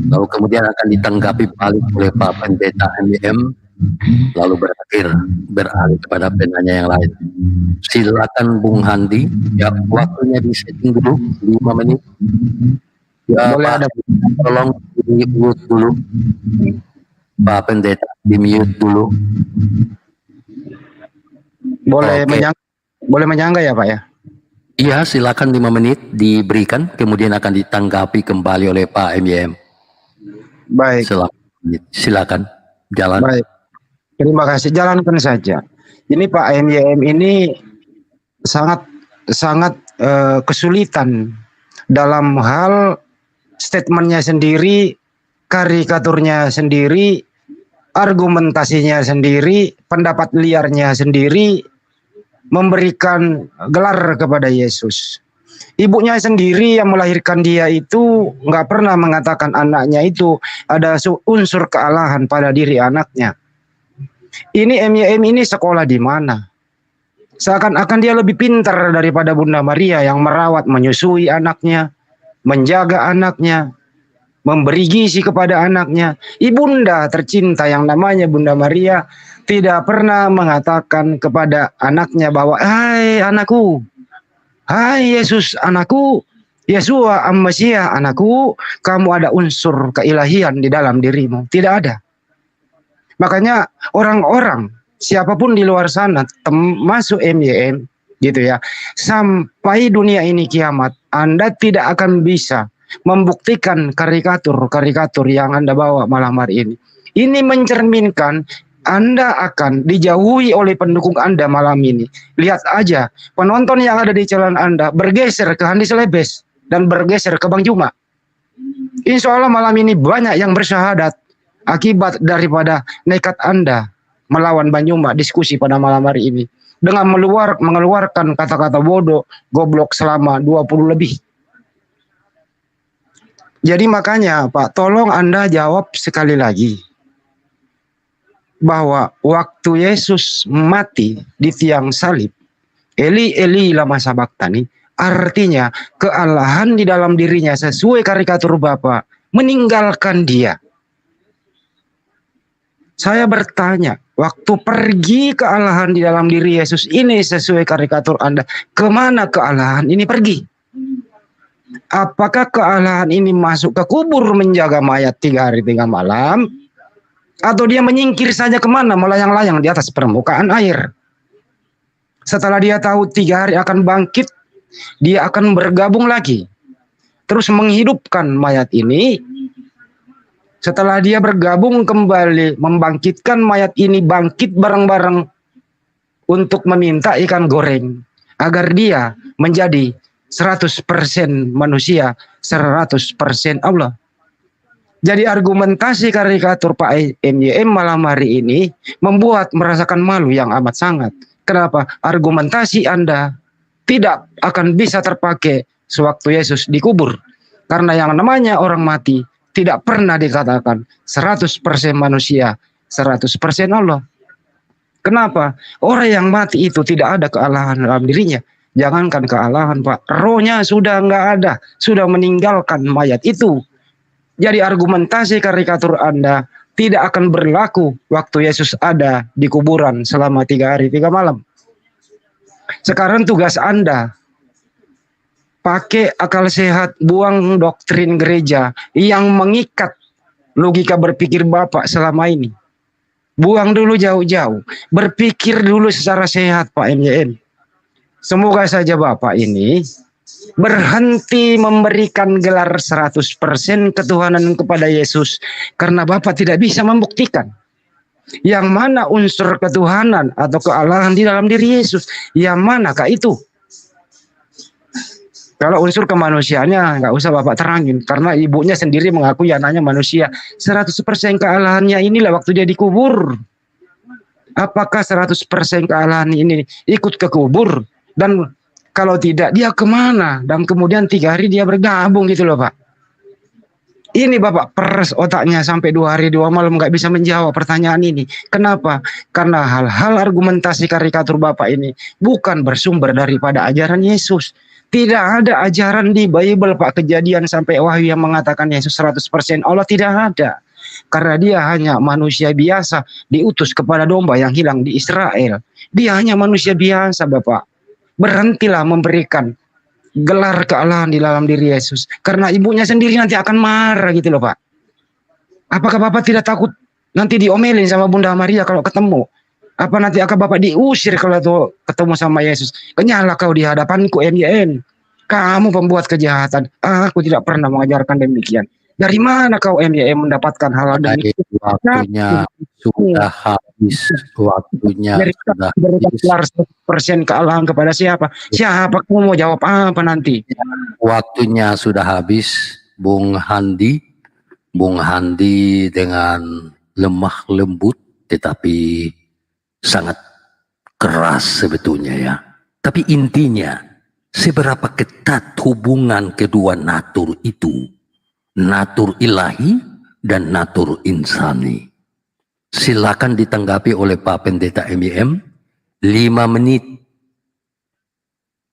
lalu kemudian akan ditanggapi balik oleh Pak Pendeta MYM, lalu beralih kepada penanya yang lain. Silakan Bung Handi, ya waktunya disetting dulu 5 menit. Ya, boleh Pak, tolong di-mute dulu. Pak Pendeta, di-mute dulu. Boleh menyangga ya Pak ya? Iya, silakan 5 menit diberikan, kemudian akan ditanggapi kembali oleh Pak MYM. Baik. Silakan, jalan. Baik. Terima kasih, jalankan saja. Ini Pak MYM ini sangat kesulitan dalam hal statementnya sendiri, karikaturnya sendiri, argumentasinya sendiri, pendapat liarnya sendiri, memberikan gelar kepada Yesus. Ibunya sendiri yang melahirkan dia itu nggak pernah mengatakan anaknya itu ada unsur kealahan pada diri anaknya. Ini MYM ini sekolah di mana? Seakan-akan dia lebih pintar daripada Bunda Maria yang merawat, menyusui anaknya, menjaga anaknya, memberi gizi kepada anaknya. Ibunda tercinta yang namanya Bunda Maria tidak pernah mengatakan kepada anaknya bahwa, hai anakku, hai Yesus anakku, Yesua Ammasia anakku, kamu ada unsur keilahian di dalam dirimu. Tidak ada. Makanya orang-orang siapapun di luar sana, termasuk MYM gitu ya, sampai dunia ini kiamat, Anda tidak akan bisa membuktikan karikatur yang Anda bawa malam hari ini. Ini mencerminkan Anda akan dijauhi oleh pendukung Anda malam ini. Lihat aja, penonton yang ada di channel Anda bergeser ke Handi Selebes dan bergeser ke Bang Juma. Insya Allah malam ini banyak yang bersyahadat akibat daripada nekat Anda melawan Bang Juma diskusi pada malam hari ini. Dengan mengeluarkan kata-kata bodoh, goblok selama 20 lebih. Jadi makanya Pak, tolong Anda jawab sekali lagi. Bahwa waktu Yesus mati di tiang salib, Eli Eli lama sabachthani, artinya kealahan di dalam dirinya sesuai karikatur Bapa meninggalkan dia. Saya bertanya, waktu pergi kealahan di dalam diri Yesus ini sesuai karikatur Anda, kemana kealahan ini pergi? Apakah kealahan ini masuk ke kubur menjaga mayat 3 hari 3 malam? Atau dia menyingkir saja kemana, melayang-layang di atas permukaan air? Setelah dia tahu 3 hari akan bangkit, dia akan bergabung lagi. Terus menghidupkan mayat ini. Setelah dia bergabung kembali, membangkitkan mayat ini, bangkit bareng-bareng untuk meminta ikan goreng. Agar dia menjadi 100% manusia, 100% Allah. Jadi argumentasi karikatur Pak MYM malam hari ini membuat merasakan malu yang amat sangat. Kenapa? Argumentasi Anda tidak akan bisa terpakai sewaktu Yesus dikubur. Karena yang namanya orang mati tidak pernah dikatakan 100% manusia, 100% Allah. Kenapa? Orang yang mati itu tidak ada kealahan dalam dirinya. Jangankan kealahan Pak, rohnya sudah nggak ada, sudah meninggalkan mayat itu. Jadi argumentasi karikatur Anda tidak akan berlaku waktu Yesus ada di kuburan selama 3 hari 3 malam. Sekarang tugas Anda, pakai akal sehat, buang doktrin gereja yang mengikat logika berpikir Bapak selama ini. Buang dulu jauh-jauh, berpikir dulu secara sehat Pak MYM. Semoga saja Bapak ini berhenti memberikan gelar 100% ketuhanan kepada Yesus, karena Bapak tidak bisa membuktikan yang mana unsur ketuhanan atau kealahan di dalam diri Yesus. Yang manakah itu? Kalau unsur kemanusiaannya nggak usah Bapak terangin, karena ibunya sendiri mengakui anaknya manusia. 100% kealahannya inilah waktu dia dikubur. Apakah 100% kealahan ini ikut ke kubur? Dan kalau tidak, dia kemana? Dan kemudian 3 hari dia bergabung gitu loh Pak. Ini Bapak peres otaknya sampai 2 hari 2 malam nggak bisa menjawab pertanyaan ini. Kenapa? Karena hal-hal argumentasi karikatur Bapak ini bukan bersumber daripada ajaran Yesus. Tidak ada ajaran di Bible Pak, Kejadian sampai Wahyu yang mengatakan Yesus 100% Allah, tidak ada. Karena dia hanya manusia biasa, diutus kepada domba yang hilang di Israel. Dia hanya manusia biasa Bapak. Berhentilah memberikan gelar kealahan di dalam diri Yesus, karena ibunya sendiri nanti akan marah gitu loh Pak. Apakah Bapak tidak takut nanti diomelin sama Bunda Maria kalau ketemu? Apa nanti akan Bapak diusir kalau tuh ketemu sama Yesus? Kenyalah kau di hadapanku MYM. Kamu pembuat kejahatan. Aku tidak pernah mengajarkan demikian. Dari mana kau MYM mendapatkan hal demikian? Waktunya sudah habis. Waktunya sudah habis. 100% kealahan kepada siapa? Siapa? Kamu mau jawab apa nanti? Waktunya sudah habis, Bung Handi. Bung Handi dengan lemah lembut, tetapi sangat keras sebetulnya ya. Tapi intinya, seberapa ketat hubungan kedua natur itu, natur ilahi dan natur insani. Silakan ditanggapi oleh Pak Pendeta MYM, 5 menit.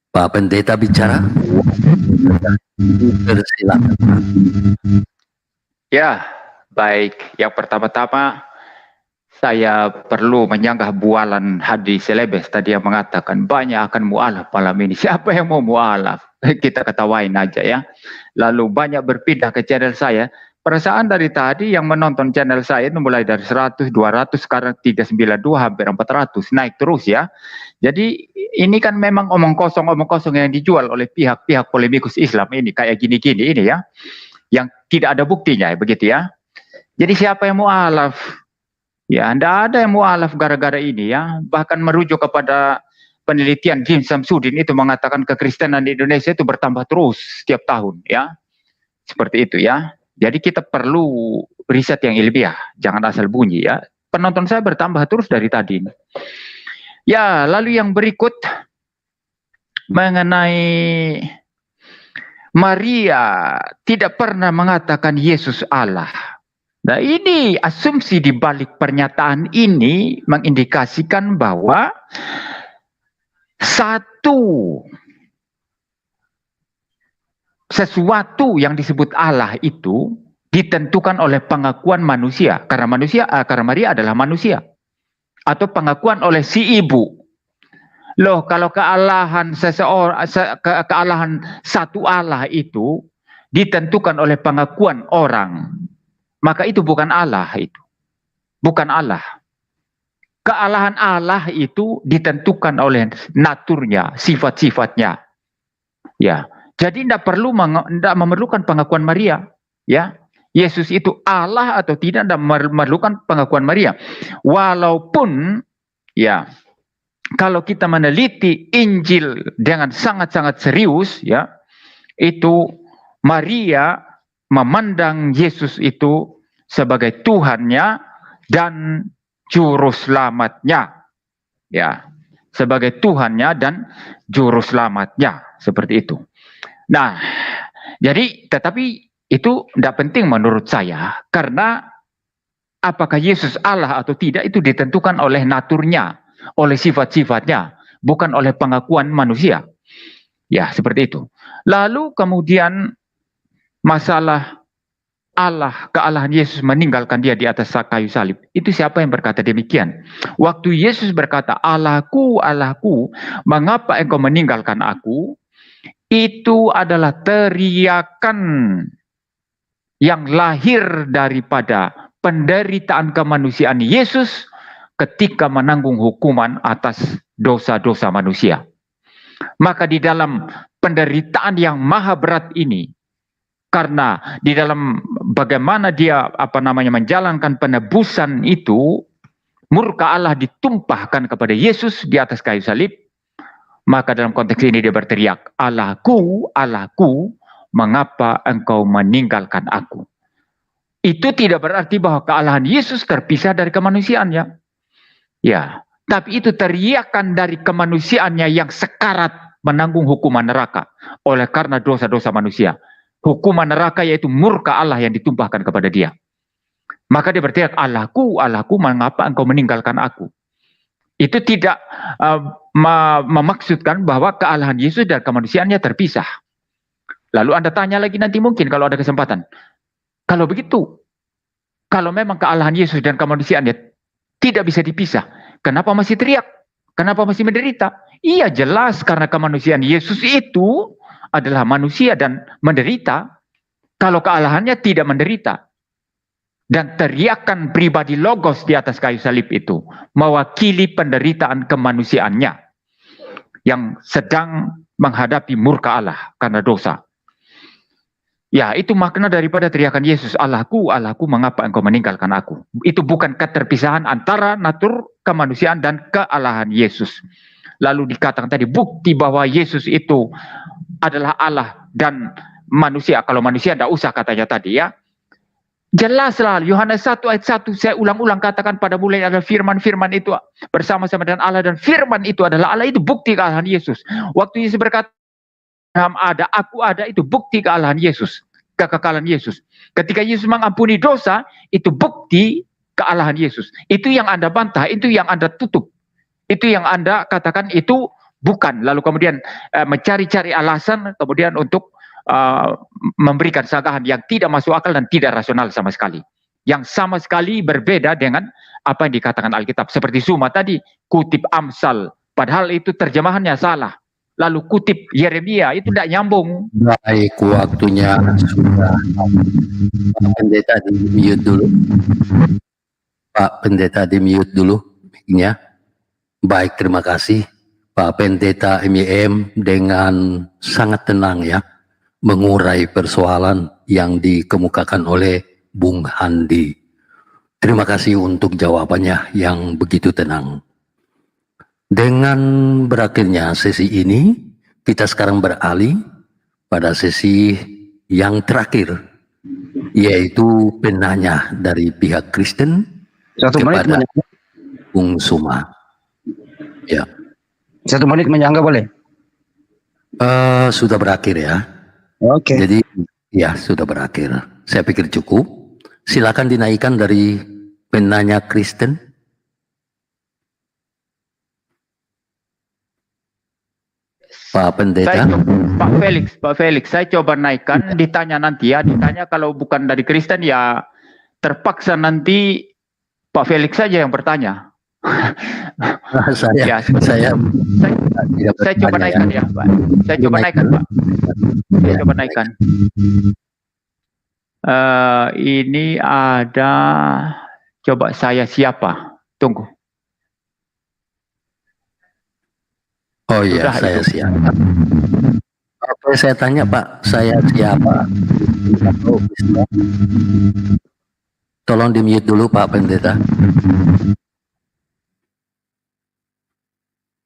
Pak Pendeta bicara. Silakan. Ya, baik. Yang pertama-tama saya perlu menyanggah bualan Hadi Selebes tadi yang mengatakan banyak akan mualaf malam ini. Siapa yang mau mualaf? Kita ketawain aja ya. Lalu banyak berpindah ke channel saya. Perasaan dari tadi yang menonton channel saya itu mulai dari 100, 200, sekarang 392, hampir 400. Naik terus ya. Jadi ini kan memang omong kosong yang dijual oleh pihak-pihak polemikus Islam ini. Kayak gini-gini ini ya. Yang tidak ada buktinya ya, begitu ya. Jadi siapa yang mualaf? Ya, tidak ada yang mualaf gara-gara ini ya. Bahkan merujuk kepada penelitian Jim Samsudin itu mengatakan kekristenan di Indonesia itu bertambah terus setiap tahun ya. Seperti itu ya. Jadi kita perlu riset yang ilmiah, jangan asal bunyi ya. Penonton saya bertambah terus dari tadi. Ya, lalu yang berikut mengenai Maria tidak pernah mengatakan Yesus Allah. Nah, ini asumsi di balik pernyataan ini mengindikasikan bahwa sesuatu yang disebut Allah itu ditentukan oleh pengakuan manusia, karena Maria adalah manusia, atau pengakuan oleh si ibu. Loh, kalau kealahan kealahan satu Allah itu ditentukan oleh pengakuan orang, maka itu bukan Allah itu. Bukan Allah. Kealahan Allah itu ditentukan oleh naturnya, sifat-sifatnya. Ya. Jadi tidak memerlukan pengakuan Maria, ya. Yesus itu Allah atau tidak memerlukan pengakuan Maria. Walaupun ya, kalau kita meneliti Injil dengan sangat-sangat serius ya, itu Maria memandang Yesus itu sebagai Tuhannya dan juru selamatnya. Ya, sebagai Tuhannya dan juru selamatnya, seperti itu. Nah, jadi tetapi itu tidak penting menurut saya, karena apakah Yesus Allah atau tidak itu ditentukan oleh naturnya, oleh sifat-sifatnya, bukan oleh pengakuan manusia. Ya, seperti itu. Lalu kemudian masalah Allah, kealahan Yesus meninggalkan dia di atas kayu salib. Itu siapa yang berkata demikian? Waktu Yesus berkata, Allahku, Allahku, mengapa engkau meninggalkan aku? Itu adalah teriakan yang lahir daripada penderitaan kemanusiaan Yesus ketika menanggung hukuman atas dosa-dosa manusia. Maka di dalam penderitaan yang maha berat ini, karena di dalam bagaimana dia menjalankan penebusan itu, murka Allah ditumpahkan kepada Yesus di atas kayu salib. Maka dalam konteks ini dia berteriak, Allahku, Allahku, mengapa engkau meninggalkan aku? Itu tidak berarti bahwa kealahan Yesus terpisah dari kemanusiaannya. Ya, tapi itu teriakan dari kemanusiaannya yang sekarat menanggung hukuman neraka oleh karena dosa-dosa manusia. Hukuman neraka yaitu murka Allah yang ditumpahkan kepada dia. Maka dia berteriak, Allahku, Allahku, mengapa engkau meninggalkan aku? Itu tidak memaksudkan bahwa kealahan Yesus dan kemanusiaannya terpisah. Lalu Anda tanya lagi nanti mungkin kalau ada kesempatan. Kalau begitu, kalau memang kealahan Yesus dan kemanusiaannya tidak bisa dipisah, kenapa masih teriak? Kenapa masih menderita? Iya jelas karena kemanusiaan Yesus itu adalah manusia dan menderita. Kalau kealahannya tidak menderita. Dan teriakan pribadi Logos di atas kayu salib itu mewakili penderitaan kemanusiaannya yang sedang menghadapi murka Allah karena dosa. Ya, itu makna daripada teriakan Yesus, Allahku, Allahku, mengapa engkau meninggalkan aku? Itu bukan keterpisahan antara natur kemanusiaan dan kealahan Yesus. Lalu dikatakan tadi bukti bahwa Yesus itu adalah Allah dan manusia. Kalau manusia tidak usah katanya tadi ya. Jelaslah Yohanes 1 ayat 1 saya ulang-ulang katakan pada mulanya adalah firman itu bersama-sama dengan Allah dan firman itu adalah Allah, itu bukti kealahan Yesus. Waktu Yesus berkata Abraham ada, aku ada, itu bukti kealahan Yesus, kekekalan Yesus. Ketika Yesus mengampuni dosa, itu bukti kealahan Yesus. Itu yang Anda bantah, itu yang Anda tutup. Itu yang Anda katakan itu bukan. Lalu kemudian mencari-cari alasan kemudian untuk memberikan sanggahan yang tidak masuk akal dan tidak rasional sama sekali. Yang sama sekali berbeda dengan apa yang dikatakan Alkitab. Seperti Suma tadi, kutip Amsal. Padahal itu terjemahannya salah. Lalu kutip Yeremia, itu tidak nyambung. Baik, waktunya sudah. Pak Pendeta di mute dulu. Pak Pendeta di mute dulu. Ya. Baik, terima kasih. Pak Pendeta MIM dengan sangat tenang ya. Mengurai persoalan yang dikemukakan oleh Bung Handi. Terima kasih untuk jawabannya yang begitu tenang. Dengan berakhirnya sesi ini, kita sekarang beralih pada sesi yang terakhir, yaitu penanya dari pihak Kristen kepada Bung Suma. Ya. 1 menit menyangga boleh? Sudah berakhir ya. Oke. Jadi ya sudah berakhir. Saya pikir cukup. Silakan dinaikkan dari penanya Kristen. Pak Pendeta. Pak Felix, saya coba naikkan. Ditanya nanti ya. Ditanya kalau bukan dari Kristen ya terpaksa nanti Pak Felix saja yang bertanya. saya coba naikkan ya Pak. Saya coba naikkan Pak. Saya coba naikkan. Ini ada, coba saya siapa? Tunggu. Oh iya, saya siapa? Oke, saya tanya Pak, saya siapa? Tolong di mute dulu Pak Pendeta.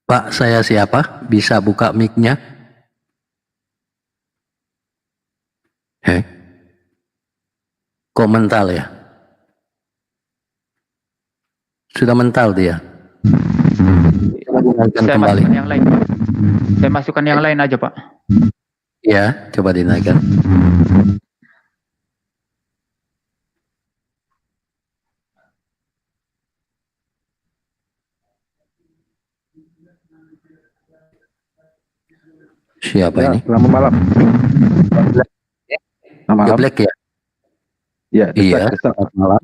Pak, saya siapa? Bisa buka mic-nya? Kok mental ya? Sudah mental dia. Saya kembali. Masukkan yang lain, Pak. Saya masukkan yang lain aja, Pak. Ya, coba dinaikkan. Siapa ya, ini? Selamat malam. Selamat malam. Black ya? Ya, iya. Selamat malam.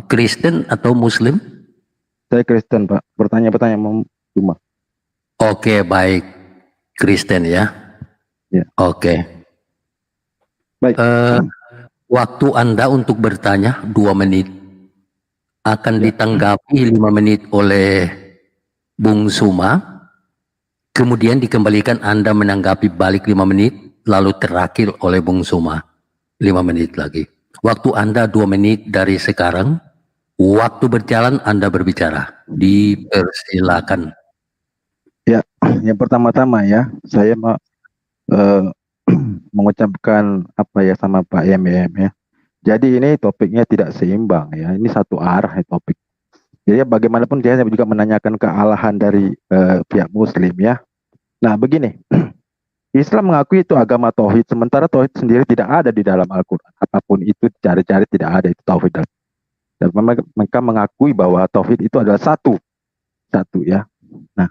Kristen atau Muslim? Saya Kristen, Pak. Bertanya-bertanya mau cuma. Oke, baik. Kristen ya? Ya. Oke. Baik. Waktu Anda untuk bertanya 2 menit. Akan ditanggapi 5 menit oleh Bung Suma. Kemudian dikembalikan Anda menanggapi balik 5 menit, lalu terakhir oleh Bung Suma 5 menit lagi. Waktu Anda 2 menit dari sekarang, waktu berjalan Anda berbicara. Dipersilakan. Ya, yang pertama-tama ya, saya mau mengucapkan apa ya sama Pak MM ya. Jadi ini topiknya tidak seimbang ya. Ini satu arah ya topik. Jadi bagaimanapun saya juga menanyakan kealahan dari pihak Muslim ya. Nah begini, Islam mengakui itu agama tauhid, sementara tauhid sendiri tidak ada di dalam Al-Quran. Apapun itu cari-cari tidak ada itu tauhid. Dan mereka mengakui bahwa tauhid itu adalah satu ya. Nah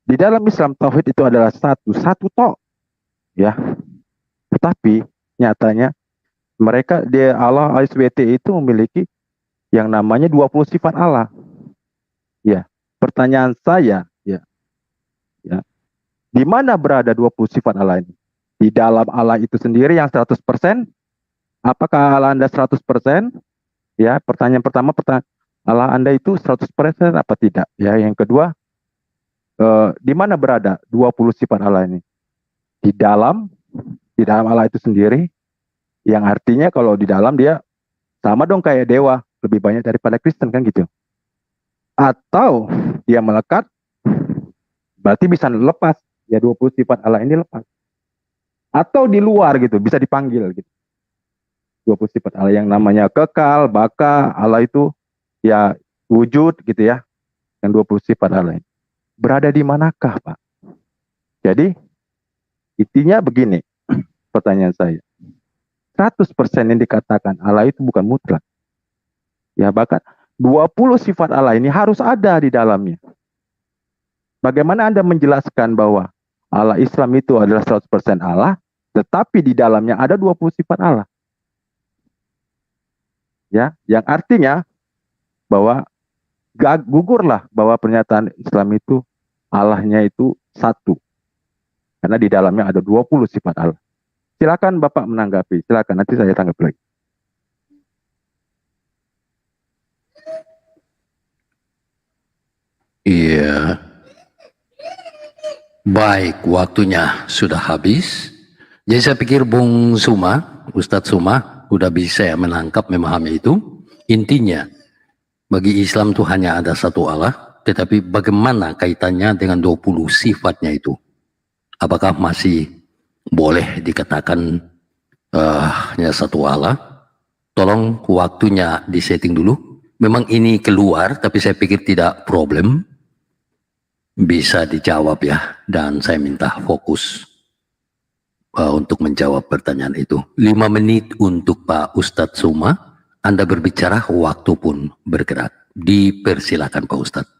di dalam Islam tauhid itu adalah satu tok ya. Tetapi nyatanya mereka Allah SWT itu memiliki yang namanya 20 sifat Allah. Ya, pertanyaan saya ya, di mana berada 20 sifat Allah ini? Di dalam Allah itu sendiri yang 100%? Apakah Allah Anda 100%? Ya, pertanyaan pertama, Allah Anda itu 100% apa tidak? Ya, yang kedua, di mana berada 20 sifat Allah ini? Di dalam Allah itu sendiri, yang artinya kalau di dalam dia sama dong kayak dewa, lebih banyak daripada Kristen kan gitu. Atau dia melekat, berarti bisa lepas, ya 20 sifat Allah ini lepas. Atau di luar gitu, bisa dipanggil gitu. 20 sifat Allah yang namanya kekal, baka, Allah itu ya wujud gitu ya. Yang 20 sifat Allah ini. Berada di manakah Pak? Jadi intinya begini, pertanyaan saya. 100% yang dikatakan Allah itu bukan mutlak. Ya bahkan 20 sifat Allah ini harus ada di dalamnya. Bagaimana Anda menjelaskan bahwa Allah Islam itu adalah 100% Allah, tetapi di dalamnya ada 20 sifat Allah? Ya, yang artinya bahwa gugurlah bahwa pernyataan Islam itu Allahnya itu satu. Karena di dalamnya ada 20 sifat Allah. Silakan Bapak menanggapi, silakan nanti saya tanggapi lagi. Iya. Baik, waktunya sudah habis. Jadi saya pikir Bung Suma, Ustadz Suma, udah bisa ya menangkap, memahami itu. Intinya, bagi Islam itu hanya ada satu Allah, tetapi bagaimana kaitannya dengan 20 sifatnya itu? Apakah masih boleh dikatakan hanya satu Allah? Tolong waktunya disetting dulu. Memang ini keluar, tapi saya pikir tidak problem. Bisa dijawab ya, dan saya minta fokus untuk menjawab pertanyaan itu. 5 menit untuk Pak Ustadz Suma. Anda berbicara, waktu pun bergerak. Dipersilakan Pak Ustadz.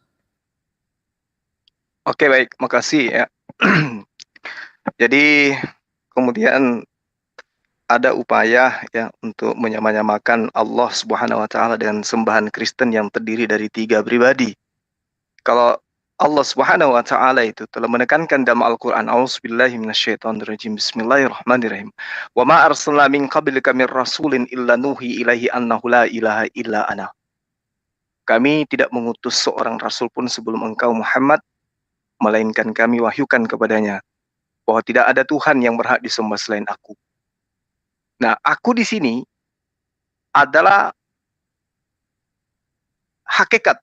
Oke, baik, makasih ya. Jadi kemudian ada upaya ya untuk menyamakan Allah Subhanahu wa taala dengan sembahan Kristen yang terdiri dari 3 pribadi. Kalau Allah Subhanahu wa taala itu telah menekankan dalam Al-Qur'an, A'udzubillahi minasyaitonirrajim, Bismillahirrahmanirrahim. Wa ma arsalna min qablika mir rasulin illa nuhi ilaihi annahu la ilaha illa ana. Kami tidak mengutus seorang rasul pun sebelum engkau Muhammad, melainkan kami wahyukan kepadanya bahwa tidak ada Tuhan yang berhak disembah selain aku. Nah, aku di sini adalah hakikat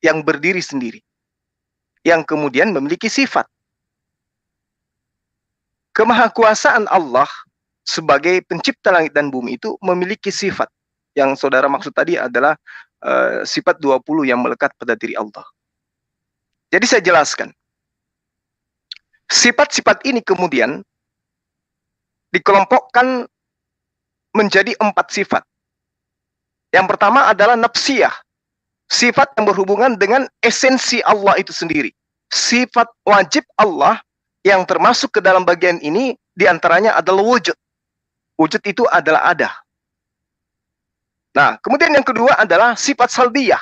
yang berdiri sendiri, yang kemudian memiliki sifat. Kemahakuasaan Allah sebagai pencipta langit dan bumi itu memiliki sifat. Yang saudara maksud tadi adalah sifat 20 yang melekat pada diri Allah. Jadi saya jelaskan. Sifat-sifat ini kemudian dikelompokkan menjadi 4 sifat. Yang pertama adalah nafsiyah. Sifat yang berhubungan dengan esensi Allah itu sendiri. Sifat wajib Allah yang termasuk ke dalam bagian ini diantaranya adalah wujud. Wujud itu adalah ada. Nah, kemudian yang kedua adalah sifat salbiyah.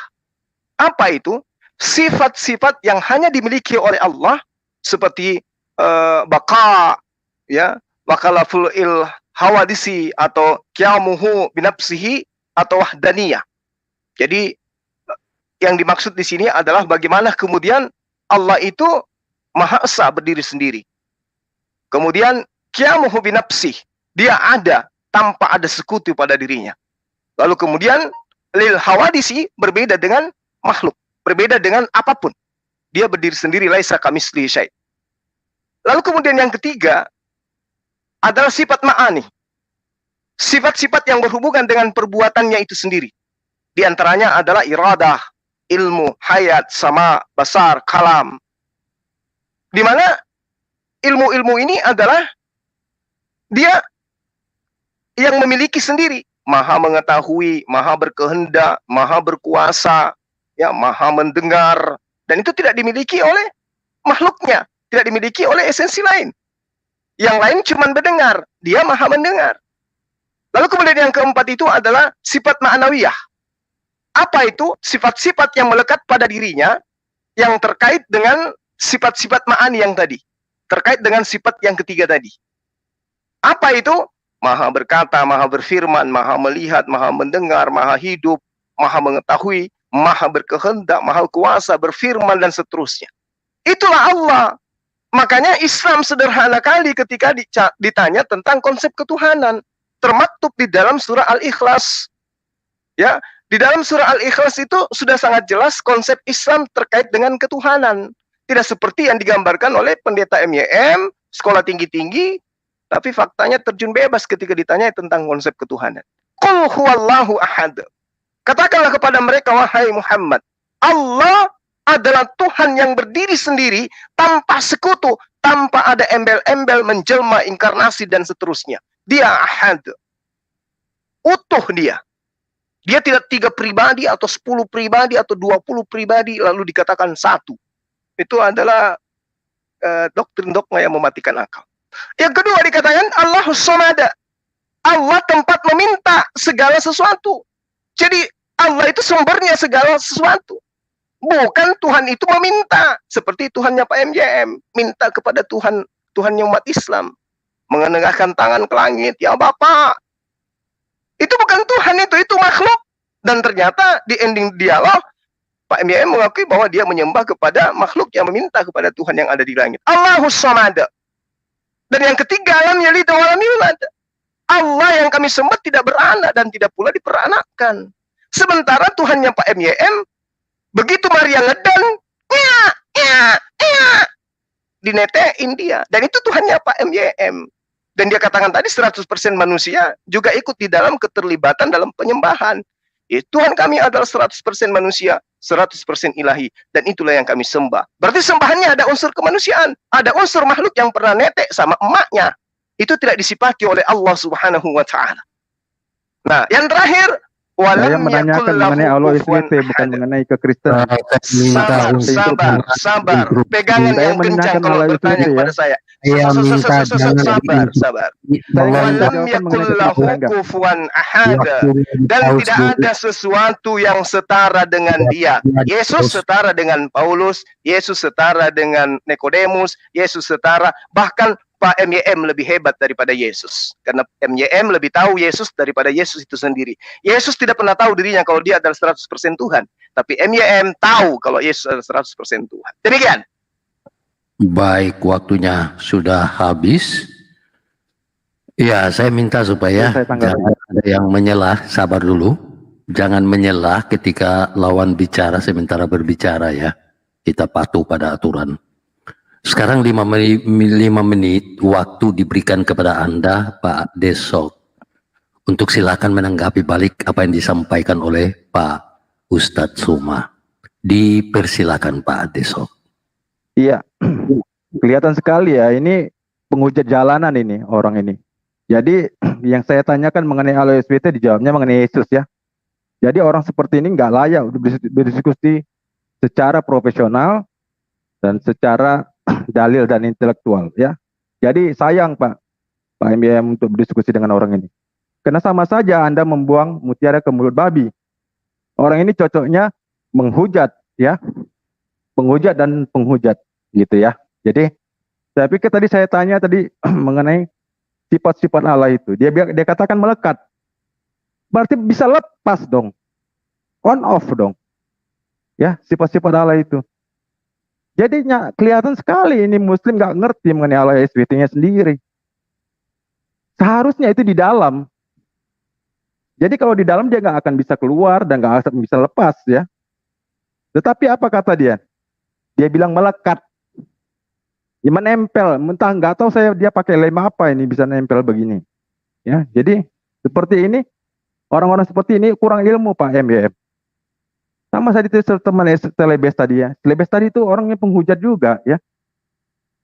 Apa itu? Sifat-sifat yang hanya dimiliki oleh Allah seperti baka, ya, wakalaful il hawadisi atau qiyamuhu binafsihi atau wahdaniyah. Jadi yang dimaksud di sini adalah bagaimana kemudian Allah itu Maha Esa berdiri sendiri. Kemudian qiyamuhu binafsih, dia ada tanpa ada sekutu pada dirinya. Lalu kemudian lil hawadisi, berbeda dengan makhluk, berbeda dengan apapun. Dia berdiri sendiri, laisa kamitslihi syai'. Lalu kemudian yang ketiga adalah sifat ma'ani. Sifat-sifat yang berhubungan dengan perbuatannya itu sendiri. Di antaranya adalah iradah, ilmu, hayat, sama, basar, kalam. Di mana ilmu-ilmu ini adalah dia yang memiliki sendiri. Maha mengetahui, maha berkehendak, maha berkuasa, ya, maha mendengar. Dan itu tidak dimiliki oleh makhluknya, tidak dimiliki oleh esensi lain. Yang lain cuma mendengar, dia maha mendengar. Lalu kemudian yang keempat itu adalah sifat ma'nawiyah. Apa itu? Sifat-sifat yang melekat pada dirinya yang terkait dengan sifat-sifat ma'ani yang tadi. Terkait dengan sifat yang ketiga tadi. Apa itu? Maha berkata, maha berfirman, maha melihat, maha mendengar, maha hidup, maha mengetahui, maha berkehendak, maha kuasa, berfirman, dan seterusnya. Itulah Allah. Makanya Islam sederhana kali ketika ditanya tentang konsep ketuhanan. Termaktub di dalam surah Al-Ikhlas. Ya, di dalam surah Al-Ikhlas itu sudah sangat jelas konsep Islam terkait dengan ketuhanan. Tidak seperti yang digambarkan oleh pendeta MYM, sekolah tinggi-tinggi, tapi faktanya terjun bebas ketika ditanya tentang konsep ketuhanan. Qul huwallahu ahad. Katakanlah kepada mereka, wahai Muhammad, Allah adalah Tuhan yang berdiri sendiri, tanpa sekutu, tanpa ada embel-embel, menjelma, inkarnasi, dan seterusnya. Dia ahad. Utuh dia. Dia tidak 3 pribadi, atau 10 pribadi, atau 20 pribadi, lalu dikatakan satu. Itu adalah doktrin dogma yang mematikan akal. Yang kedua dikatakan Allahus Samada. Allah tempat meminta segala sesuatu. Jadi Allah itu sumbernya segala sesuatu. Bukan Tuhan itu meminta. Seperti Tuhannya Pak MJM. Minta kepada Tuhan, Tuhannya umat Islam. Mengenegahkan tangan ke langit. Ya Bapak. Itu bukan Tuhan itu makhluk. Dan ternyata di ending dialog, Pak MYM mengakui bahwa dia menyembah kepada makhluk yang meminta kepada Tuhan yang ada di langit. Allahus Samada. Dan yang ketiga, lam yalid wa lam yulad. Allah yang kami sembah tidak beranak dan tidak pula diperanakkan. Sementara Tuhannya Pak MYM, begitu Maria ngedan, dinetein dia. Dan itu Tuhannya Pak MYM. Dan dia katakan tadi 100% manusia juga ikut di dalam keterlibatan dalam penyembahan. Tuhan kami adalah 100% manusia, 100% ilahi. Dan itulah yang kami sembah. Berarti sembahannya ada unsur kemanusiaan. Ada unsur makhluk yang pernah netek sama emaknya. Itu tidak disifati oleh Allah Subhanahu wa Ta'ala. Nah, yang terakhir, saya menanyakan mengenai Allah SWT, bukan mengenai kekristenan. Sabar. Pegangan yang kencang kalau bertanya kepada saya. Sabar. Walam yakul lahu kufuwan ahad. Dan tidak ada sesuatu yang setara dengan dia. Yesus setara dengan Paulus, Yesus setara dengan Nikodemus, Yesus setara, bahkan Pak MYM lebih hebat daripada Yesus. Karena MYM lebih tahu Yesus daripada Yesus itu sendiri. Yesus tidak pernah tahu dirinya kalau dia adalah 100% Tuhan. Tapi MYM tahu kalau Yesus adalah 100% Tuhan. Demikian. Baik, waktunya sudah habis. Ya, saya minta supaya jangan ada yang menyelah, sabar dulu. Jangan menyelah ketika lawan bicara sementara berbicara ya. Kita patuh pada aturan. Sekarang 5 menit waktu diberikan kepada Anda, Pak Desok, untuk silakan menanggapi balik apa yang disampaikan oleh Pak Ustadz Suma. Dipersilakan Pak Desok. Iya, kelihatan sekali ya, ini penghujat jalanan ini, orang ini. Jadi yang saya tanyakan mengenai Allah SWT dijawabnya mengenai Yesus ya. Jadi orang seperti ini nggak layak berdiskusi secara profesional dan secara dalil dan intelektual ya. Jadi sayang Pak MYM untuk berdiskusi dengan orang ini. Karena sama saja Anda membuang mutiara ke mulut babi. Orang ini cocoknya menghujat ya. Penghujat dan penghujat gitu ya. Jadi saya pikir tadi saya tanya tadi mengenai sifat-sifat Allah itu. Dia katakan melekat. Berarti bisa lepas dong. On off dong. Ya, sifat-sifat Allah itu. Jadinya kelihatan sekali ini Muslim nggak ngerti mengenai Allah SWT-nya sendiri. Seharusnya itu di dalam. Jadi kalau di dalam dia nggak akan bisa keluar dan nggak akan bisa lepas ya. Tetapi apa kata dia? Dia bilang melekat. Ya, menempel, mentah nggak tahu saya dia pakai lem apa ini bisa nempel begini. Ya, jadi seperti ini orang-orang seperti ini kurang ilmu Pak MYM. Sama saya di teman Telebes tadi ya. Telebes tadi itu orangnya penghujat juga ya.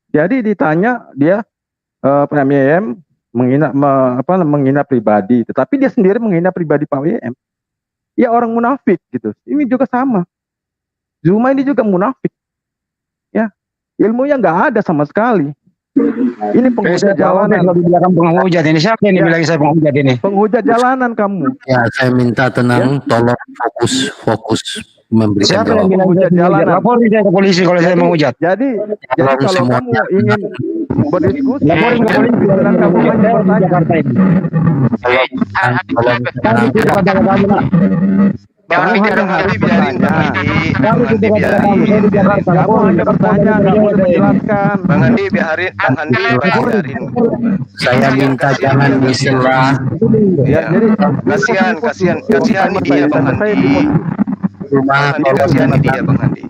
Jadi ditanya dia Pak MYM menghina pribadi, tetapi dia sendiri menghina pribadi Pak MYM. Ya orang munafik gitu. Ini juga sama. Zuma ini juga munafik. Ya. Ilmunya nggak ada sama sekali. Ini penghujat jalanan. Kalau dibilang penghujat ini siapa yang bilang saya penghujat ini? Penghujat jalanan kamu. Ya, saya minta tenang, tolong fokus memberikan Siapa yang jawaban. bilang Penghujat saya jalanan. laporin saya ke polisi kalau saya menghujat. Jadi Tolong kalau semuanya. kamu ingin berdiskusi, Laporin ke polisi kalau dengan kamu saya banyak di bertanya. Jakarta ini. Tolong tenang. Kami tidak kata kamu nak. Bang Kamu Andi, hanya Bang Andi harus biarin, Bang bertanya. Andi, Kami Bang Andi tidak kata kamu. biarin. Saya di Jakarta. Kamu hanya bertanya, kamu boleh menjelaskan. Bang Andi biarin, Bang Andi biarin. Saya minta jangan disela. Ya, jadi Kasihani dia Bang Andi. Rumah Bang Andi tolong kasihani dia Bang Andi.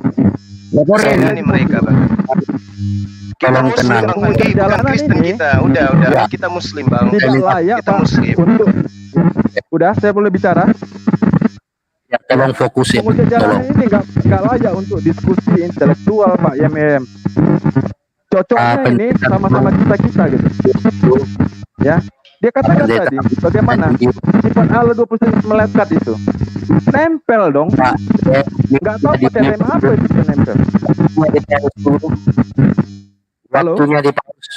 Laporin. Kasihani mereka Bang. Kita Tolong Muslim tenang. Bang Andi, bukan Jalanan Kristen ini. kita. Udah, Ya. kita Muslim Bang. tidak layak Kita Pak Muslim. untuk. Udah, saya boleh bicara. Ya, tolong fokusin. Penghujat jalanan Tolong. ini nggak layak untuk diskusi intelektual Pak YMM. Cocoknya Apa ini yang- sama-sama kita gitu. Ya, dia katakan Pendeta. tadi bagaimana sifat Allah 20 melekat itu. Nempel dong. Nggak tahu pakai lem apa itu dia nempel. Halo? Waktunya di pause.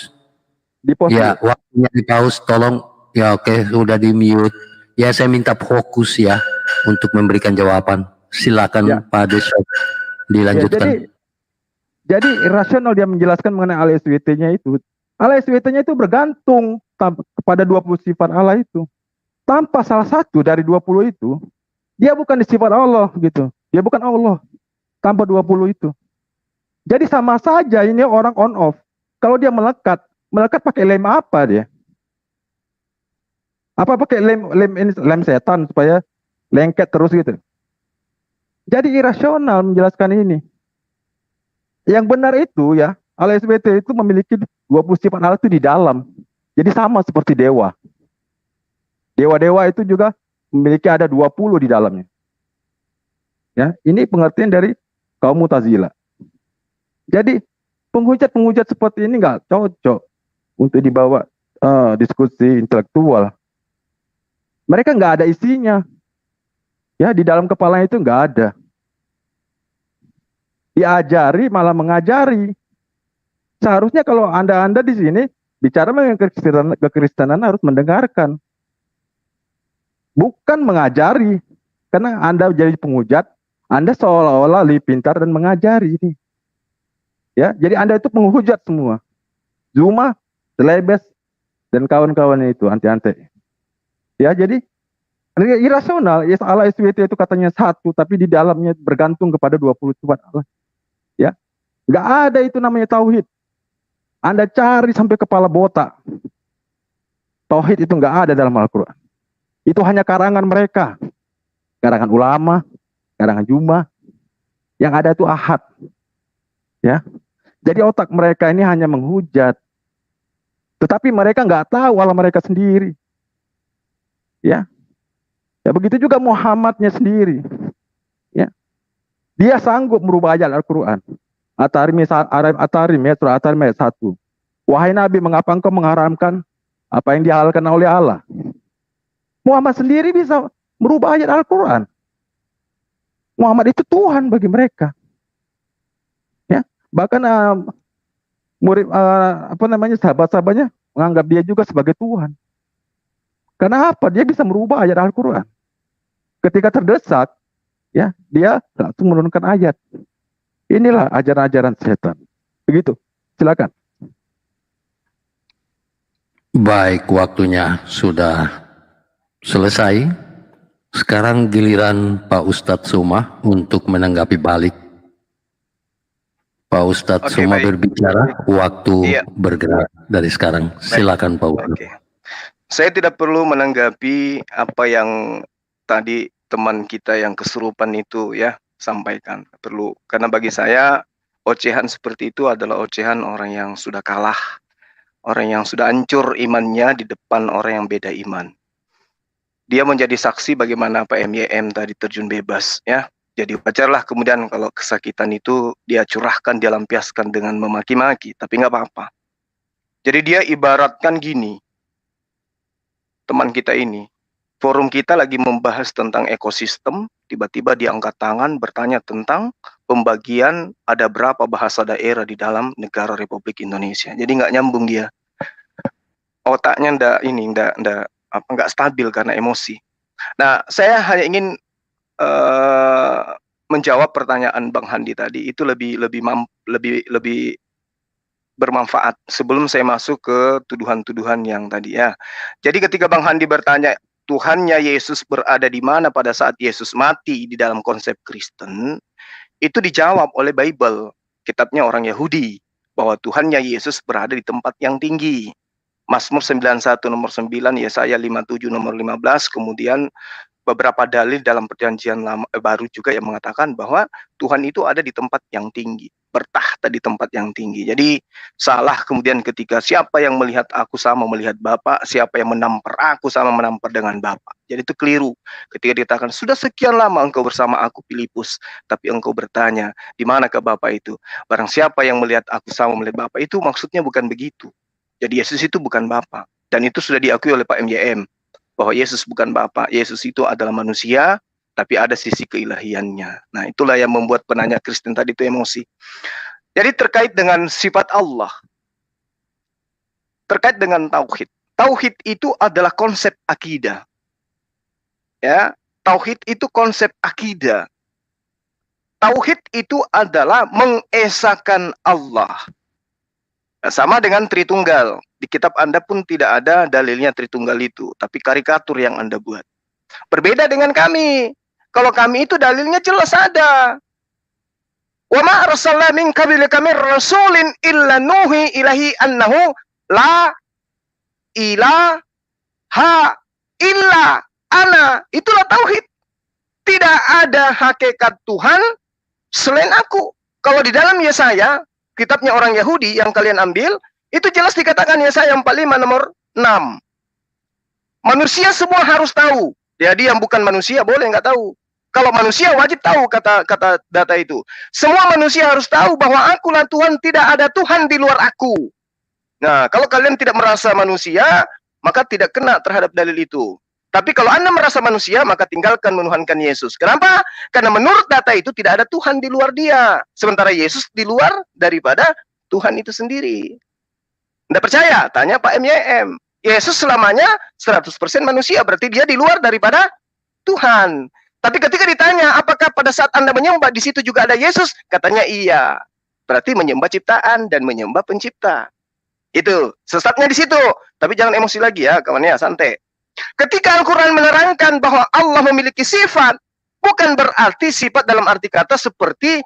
Di pos. Ya, waktunya di pause. Tolong. Ya, oke, sudah di mute. Ya, saya minta fokus ya untuk memberikan jawaban. Silakan Ya. Pak Desok Ya, dilanjutkan. jadi irasional dia menjelaskan mengenai Allah SWT-nya itu. Allah SWT-nya itu bergantung kepada 20 sifat Allah itu. Tanpa salah satu dari 20 itu, dia bukan sifat Allah gitu. Dia bukan Allah tanpa 20 itu. Jadi sama saja ini orang on off. Kalau dia melekat pakai lem apa dia? Apa pakai lem setan supaya lengket terus gitu? Jadi irasional menjelaskan ini. Yang benar itu ya, Allah SWT itu memiliki 20 sifat Allah itu di dalam. Jadi sama seperti dewa. Dewa-dewa itu juga memiliki ada 20 di dalamnya. Ya, ini pengertian dari kaum Mu'tazilah. Jadi penghujat seperti ini nggak cocok untuk dibawa diskusi intelektual. Mereka nggak ada isinya. Ya, di dalam kepala itu nggak ada. Diajari malah mengajari. Seharusnya kalau Anda di sini bicara mengenai kekristenan harus mendengarkan. Bukan mengajari. Karena Anda jadi penghujat, Anda seolah-olah lebih pintar dan mengajari ini. Ya, jadi Anda itu penghujat semua. Zuma, Telebes, dan kawan-kawannya itu anti-anti. Ya, jadi irasional. Ya, Allah SWT itu katanya satu, tapi di dalamnya bergantung kepada 20 sifat Allah. Ya, nggak ada itu namanya tauhid. Anda cari sampai kepala botak. Tauhid itu nggak ada dalam Al-Quran. Itu hanya karangan mereka, karangan ulama, karangan Juma. Yang ada itu ahad. Ya, jadi otak mereka ini hanya menghujat. Tetapi mereka nggak tahu Allah mereka sendiri. Ya, ya begitu juga Muhammadnya sendiri. Ya, dia sanggup merubah ayat Al-Quran. At-Tarim ya, surah At-Tarim ayat 1. Wahai Nabi, mengapa engkau mengharamkan apa yang dihalalkan oleh Allah? Muhammad sendiri bisa merubah ayat Al-Quran. Muhammad itu Tuhan bagi mereka. Ya, bahkan murid sahabat-sahabatnya menganggap dia juga sebagai Tuhan. Karena apa? Dia bisa merubah ayat Al-Quran. Ketika terdesak, ya, dia langsung menurunkan ayat. Inilah ajaran-ajaran setan. Begitu. Silakan. Baik, waktunya sudah selesai. Sekarang giliran Pak Ustadz Suma untuk menanggapi balik. Pak Ustadz Oke, semua baik. berbicara, waktu Iya. bergerak dari sekarang. Silakan Pak Ustadz. Oke. Saya tidak perlu menanggapi apa yang tadi teman kita yang kesurupan itu ya sampaikan. Perlu, karena bagi saya ocehan seperti itu adalah ocehan orang yang sudah kalah, orang yang sudah hancur imannya di depan orang yang beda iman. Dia menjadi saksi bagaimana Pak MYM tadi terjun bebas ya. Jadi wajarlah kemudian kalau kesakitan itu dia curahkan, dia lampiaskan dengan memaki-maki, tapi nggak apa-apa. Jadi dia ibaratkan gini, teman kita ini, forum kita lagi membahas tentang ekosistem, tiba-tiba dia angkat tangan bertanya tentang pembagian ada berapa bahasa daerah di dalam negara Republik Indonesia. Jadi nggak nyambung dia. Otaknya nggak stabil karena emosi. Nah, saya hanya ingin menjawab pertanyaan Bang Handi tadi itu lebih bermanfaat sebelum saya masuk ke tuduhan-tuduhan yang tadi ya. Jadi ketika Bang Handi bertanya Tuhannya Yesus berada di mana pada saat Yesus mati di dalam konsep Kristen, itu dijawab oleh Bible, kitabnya orang Yahudi, bahwa Tuhannya Yesus berada di tempat yang tinggi. Mazmur 91 nomor 9, Yesaya 57 nomor 15, kemudian beberapa dalil dalam perjanjian baru juga yang mengatakan bahwa Tuhan itu ada di tempat yang tinggi, bertahta di tempat yang tinggi. Jadi salah kemudian ketika siapa yang melihat aku sama melihat Bapa, siapa yang menampar aku sama menampar dengan Bapa. Jadi itu keliru. Ketika dikatakan sudah sekian lama engkau bersama aku Filipus, tapi engkau bertanya di manakah Bapa itu? Barang siapa yang melihat aku sama melihat Bapa, itu maksudnya bukan begitu. Jadi Yesus itu bukan Bapa, dan itu sudah diakui oleh Pak MYM. Bahwa Yesus bukan Bapa, Yesus itu adalah manusia, tapi ada sisi keilahiannya. Nah, itulah yang membuat penanya Kristen tadi itu emosi. Jadi terkait dengan sifat Allah, terkait dengan tauhid. Tauhid itu adalah konsep akidah. Ya, tauhid itu konsep akidah. Tauhid itu adalah mengesahkan Allah. Sama dengan Tritunggal. Di kitab Anda pun tidak ada dalilnya Tritunggal itu, tapi karikatur yang Anda buat. Berbeda dengan kami. Kalau kami itu dalilnya jelas ada. Wa ma arsalna min qablika min rasulin illa nuhi ilahi annahu la ilaha illa ana. Itulah tauhid. Tidak ada hakikat Tuhan selain aku. Kalau di dalam Yesaya, kitabnya orang Yahudi yang kalian ambil, itu jelas dikatakan Yesaya 45 nomor 6. Manusia semua harus tahu. Jadi yang bukan manusia boleh nggak tahu. Kalau manusia wajib tahu kata data itu. Semua manusia harus tahu bahwa akulah Tuhan, tidak ada Tuhan di luar aku. Nah, kalau kalian tidak merasa manusia, maka tidak kena terhadap dalil itu. Tapi kalau Anda merasa manusia, maka tinggalkan menuhankan Yesus. Kenapa? Karena menurut data itu tidak ada Tuhan di luar dia. Sementara Yesus di luar daripada Tuhan itu sendiri. Anda percaya? Tanya Pak MYM. Yesus selamanya 100% manusia, berarti dia di luar daripada Tuhan. Tapi ketika ditanya, apakah pada saat Anda menyembah di situ juga ada Yesus? Katanya iya. Berarti menyembah ciptaan dan menyembah pencipta. Itu, sesatnya di situ. Tapi jangan emosi lagi ya, kawannya, santai. Ketika Al-Quran menerangkan bahwa Allah memiliki sifat, bukan berarti sifat dalam arti kata seperti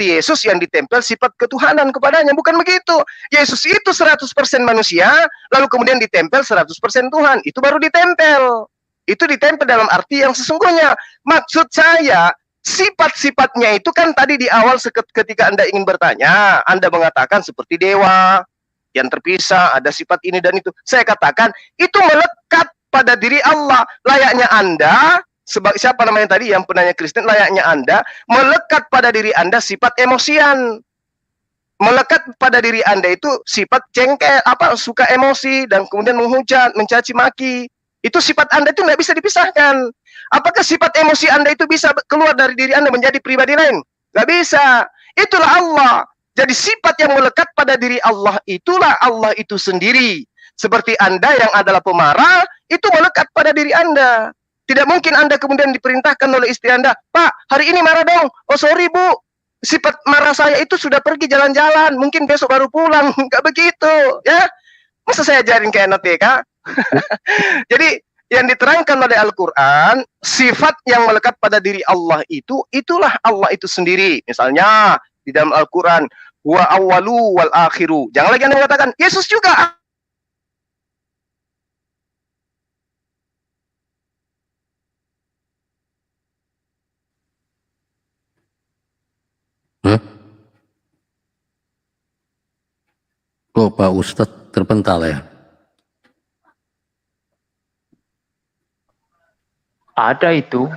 Yesus yang ditempel sifat ketuhanan kepadanya. Bukan begitu. Yesus itu 100% manusia, lalu kemudian ditempel 100% Tuhan. Itu baru ditempel. Itu ditempel dalam arti yang sesungguhnya. Maksud saya, sifat-sifatnya itu kan tadi di awal ketika Anda ingin bertanya, Anda mengatakan seperti dewa, yang terpisah, ada sifat ini dan itu. Saya katakan, itu melekat pada diri Allah. Layaknya Anda, sebagai siapa namanya tadi yang penanya Kristen, layaknya Anda melekat pada diri Anda sifat emosian. Melekat pada diri Anda itu sifat jengkel, suka emosi dan kemudian menghujat, mencaci maki. Itu sifat Anda itu nggak bisa dipisahkan. Apakah sifat emosi Anda itu bisa keluar dari diri Anda menjadi pribadi lain? Nggak bisa. Itulah Allah. Jadi sifat yang melekat pada diri Allah itulah Allah itu sendiri. Seperti Anda yang adalah pemarah, itu melekat pada diri Anda. Tidak mungkin Anda kemudian diperintahkan oleh istri Anda, Pak, hari ini marah dong. Oh sorry Bu, sifat marah saya itu sudah pergi jalan-jalan, mungkin besok baru pulang. Enggak begitu, ya. Masa saya ajarin kayak anak TK? Jadi yang diterangkan oleh Al-Quran, sifat yang melekat pada diri Allah itu, itulah Allah itu sendiri. Misalnya, di dalam Al-Quran, wa awwalu wal akhiru. Jangan lagi Anda katakan, Yesus juga. Kok Pak Ustadz terpental ya? Ada itu.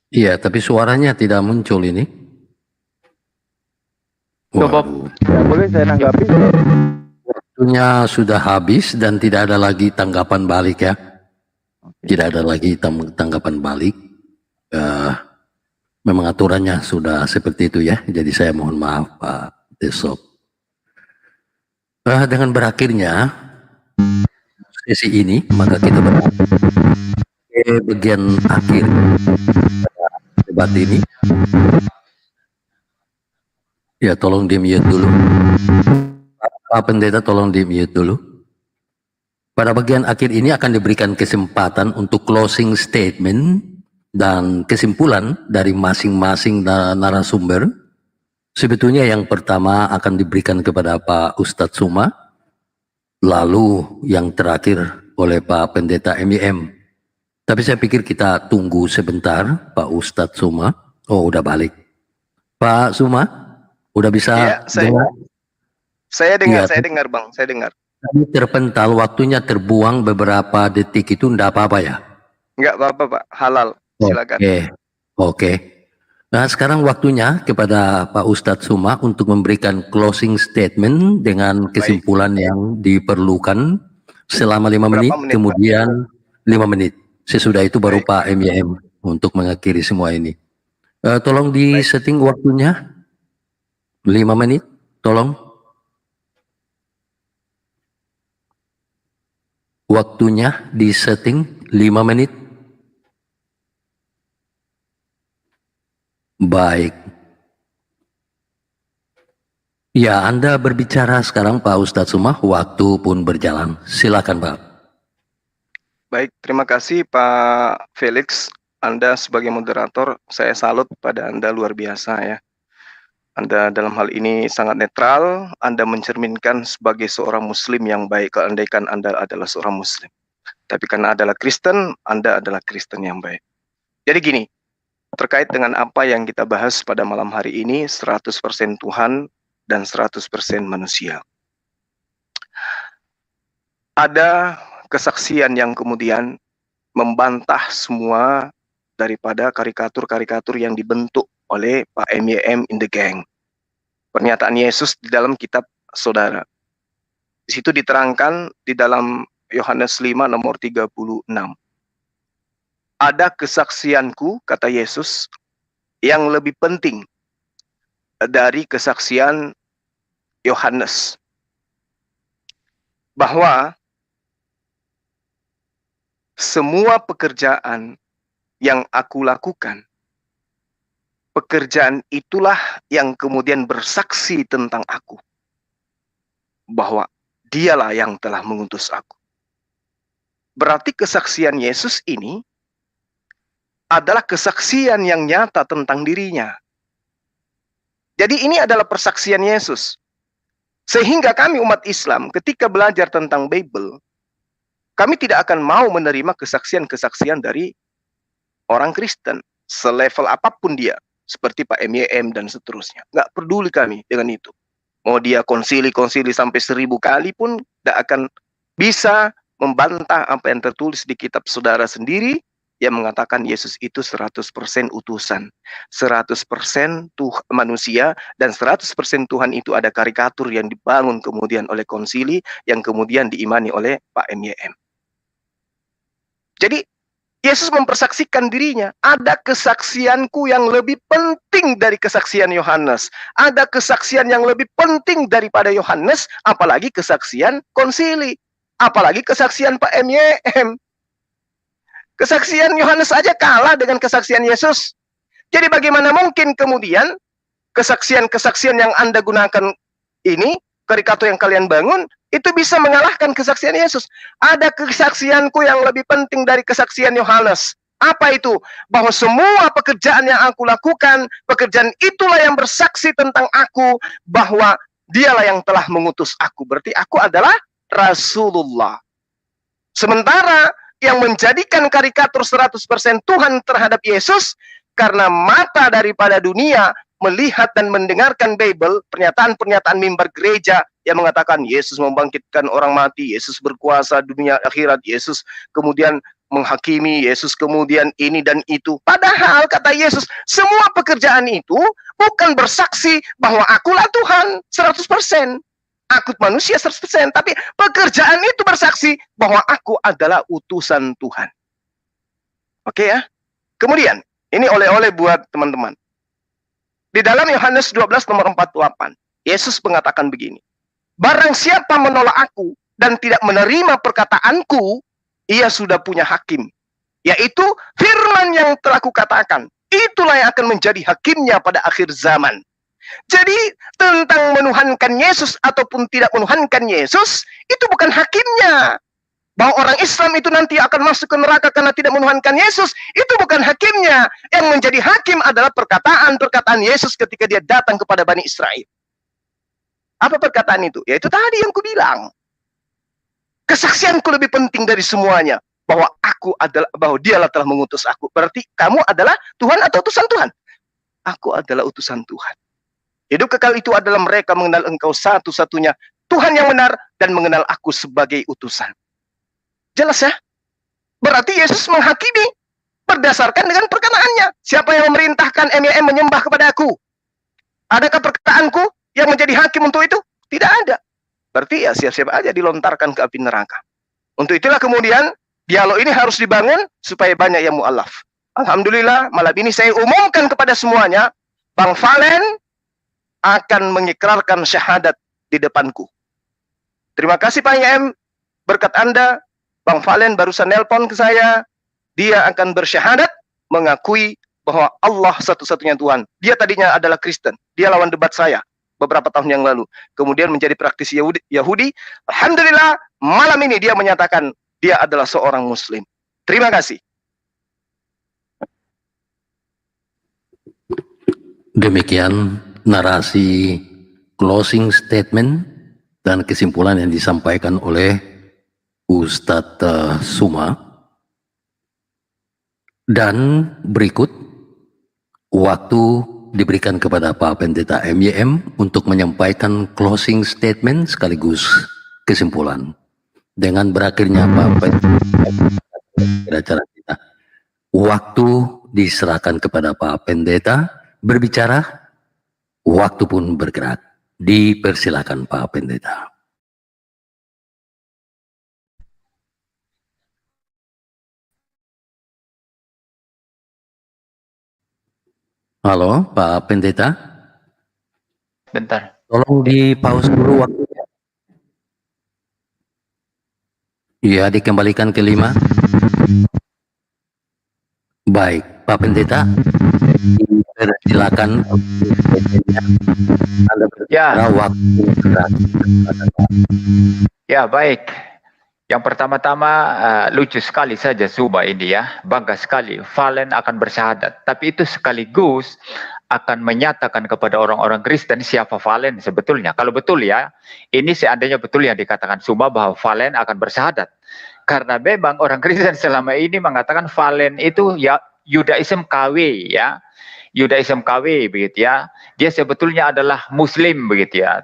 Iya, tapi suaranya tidak muncul ini. Coba. Waduh. Ya, boleh saya nanggapi? Waktunya sudah habis dan tidak ada lagi tanggapan balik ya. Tidak ada lagi tanggapan balik. Memang aturannya sudah seperti itu ya. Jadi saya mohon maaf Pak Desop. Dengan berakhirnya sesi ini, maka kita beralih ke bagian akhir debat ini. Ya, tolong di-mute dulu. Pak Pendeta, tolong di-mute dulu. Pada bagian akhir ini akan diberikan kesempatan untuk closing statement dan kesimpulan dari masing-masing narasumber. Sebetulnya yang pertama akan diberikan kepada Pak Ustadz Suma, lalu yang terakhir oleh Pak Pendeta MIM. Tapi saya pikir kita tunggu sebentar Pak Ustadz Suma. Oh, udah balik. Pak Suma, udah bisa Ya, dengar? Saya dengar, Ya, saya dengar Bang, saya dengar. Tadi terpental, waktunya terbuang beberapa detik itu enggak apa-apa ya? Enggak apa-apa Pak, halal. Silakan. Oke. Nah, sekarang waktunya kepada Pak Ustadz Suma untuk memberikan closing statement dengan kesimpulan yang diperlukan selama 5 menit, menit, kemudian 5 menit. Sesudah itu baru Baik. Pak MIM untuk mengakhiri semua ini. Tolong di setting waktunya 5 menit, tolong. Waktunya di setting 5 menit. Baik. Ya, Anda berbicara sekarang Pak Ustadz Suma, waktu pun berjalan. Silakan Pak. Baik, terima kasih Pak Felix. Anda sebagai moderator, saya salut pada Anda, luar biasa ya. Anda dalam hal ini sangat netral, Anda mencerminkan sebagai seorang Muslim yang baik, kalau andaikan Anda adalah seorang Muslim. Tapi karena adalah Kristen, Anda adalah Kristen yang baik. Jadi gini, terkait dengan apa yang kita bahas pada malam hari ini, 100% Tuhan dan 100% manusia. Ada kesaksian yang kemudian membantah semua daripada karikatur-karikatur yang dibentuk oleh Pak MIM in the Gang. Pernyataan Yesus di dalam kitab saudara. Di situ diterangkan di dalam Yohanes 5 nomor 36. Ada kesaksianku, kata Yesus, yang lebih penting dari kesaksian Yohanes. Bahwa semua pekerjaan yang aku lakukan, pekerjaan itulah yang kemudian bersaksi tentang aku. Bahwa dialah yang telah mengutus aku. Berarti kesaksian Yesus ini adalah kesaksian yang nyata tentang dirinya. Jadi ini adalah persaksian Yesus. Sehingga kami umat Islam ketika belajar tentang Bible, kami tidak akan mau menerima kesaksian-kesaksian dari orang Kristen, selevel apapun dia, seperti Pak MIM dan seterusnya. Nggak peduli kami dengan itu. Mau dia konsili sampai 1000 kali pun tidak akan bisa membantah apa yang tertulis di kitab saudara sendiri, yang mengatakan Yesus itu 100% utusan, 100% manusia, dan 100% Tuhan. Itu ada karikatur yang dibangun kemudian oleh konsili, yang kemudian diimani oleh Pak MIM. Jadi Yesus mempersaksikan dirinya, ada kesaksianku yang lebih penting dari kesaksian Yohanes, ada kesaksian yang lebih penting daripada Yohanes, apalagi kesaksian konsili, apalagi kesaksian Pak MIM. Kesaksian Yohanes saja kalah dengan kesaksian Yesus. Jadi bagaimana mungkin kemudian kesaksian-kesaksian yang Anda gunakan ini, karikatur yang kalian bangun, itu bisa mengalahkan kesaksian Yesus. Ada kesaksianku yang lebih penting dari kesaksian Yohanes. Apa itu? Bahwa semua pekerjaan yang aku lakukan, pekerjaan itulah yang bersaksi tentang aku, bahwa dialah yang telah mengutus aku. Berarti aku adalah Rasulullah. Sementara yang menjadikan karikatur 100% Tuhan terhadap Yesus, karena mata daripada dunia melihat dan mendengarkan Bible, pernyataan-pernyataan mimbar gereja yang mengatakan Yesus membangkitkan orang mati, Yesus berkuasa dunia akhirat, Yesus kemudian menghakimi, Yesus kemudian ini dan itu. Padahal kata Yesus, semua pekerjaan itu bukan bersaksi bahwa akulah Tuhan 100%. Aku manusia 100%, tapi pekerjaan itu bersaksi bahwa aku adalah utusan Tuhan. Oke ya. Kemudian, ini oleh-oleh buat teman-teman. Di dalam Yohanes 12 nomor 48, Yesus mengatakan begini, barang siapa menolak aku dan tidak menerima perkataanku, ia sudah punya hakim, yaitu firman yang telah kukatakan. Itulah yang akan menjadi hakimnya pada akhir zaman. Jadi tentang menuhankan Yesus ataupun tidak menuhankan Yesus, itu bukan hakimnya. Bahwa orang Islam itu nanti akan masuk ke neraka karena tidak menuhankan Yesus, itu bukan hakimnya. Yang menjadi hakim adalah perkataan-perkataan Yesus ketika dia datang kepada Bani Israel. Apa perkataan itu? Ya itu tadi yang kubilang. Kesaksianku lebih penting dari semuanya. Bahwa dialah telah mengutus aku. Berarti kamu adalah Tuhan atau utusan Tuhan? Aku adalah utusan Tuhan. Hidup kekal itu adalah mereka mengenal engkau satu-satunya Tuhan yang benar dan mengenal aku sebagai utusan. Jelas ya? Berarti Yesus menghakimi berdasarkan dengan perkataannya. Siapa yang memerintahkan MYM menyembah kepada aku? Adakah perkataanku yang menjadi hakim untuk itu? Tidak ada. Berarti ya siap-siap aja dilontarkan ke api neraka. Untuk itulah kemudian dialog ini harus dibangun supaya banyak yang mu'alaf. Alhamdulillah malam ini saya umumkan kepada semuanya, Bang Valen akan mengikrarkan syahadat di depanku. Terima kasih Pak YM, berkat Anda, Bang Valen barusan nelpon ke saya, dia akan bersyahadat mengakui bahwa Allah satu-satunya Tuhan. Dia tadinya adalah Kristen, dia lawan debat saya beberapa tahun yang lalu. Kemudian menjadi praktisi Yahudi. Alhamdulillah, malam ini dia menyatakan dia adalah seorang Muslim. Terima kasih. Demikian narasi closing statement dan kesimpulan yang disampaikan oleh Ustadz Suma. Dan berikut waktu diberikan kepada Pak Pendeta MYM untuk menyampaikan closing statement sekaligus kesimpulan. Dengan berakhirnya Pak Pendeta acara kita, waktu diserahkan kepada Pak Pendeta berbicara, waktu pun bergerak. Dipersilakan Pak Pendeta. Halo, Pak Pendeta. Bentar. Tolong di pause dulu waktunya. Ya, dikembalikan ke 5. Baik, Pak Pendeta. Silakan. Anda berbicara waktu bergerak. Ya, baik. Yang pertama-tama lucu sekali saja Suma ini ya, bangga sekali Valen akan bersyahadat, tapi itu sekaligus akan menyatakan kepada orang-orang Kristen siapa Valen sebetulnya. Kalau betul ya, ini seandainya betul yang dikatakan Suma bahwa Valen akan bersyahadat, karena memang orang Kristen selama ini mengatakan Valen itu ya Yudaism KW ya, Yudaism KW begitu ya, dia sebetulnya adalah Muslim begitu ya.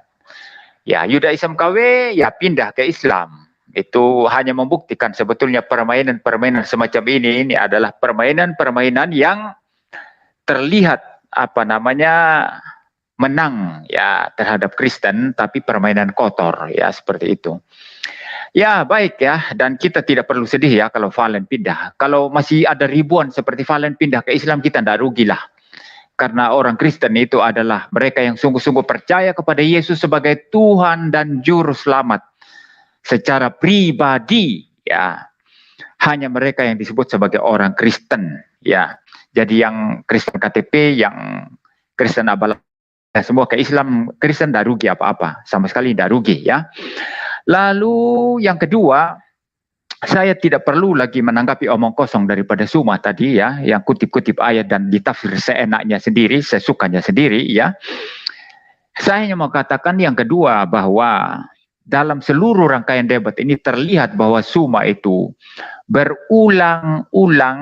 Ya Yudaism KW ya pindah ke Islam. Itu hanya membuktikan sebetulnya permainan-permainan semacam ini adalah permainan-permainan yang terlihat menang ya terhadap Kristen, tapi permainan kotor ya seperti itu. Ya baik ya, dan kita tidak perlu sedih ya kalau Valen pindah. Kalau masih ada ribuan seperti Valen pindah ke Islam, kita tidak rugilah. Karena orang Kristen itu adalah mereka yang sungguh-sungguh percaya kepada Yesus sebagai Tuhan dan Juru Selamat. Secara pribadi ya, hanya mereka yang disebut sebagai orang Kristen ya. Jadi yang Kristen KTP, yang Kristen abal semua ke Islam, Kristen tidak rugi apa-apa, sama sekali tidak rugi ya. Lalu yang kedua, saya tidak perlu lagi menanggapi omong kosong daripada Suma tadi ya, yang kutip-kutip ayat dan ditafsir seenaknya sendiri, sesukanya sendiri ya. Saya hanya mau katakan yang kedua, bahwa dalam seluruh rangkaian debat ini terlihat bahwa Suma itu berulang-ulang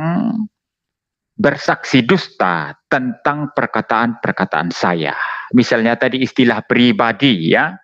bersaksi dusta tentang perkataan-perkataan saya. Misalnya tadi istilah pribadi ya.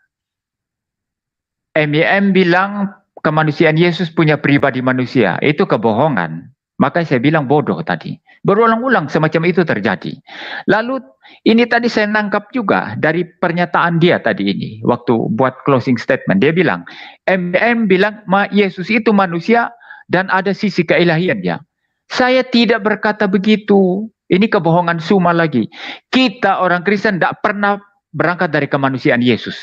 MYM bilang kemanusiaan Yesus punya pribadi manusia, itu kebohongan. Makanya saya bilang bodoh tadi. Berulang-ulang semacam itu terjadi. Lalu ini tadi saya nangkap juga dari pernyataan dia tadi ini. Waktu buat closing statement. Dia bilang, MYM bilang Yesus itu manusia dan ada sisi keilahian dia. Saya tidak berkata begitu. Ini kebohongan Suma lagi. Kita orang Kristen tidak pernah berangkat dari kemanusiaan Yesus.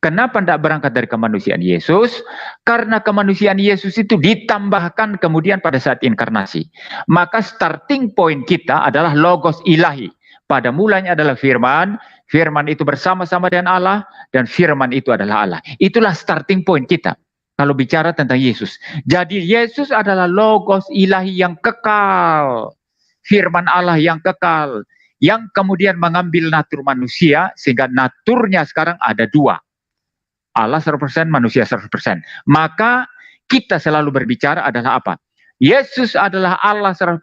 Kenapa tidak berangkat dari kemanusiaan Yesus? Karena kemanusiaan Yesus itu ditambahkan kemudian pada saat inkarnasi. Maka starting point kita adalah logos ilahi. Pada mulanya adalah firman, firman itu bersama-sama dengan Allah, dan firman itu adalah Allah. Itulah starting point kita kalau bicara tentang Yesus. Jadi Yesus adalah logos ilahi yang kekal. Firman Allah yang kekal. Yang kemudian mengambil natur manusia, sehingga naturnya sekarang ada dua. Allah 100%, manusia 100%. Maka kita selalu berbicara adalah apa? Yesus adalah Allah 100%,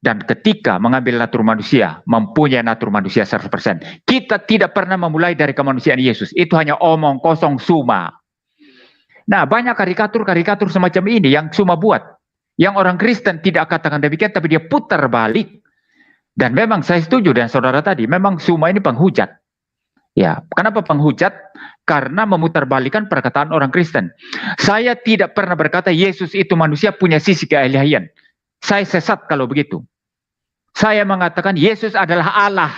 dan ketika mengambil natur manusia, mempunyai natur manusia 100%. Kita tidak pernah memulai dari kemanusiaan Yesus. Itu hanya omong kosong Suma. Nah, banyak karikatur-karikatur semacam ini yang Suma buat. Yang orang Kristen tidak katakan demikian, tapi dia putar balik. Dan memang saya setuju dengan saudara tadi, memang Suma ini penghujat. Ya, kenapa penghujat? Karena memutarbalikkan perkataan orang Kristen. Saya tidak pernah berkata Yesus itu manusia punya sisi keilahian. Saya sesat kalau begitu. Saya mengatakan Yesus adalah Allah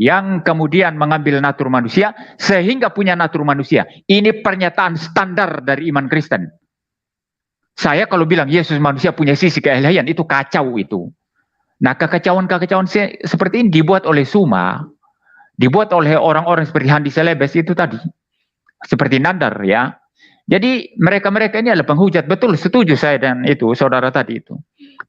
yang kemudian mengambil natur manusia sehingga punya natur manusia. Ini pernyataan standar dari iman Kristen. Saya kalau bilang Yesus manusia punya sisi keilahian, itu kacau itu. Nah, kekacauan-kekacauan seperti ini dibuat oleh Suma. Dibuat oleh orang-orang seperti Handi Selebes itu tadi. Seperti Nandar ya. Jadi mereka-mereka ini adalah penghujat. Betul, setuju saya dan itu, saudara tadi itu.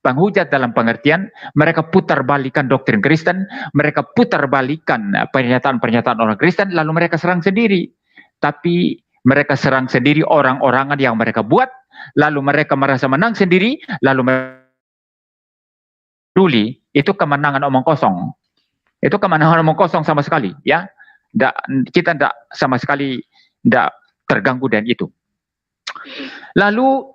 Penghujat dalam pengertian, mereka putar balikan doktrin Kristen, mereka putar balikan pernyataan-pernyataan orang Kristen, lalu mereka serang sendiri. Tapi mereka serang sendiri orang-orangan yang mereka buat, lalu mereka merasa menang sendiri, lalu peduli, itu kemenangan omong kosong. Itu kemenangan omong kosong sama sekali, ya. Kita tidak sama sekali tidak terganggu dengan itu. Lalu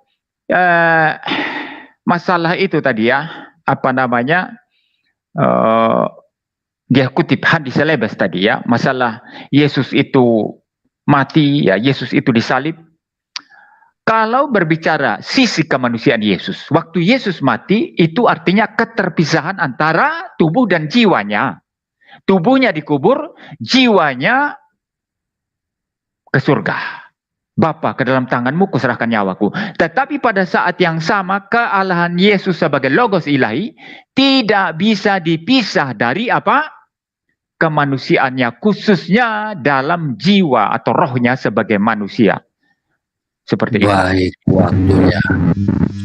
masalah itu tadi ya, apa namanya? Dia kutip Handi Selebes tadi ya, masalah Yesus itu mati, ya Yesus itu disalib. Kalau berbicara sisi kemanusiaan Yesus, waktu Yesus mati itu artinya keterpisahan antara tubuh dan jiwanya. Tubuhnya dikubur, jiwanya ke surga. Bapa, ke dalam tanganmu kuserahkan nyawaku. Tetapi pada saat yang sama, kealahan Yesus sebagai logos ilahi tidak bisa dipisah dari apa? Kemanusiaannya, khususnya dalam jiwa atau rohnya sebagai manusia. Seperti itu. Baik, waktunya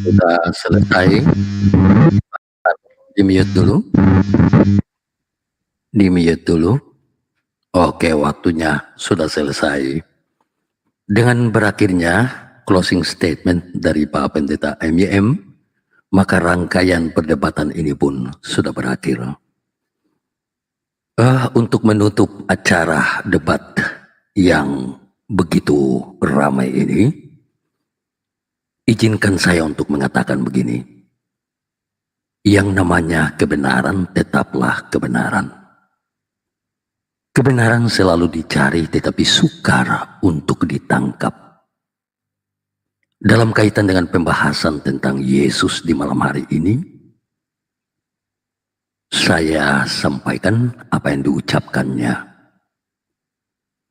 sudah selesai. Di-mute dulu. Di-mute dulu. Oke, waktunya sudah selesai. Dengan berakhirnya closing statement dari Pak Pendeta MYM, maka rangkaian perdebatan ini pun sudah berakhir. Untuk menutup acara debat yang begitu ramai ini, izinkan saya untuk mengatakan begini. Yang namanya kebenaran tetaplah kebenaran. Kebenaran selalu dicari tetapi sukar untuk ditangkap. Dalam kaitan dengan pembahasan tentang Yesus di malam hari ini, saya sampaikan apa yang diucapkannya.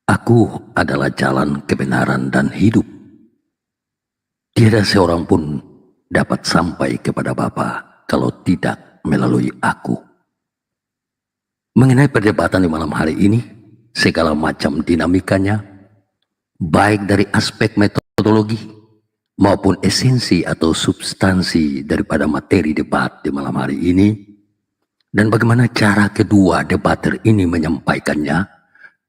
Aku adalah jalan kebenaran dan hidup. Tiada seorang pun dapat sampai kepada Bapa kalau tidak melalui aku. Mengenai perdebatan di malam hari ini, segala macam dinamikanya, baik dari aspek metodologi maupun esensi atau substansi daripada materi debat di malam hari ini, dan bagaimana cara kedua debater ini menyampaikannya,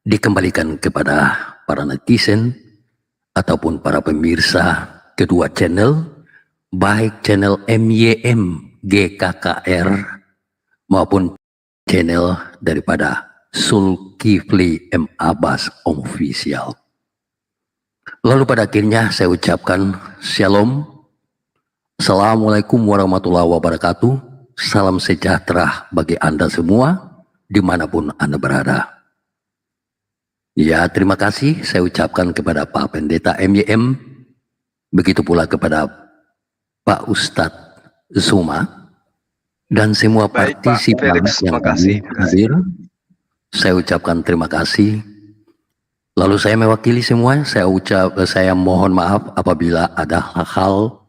dikembalikan kepada para netizen ataupun para pemirsa kedua channel, baik channel MYM GKKR maupun channel daripada Zulkifli M. Abbas Official. Lalu pada akhirnya saya ucapkan Shalom, Assalamualaikum warahmatullahi wabarakatuh, salam sejahtera bagi Anda semua dimanapun Anda berada. Ya, terima kasih saya ucapkan kepada Pak Pendeta MYM, begitu pula kepada Pak Ustadz Zuma, dan semua Baik, Pak partisipan Felix, yang makasih. hadir. Saya ucapkan terima kasih. Lalu saya mewakili semua, saya mohon maaf apabila ada hal-hal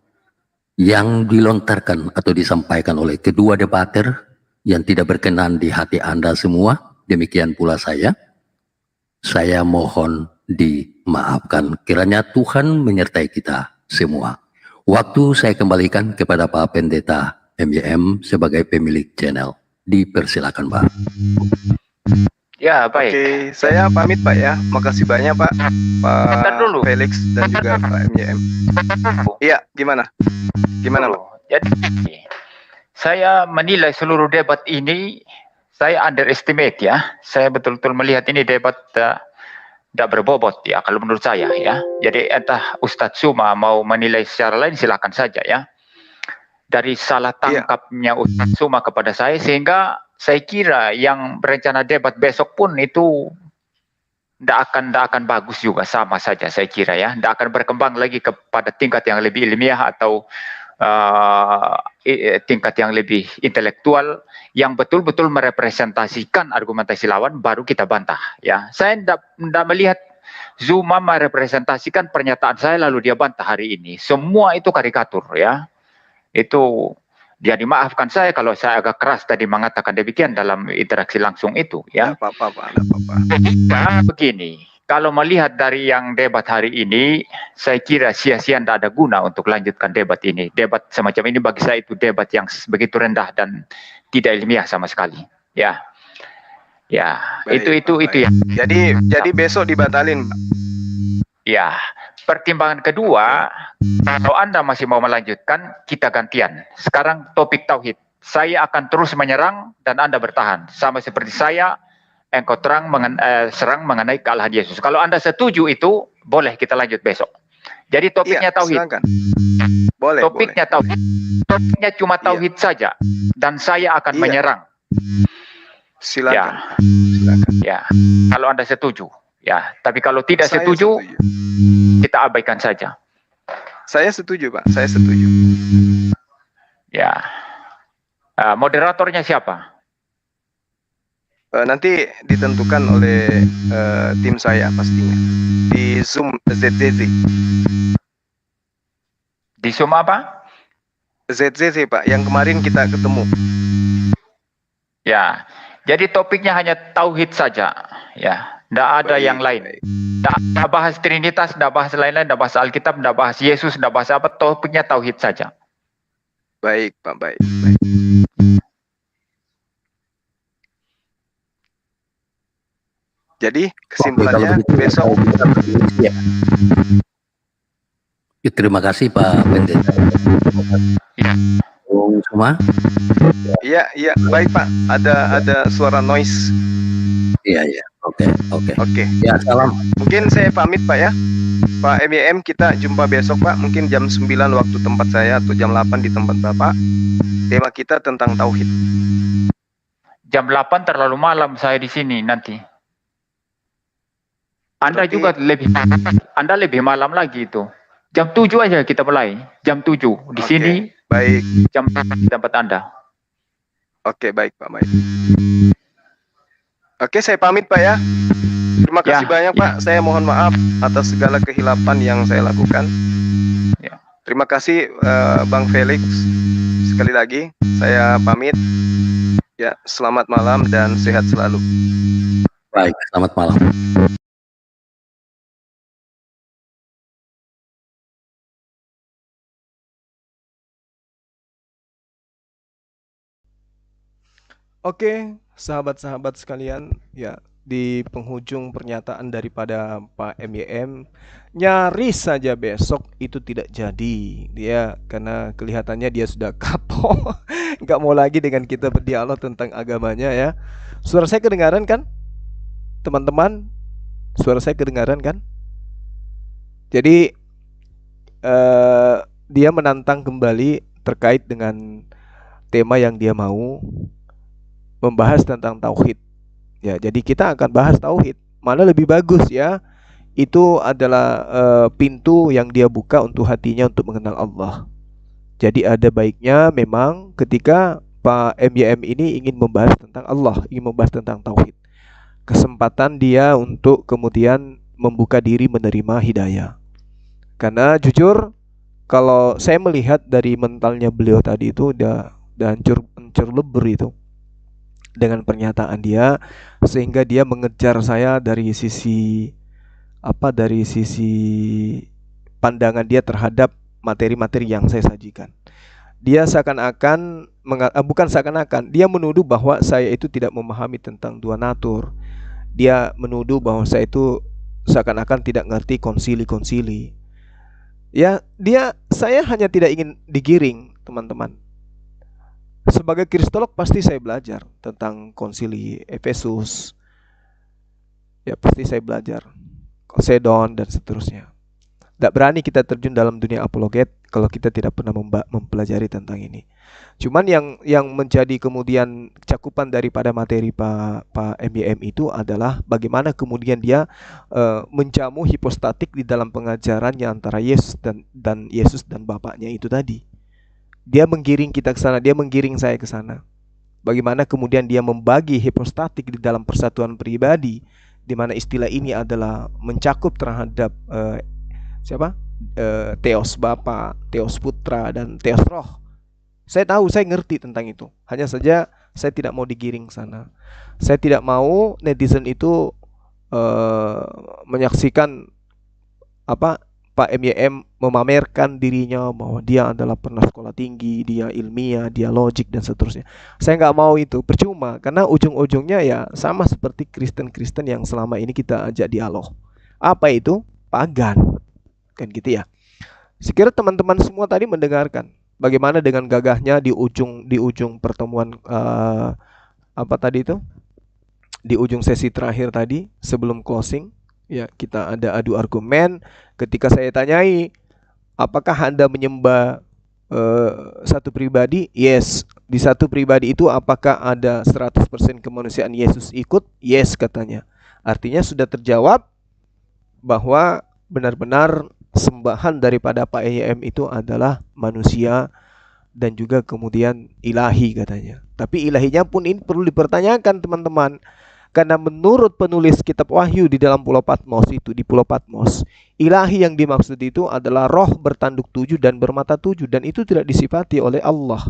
yang dilontarkan atau disampaikan oleh kedua debater yang tidak berkenan di hati Anda semua. Demikian pula saya mohon dimaafkan. Kiranya Tuhan menyertai kita semua. Waktu saya kembalikan kepada Pak Pendeta MYM sebagai pemilik channel. Dipersilakan, Pak. Ya, baik. Oke, saya pamit Pak ya. Makasih banyak Pak. Bentar dulu. Pak Felix dan juga Pak MYM. Iya, gimana? Gimana Pak? Jadi, saya menilai seluruh debat ini, saya underestimate ya. Saya betul-betul melihat ini debat tidak berbobot ya, kalau menurut saya ya. Jadi entah Ustadz Zuma mau menilai secara lain, silakan saja ya. Dari salah tangkapnya Ustadz Zuma kepada saya, sehingga saya kira yang berencana debat besok pun itu tidak akan bagus juga, sama saja saya kira ya. Tidak akan berkembang lagi kepada tingkat yang lebih ilmiah atau tingkat yang lebih intelektual yang betul-betul merepresentasikan argumentasi lawan, baru kita bantah ya. Saya tidak melihat Zuma merepresentasikan pernyataan saya lalu dia bantah hari ini. Semua itu karikatur ya. Itu dia dimaafkan saya kalau saya agak keras tadi mengatakan demikian dalam interaksi langsung itu ya. Nggak apa-apa Pak, nggak apa-apa. Nah, begini, kalau melihat dari yang debat hari ini, saya kira sia-sia tidak ada guna untuk lanjutkan debat ini. Debat semacam ini bagi saya itu debat yang begitu rendah dan tidak ilmiah sama sekali. Ya, ya, Baik, itu baik. ya. Jadi besok dibatalin Pak. Ya, pertimbangan kedua, kalau Anda masih mau melanjutkan, kita gantian. Sekarang topik tauhid. Saya akan terus menyerang dan Anda bertahan. Sama seperti saya, engkau serang mengenai kealahan Yesus. Kalau Anda setuju itu, boleh kita lanjut besok. Jadi topiknya tauhid. Silakan. Boleh, Topiknya tauhid. Topiknya cuma tauhid saja. Dan saya akan menyerang. Silakan. Ya. Silakan. Ya, kalau Anda setuju. Ya, tapi kalau tidak Saya setuju, setuju. kita abaikan saja. Saya setuju Pak, saya setuju. Ya. Moderatornya siapa? Nanti ditentukan oleh tim saya pastinya. Di Zoom ZZZ. Di Zoom apa? ZZZ Pak, yang kemarin kita ketemu. Ya. Jadi topiknya hanya tauhid saja, ya. Tidak ada yang lain. Tidak bahas Trinitas, tidak bahas lain-lain, tidak bahas Alkitab, tidak bahas Yesus, tidak bahas apa. Topiknya tauhid saja. Baik Pak, baik. Baik. Jadi kesimpulannya besok. Ya. Terima kasih Pak Pendeta. Semua. Iya, iya, baik Pak. Ada suara noise. Iya. Oke. Oke. Ya, salam. Mungkin saya pamit Pak ya. Pak MYM, kita jumpa besok Pak. Mungkin jam 9 waktu tempat saya atau jam 8 di tempat Bapak. Tema kita tentang tauhid. Jam 8 terlalu malam saya di sini nanti. Anda juga lebih malam lagi itu. Jam 7 aja kita mulai. Jam 7 di sini. Baik. Jam 8 di tempat Anda. Oke, baik Pak, baik. Oke, saya pamit Pak ya. Terima kasih banyak Pak. Saya mohon maaf atas segala kehilapan yang saya lakukan. Ya. Terima kasih Bang Felix. Sekali lagi saya pamit. Ya, selamat malam dan sehat selalu. Baik, selamat malam. Oke, sahabat-sahabat sekalian, ya di penghujung pernyataan daripada Pak MYM, nyaris saja besok itu tidak jadi, dia karena kelihatannya dia sudah kapok, nggak mau lagi dengan kita berdialog tentang agamanya ya. Suara saya kedengaran kan, teman-teman? Suara saya kedengaran kan? Jadi dia menantang kembali terkait dengan tema yang dia mau membahas tentang tauhid. Ya, jadi kita akan bahas tauhid. Mana lebih bagus ya? Itu adalah pintu yang dia buka untuk hatinya untuk mengenal Allah. Jadi ada baiknya memang ketika Pak MYM ini ingin membahas tentang Allah, ingin membahas tentang tauhid, kesempatan dia untuk kemudian membuka diri menerima hidayah. Karena jujur kalau saya melihat dari mentalnya beliau tadi itu udah hancur lebur itu dengan pernyataan dia, sehingga dia mengejar saya dari sisi pandangan dia terhadap materi-materi yang saya sajikan. Dia seakan-akan bukan seakan-akan, dia menuduh bahwa saya itu tidak memahami tentang dua natur. Dia menuduh bahwa saya itu seakan-akan tidak ngerti konsili-konsili. Ya, saya hanya tidak ingin digiring, teman-teman. Sebagai kristolog pasti saya belajar tentang konsili Efesus. Ya, pasti saya belajar Kosedon dan seterusnya. Tidak berani kita terjun dalam dunia apologet kalau kita tidak pernah mempelajari tentang ini. Cuman yang menjadi kemudian cakupan daripada materi Pak MYM itu adalah bagaimana kemudian dia menjamu hipostatik di dalam pengajarannya antara Yesus dan Yesus dan Bapaknya itu tadi. Dia menggiring kita ke sana, dia menggiring saya ke sana. Bagaimana kemudian dia membagi hipostatik di dalam persatuan pribadi, di mana istilah ini adalah mencakup terhadap Theos Bapa, Theos Putra, dan Theos Roh. Saya tahu, saya ngerti tentang itu. Hanya saja saya tidak mau digiring sana. Saya tidak mau netizen itu menyaksikan Pak MYM memamerkan dirinya bahwa dia adalah pernah sekolah tinggi, dia ilmiah, dia logik dan seterusnya. Saya nggak mau itu, percuma, karena ujung-ujungnya ya sama seperti Kristen-Kristen yang selama ini kita ajak dialog. Apa itu? Pagan, kan gitu ya. Sekira teman-teman semua tadi mendengarkan bagaimana dengan gagahnya di ujung pertemuan di ujung sesi terakhir tadi sebelum closing. Ya, kita ada adu argumen. Ketika saya tanyai, apakah Anda menyembah satu pribadi? Yes. Di satu pribadi itu apakah ada 100% kemanusiaan Yesus ikut? Yes, katanya. Artinya sudah terjawab bahwa benar-benar sembahan daripada Pak MYM itu adalah manusia dan juga kemudian ilahi, katanya. Tapi ilahinya pun ini perlu dipertanyakan, teman-teman. Karena menurut penulis kitab Wahyu di dalam Pulau Patmos itu, di Pulau Patmos, ilahi yang dimaksud itu adalah roh bertanduk 7 dan bermata 7, dan itu tidak disifati oleh Allah.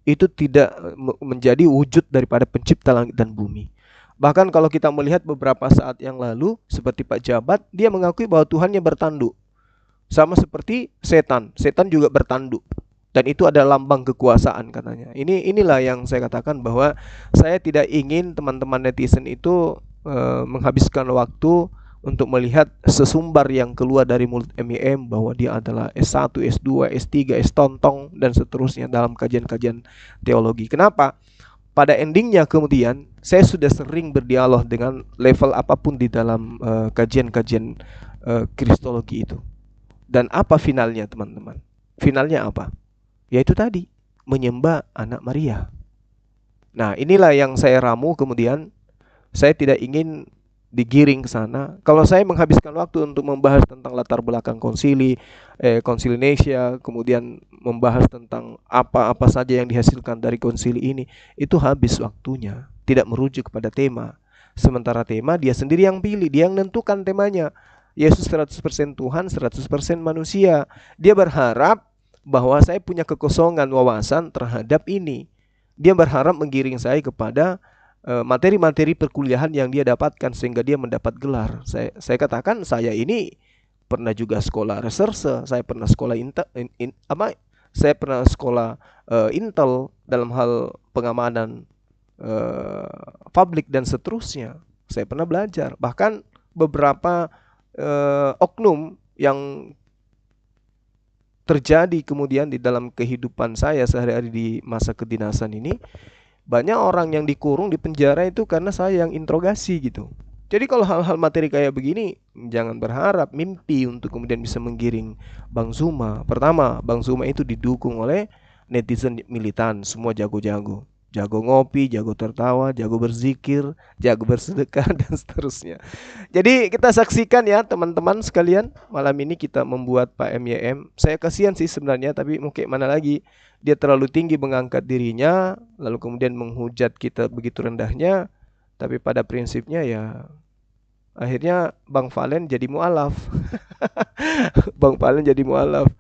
Itu tidak menjadi wujud daripada pencipta langit dan bumi. Bahkan kalau kita melihat beberapa saat yang lalu, seperti Pak Jabat, dia mengakui bahwa Tuhannya bertanduk. Sama seperti setan juga bertanduk. Dan itu adalah lambang kekuasaan, katanya. Inilah yang saya katakan bahwa saya tidak ingin teman-teman netizen itu menghabiskan waktu untuk melihat sesumbar yang keluar dari mulut MYM bahwa dia adalah S1, S2, S3, S-tontong dan seterusnya dalam kajian-kajian teologi. Kenapa? Pada endingnya kemudian saya sudah sering berdialog dengan level apapun di dalam kajian-kajian kristologi itu. Dan apa finalnya, teman-teman? Finalnya apa? Yaitu tadi, menyembah anak Maria. Nah, inilah yang saya ramu kemudian. Saya tidak ingin digiring ke sana. Kalau saya menghabiskan waktu untuk membahas tentang latar belakang konsili Indonesia, kemudian membahas tentang apa-apa saja yang dihasilkan dari konsili ini, itu habis waktunya, tidak merujuk kepada tema. Sementara tema dia sendiri yang pilih, dia yang menentukan temanya. Yesus 100% Tuhan, 100% manusia. Dia berharap bahwa saya punya kekosongan wawasan terhadap ini. Dia berharap menggiring saya kepada materi-materi perkuliahan yang dia dapatkan sehingga dia mendapat gelar. Saya katakan saya ini pernah juga sekolah reserse, saya pernah sekolah Intel dalam hal pengamanan publik dan seterusnya. Saya pernah belajar. Bahkan beberapa oknum yang terjadi kemudian di dalam kehidupan saya sehari-hari di masa kedinasan ini, banyak orang yang dikurung di penjara itu karena saya yang interogasi gitu. Jadi kalau hal-hal materi kayak begini, jangan berharap mimpi untuk kemudian bisa menggiring Bang Zuma. Pertama, Bang Zuma itu didukung oleh netizen militan, semua jago-jago. Jago ngopi, jago tertawa, jago berzikir, jago bersedekah, dan seterusnya. Jadi kita saksikan ya teman-teman sekalian, malam ini kita membuat Pak MYM. Saya kasihan sih sebenarnya, tapi mungkin mana lagi, dia terlalu tinggi mengangkat dirinya, lalu kemudian menghujat kita begitu rendahnya. Tapi pada prinsipnya ya akhirnya Bang Valen jadi mualaf. Bang Valen jadi mualaf.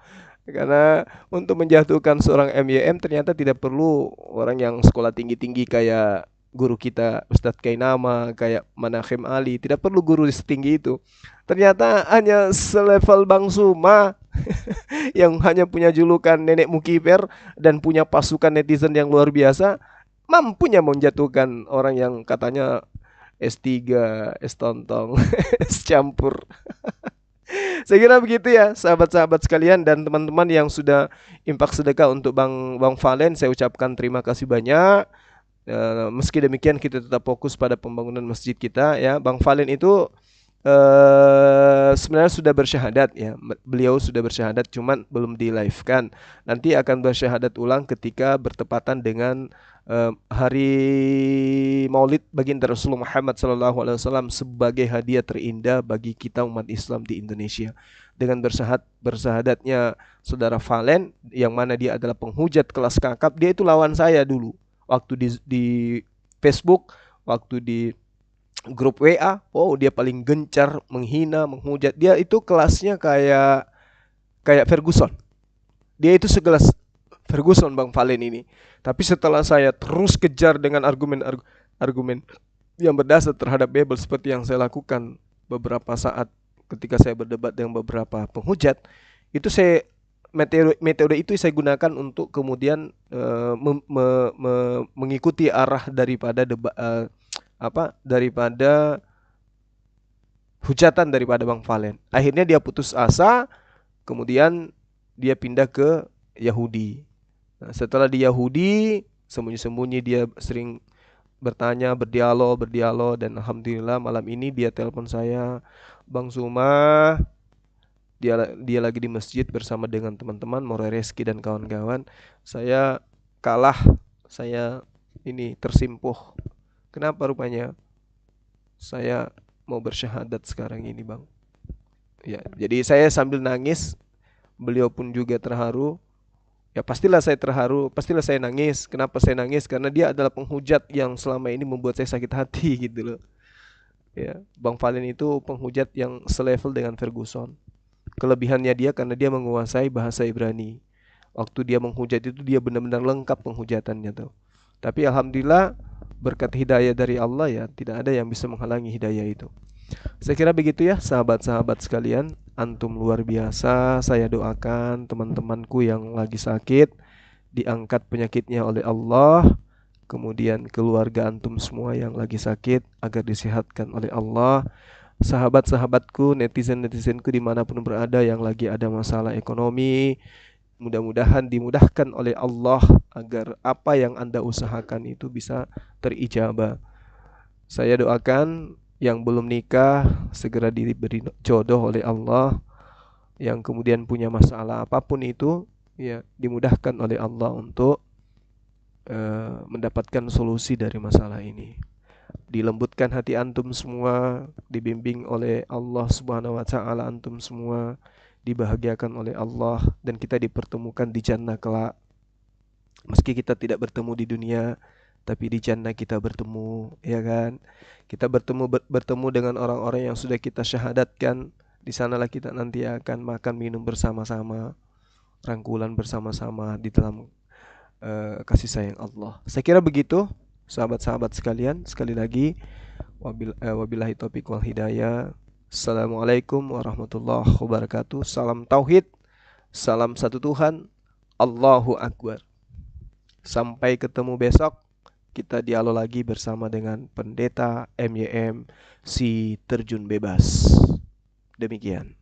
Karena untuk menjatuhkan seorang MYM ternyata tidak perlu orang yang sekolah tinggi-tinggi kayak guru kita Ustadz Kainama, kayak Manakhem Ali. Tidak perlu guru setinggi itu. Ternyata hanya selevel Bang Zuma yang hanya punya julukan nenek mukiper dan punya pasukan netizen yang luar biasa, mampunya menjatuhkan orang yang katanya S3, S tontong, S campur. Saya kira begitu ya sahabat-sahabat sekalian dan teman-teman yang sudah impak sedekah untuk Bang Valen, saya ucapkan terima kasih banyak. Meski demikian kita tetap fokus pada pembangunan masjid kita ya. Bang Valen itu sebenarnya sudah bersyahadat ya. Beliau sudah bersyahadat cuman belum di live kan. Nanti akan bersyahadat ulang ketika bertepatan dengan hari Maulid baginda Rasulullah Muhammad SAW sebagai hadiah terindah bagi kita umat Islam di Indonesia. Dengan bersahadatnya saudara Valen yang mana dia adalah penghujat kelas kakap, dia itu lawan saya dulu waktu di Facebook, waktu di grup WA. Oh, dia paling gencar menghina, menghujat. Dia itu kelasnya kayak Ferguson. Dia itu sekelas Ferguson Bang Valen ini. Tapi setelah saya terus kejar dengan argumen yang berdasar terhadap Bible seperti yang saya lakukan beberapa saat ketika saya berdebat dengan beberapa penghujat, itu saya metode itu saya gunakan untuk kemudian mengikuti arah daripada daripada hujatan daripada Bang Valen. Akhirnya dia putus asa, kemudian dia pindah ke Yahudi. Nah, setelah di Yahudi, sembunyi-sembunyi dia sering bertanya, berdialog dan alhamdulillah malam ini dia telepon saya, Bang Zuma, dia lagi di masjid bersama dengan teman-teman Morai Reski dan kawan-kawan. Saya kalah, saya ini tersimpuh. Kenapa rupanya? Saya mau bersyahadat sekarang ini, Bang. Ya, jadi saya sambil nangis, beliau pun juga terharu. Ya pastilah saya terharu, pastilah saya nangis. Kenapa saya nangis? Karena dia adalah penghujat yang selama ini membuat saya sakit hati gitu loh. Ya, Bang Valen itu penghujat yang selevel dengan Ferguson. Kelebihannya dia karena dia menguasai bahasa Ibrani. Waktu dia menghujat itu dia benar-benar lengkap penghujatannya tuh. Tapi alhamdulillah berkat hidayah dari Allah ya, tidak ada yang bisa menghalangi hidayah itu. Saya kira begitu ya sahabat-sahabat sekalian. Antum luar biasa. Saya doakan teman-temanku yang lagi sakit diangkat penyakitnya oleh Allah. Kemudian keluarga antum semua yang lagi sakit agar disehatkan oleh Allah. Sahabat-sahabatku, netizen-netizenku dimanapun berada yang lagi ada masalah ekonomi, mudah-mudahan dimudahkan oleh Allah agar apa yang Anda usahakan itu bisa terijabah. Saya doakan yang belum nikah segera diberi jodoh oleh Allah, yang kemudian punya masalah apapun itu ya dimudahkan oleh Allah untuk mendapatkan solusi dari masalah ini. Dilembutkan hati antum semua, dibimbing oleh Allah Subhanahu wa taala, antum semua dibahagiakan oleh Allah dan kita dipertemukan di jannah kelak. Meski kita tidak bertemu di dunia, tapi di jannah kita bertemu, ya kan? Kita bertemu dengan orang-orang yang sudah kita syahadatkan. Di sanalah kita nanti akan makan minum bersama-sama, rangkulan bersama-sama di dalam kasih sayang Allah. Saya kira begitu, sahabat-sahabat sekalian. Sekali lagi, wabillahi taufiq wal hidayah. Assalamualaikum warahmatullahi wabarakatuh. Salam tauhid, salam satu Tuhan, Allahu Akbar. Sampai ketemu besok kita dialog lagi bersama dengan Pendeta MYM si Terjun Bebas. Demikian.